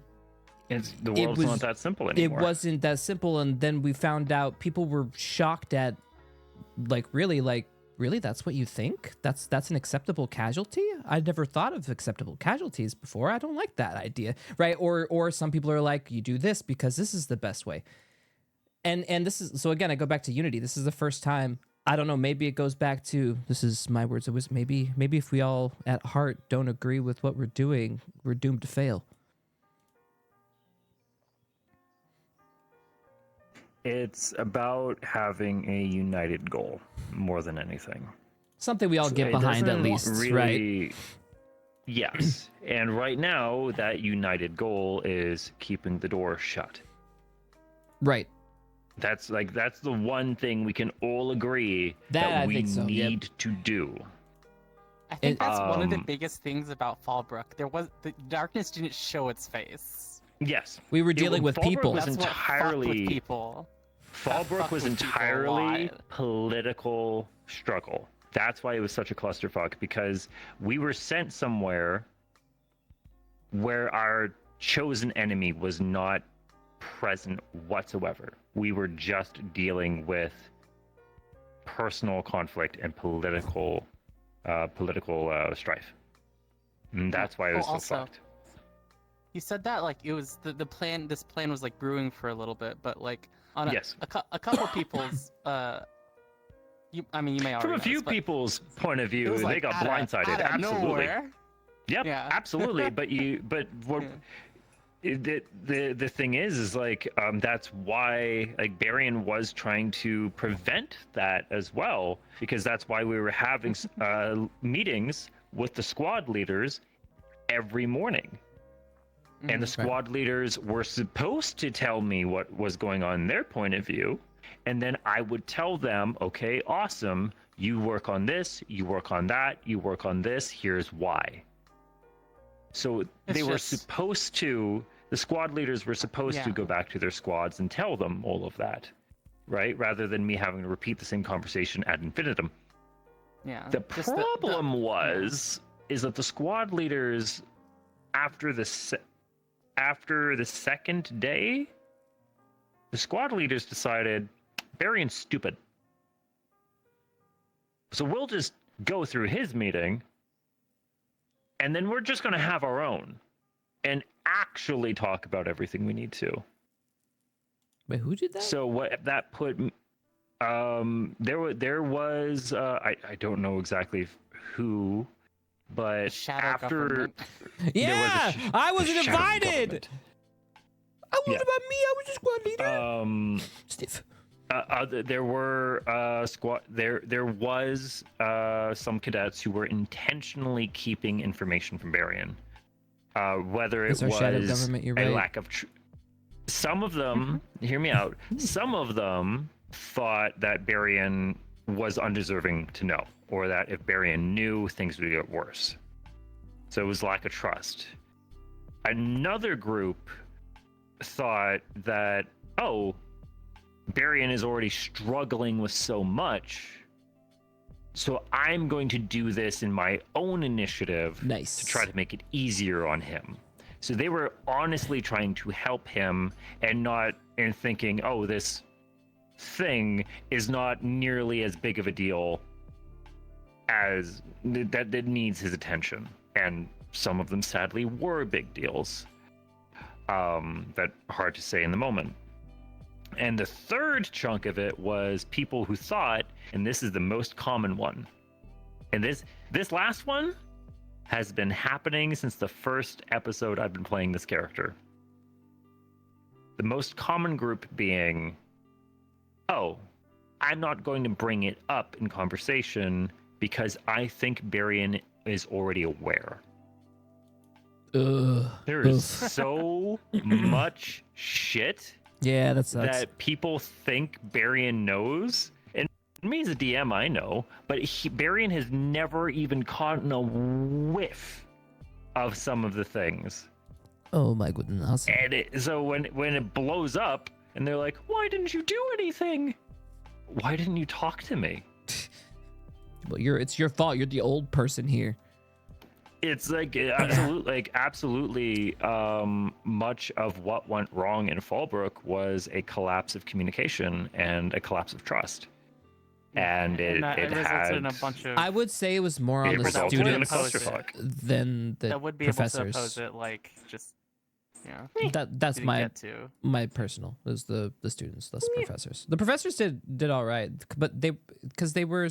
The world's was- not that simple anymore. it wasn't that simple. And then we found out people were shocked at really that's what you think? That's an acceptable casualty? I'd never thought of acceptable casualties before. I don't like that idea. Right? Or some people are like, you do this because this is the best way. And this is, so again, I go back to Unity. This is the first time, I don't know, maybe it goes back to, this is my words, it was maybe if we all at heart don't agree with what we're doing, we're doomed to fail. It's about having a united goal more than anything. Something we all get It behind at doesn't least, right? Yes. And right now, that united goal is keeping the door shut. Right. That's the one thing we can all agree That I we think so, yep. need to do. I think that's one of the Um, biggest things about Fallbrook. The darkness didn't show its face. Yes. We were dealing with Fallbrook people. was That's what fucked with entirely people. Fallbrook fucked was with people a entirely lot. political struggle. That's why it was such a clusterfuck, because we were sent somewhere where our chosen enemy was not present whatsoever. We were just dealing with personal conflict and political strife. And that's why it was so also, fucked. You said that like it was the plan. This plan was like brewing for a little bit, but like on Yes. a couple people's you may already From a know few this, but people's point of it view, was, they like, got out of absolutely. nowhere. Yep, Yeah. absolutely. But what the thing is like that's why like Barian was trying to prevent that as well, because that's why we were having meetings with the squad leaders every morning. And the squad leaders were supposed to tell me what was going on in their point of view. And then I would tell them, okay, awesome. You work on this, you work on that, you work on this. Here's why. So they were supposed to, the squad leaders were supposed to go back to their squads and tell them all of that, right? Rather than me having to repeat the same conversation ad infinitum. Yeah. The problem is that the squad leaders, after the second day, the squad leaders decided Barian's stupid. So we'll just go through his meeting, and then we're just going to have our own and actually talk about everything we need to. Wait, who did that? So what that put, there was I don't know exactly who, but Shadow after government. Yeah, I wasn't shadow invited. government. I wasn't about me. I was just squad leader. Stiff. There were there was some cadets who were intentionally keeping information from Barian. Whether it It's our shadow was government, you're a right. lack of some of them, hear me out. Some of them thought that Barian was undeserving to know, or that if Barian knew, things would get worse. So it was lack of trust. Another group thought that, oh, Barian is already struggling with so much, so I'm going to do this in my own initiative to try to make it easier on him. So they were honestly trying to help him and thinking, oh, this thing is not nearly as big of a deal as that needs his attention. And some of them sadly were big deals. That hard to say in the moment. And the third chunk of it was people who thought, and this is the most common one, and this last one has been happening since the first episode I've been playing this character. The most common group being, oh, I'm not going to bring it up in conversation because I think Barian is already aware. There is so much shit that people think Barian knows. And me as a DM, I know, but Barian has never even caught a whiff of some of the things. Oh my goodness. And so when it blows up and they're like, why didn't you do anything? Why didn't you talk to me? Well, it's your fault. You're the old person here. It's like absolutely much of what went wrong in Fallbrook was a collapse of communication and a collapse of trust. And it resulted in a bunch of. I would say it was more on the students than the that would be professors. able to oppose it, like just that's my personal. It was the students, less the professors. The professors did all right, but they were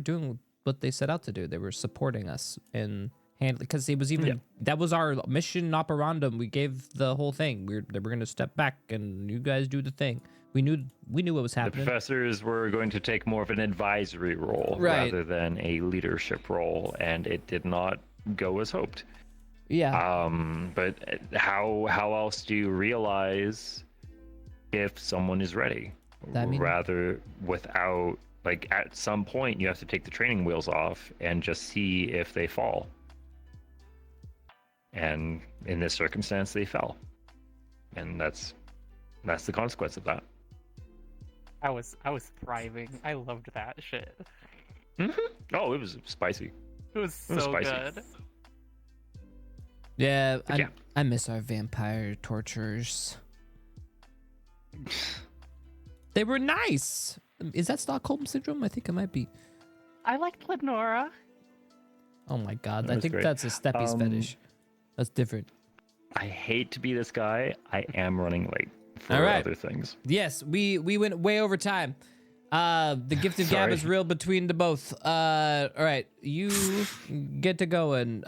doing what they set out to do. They were supporting us in handling, because it was that was our mission operandum. We gave the whole thing. They were going to step back and you guys do the thing. We knew what was happening. The professors were going to take more of an advisory role rather than a leadership role, and it did not go as hoped. Yeah. But how else do you realize if someone is ready? Rather without, like, at some point you have to take the training wheels off and just see if they fall. And in this circumstance, they fell, and that's the consequence of that. I was thriving. I loved that shit. Mm-hmm. Oh, it was spicy. It was so good. Yeah, I miss our vampire torturers. They were nice. Is that Stockholm syndrome? I think it might be. I liked Lenora. Oh my god, I think that's a Steppy's fetish. That's different. I hate to be this guy. I am running late for other things. Yes, we went way over time. The gift of gab is real between the both. All right, you get to going.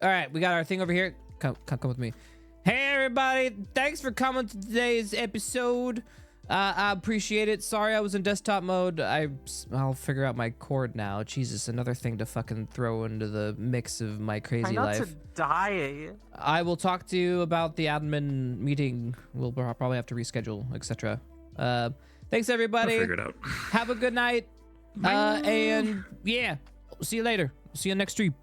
All right, we got our thing over here. Come with me. Hey, everybody. Thanks for coming to today's episode. I appreciate it. Sorry I was in desktop mode. I'll figure out my cord now. Jesus, another thing to fucking throw into the mix of my crazy Try not life. to die. I will talk to you about the admin meeting. We'll probably have to reschedule, etc. Thanks, everybody. I'll figure it out. Have a good night. And yeah, see you later. See you next stream.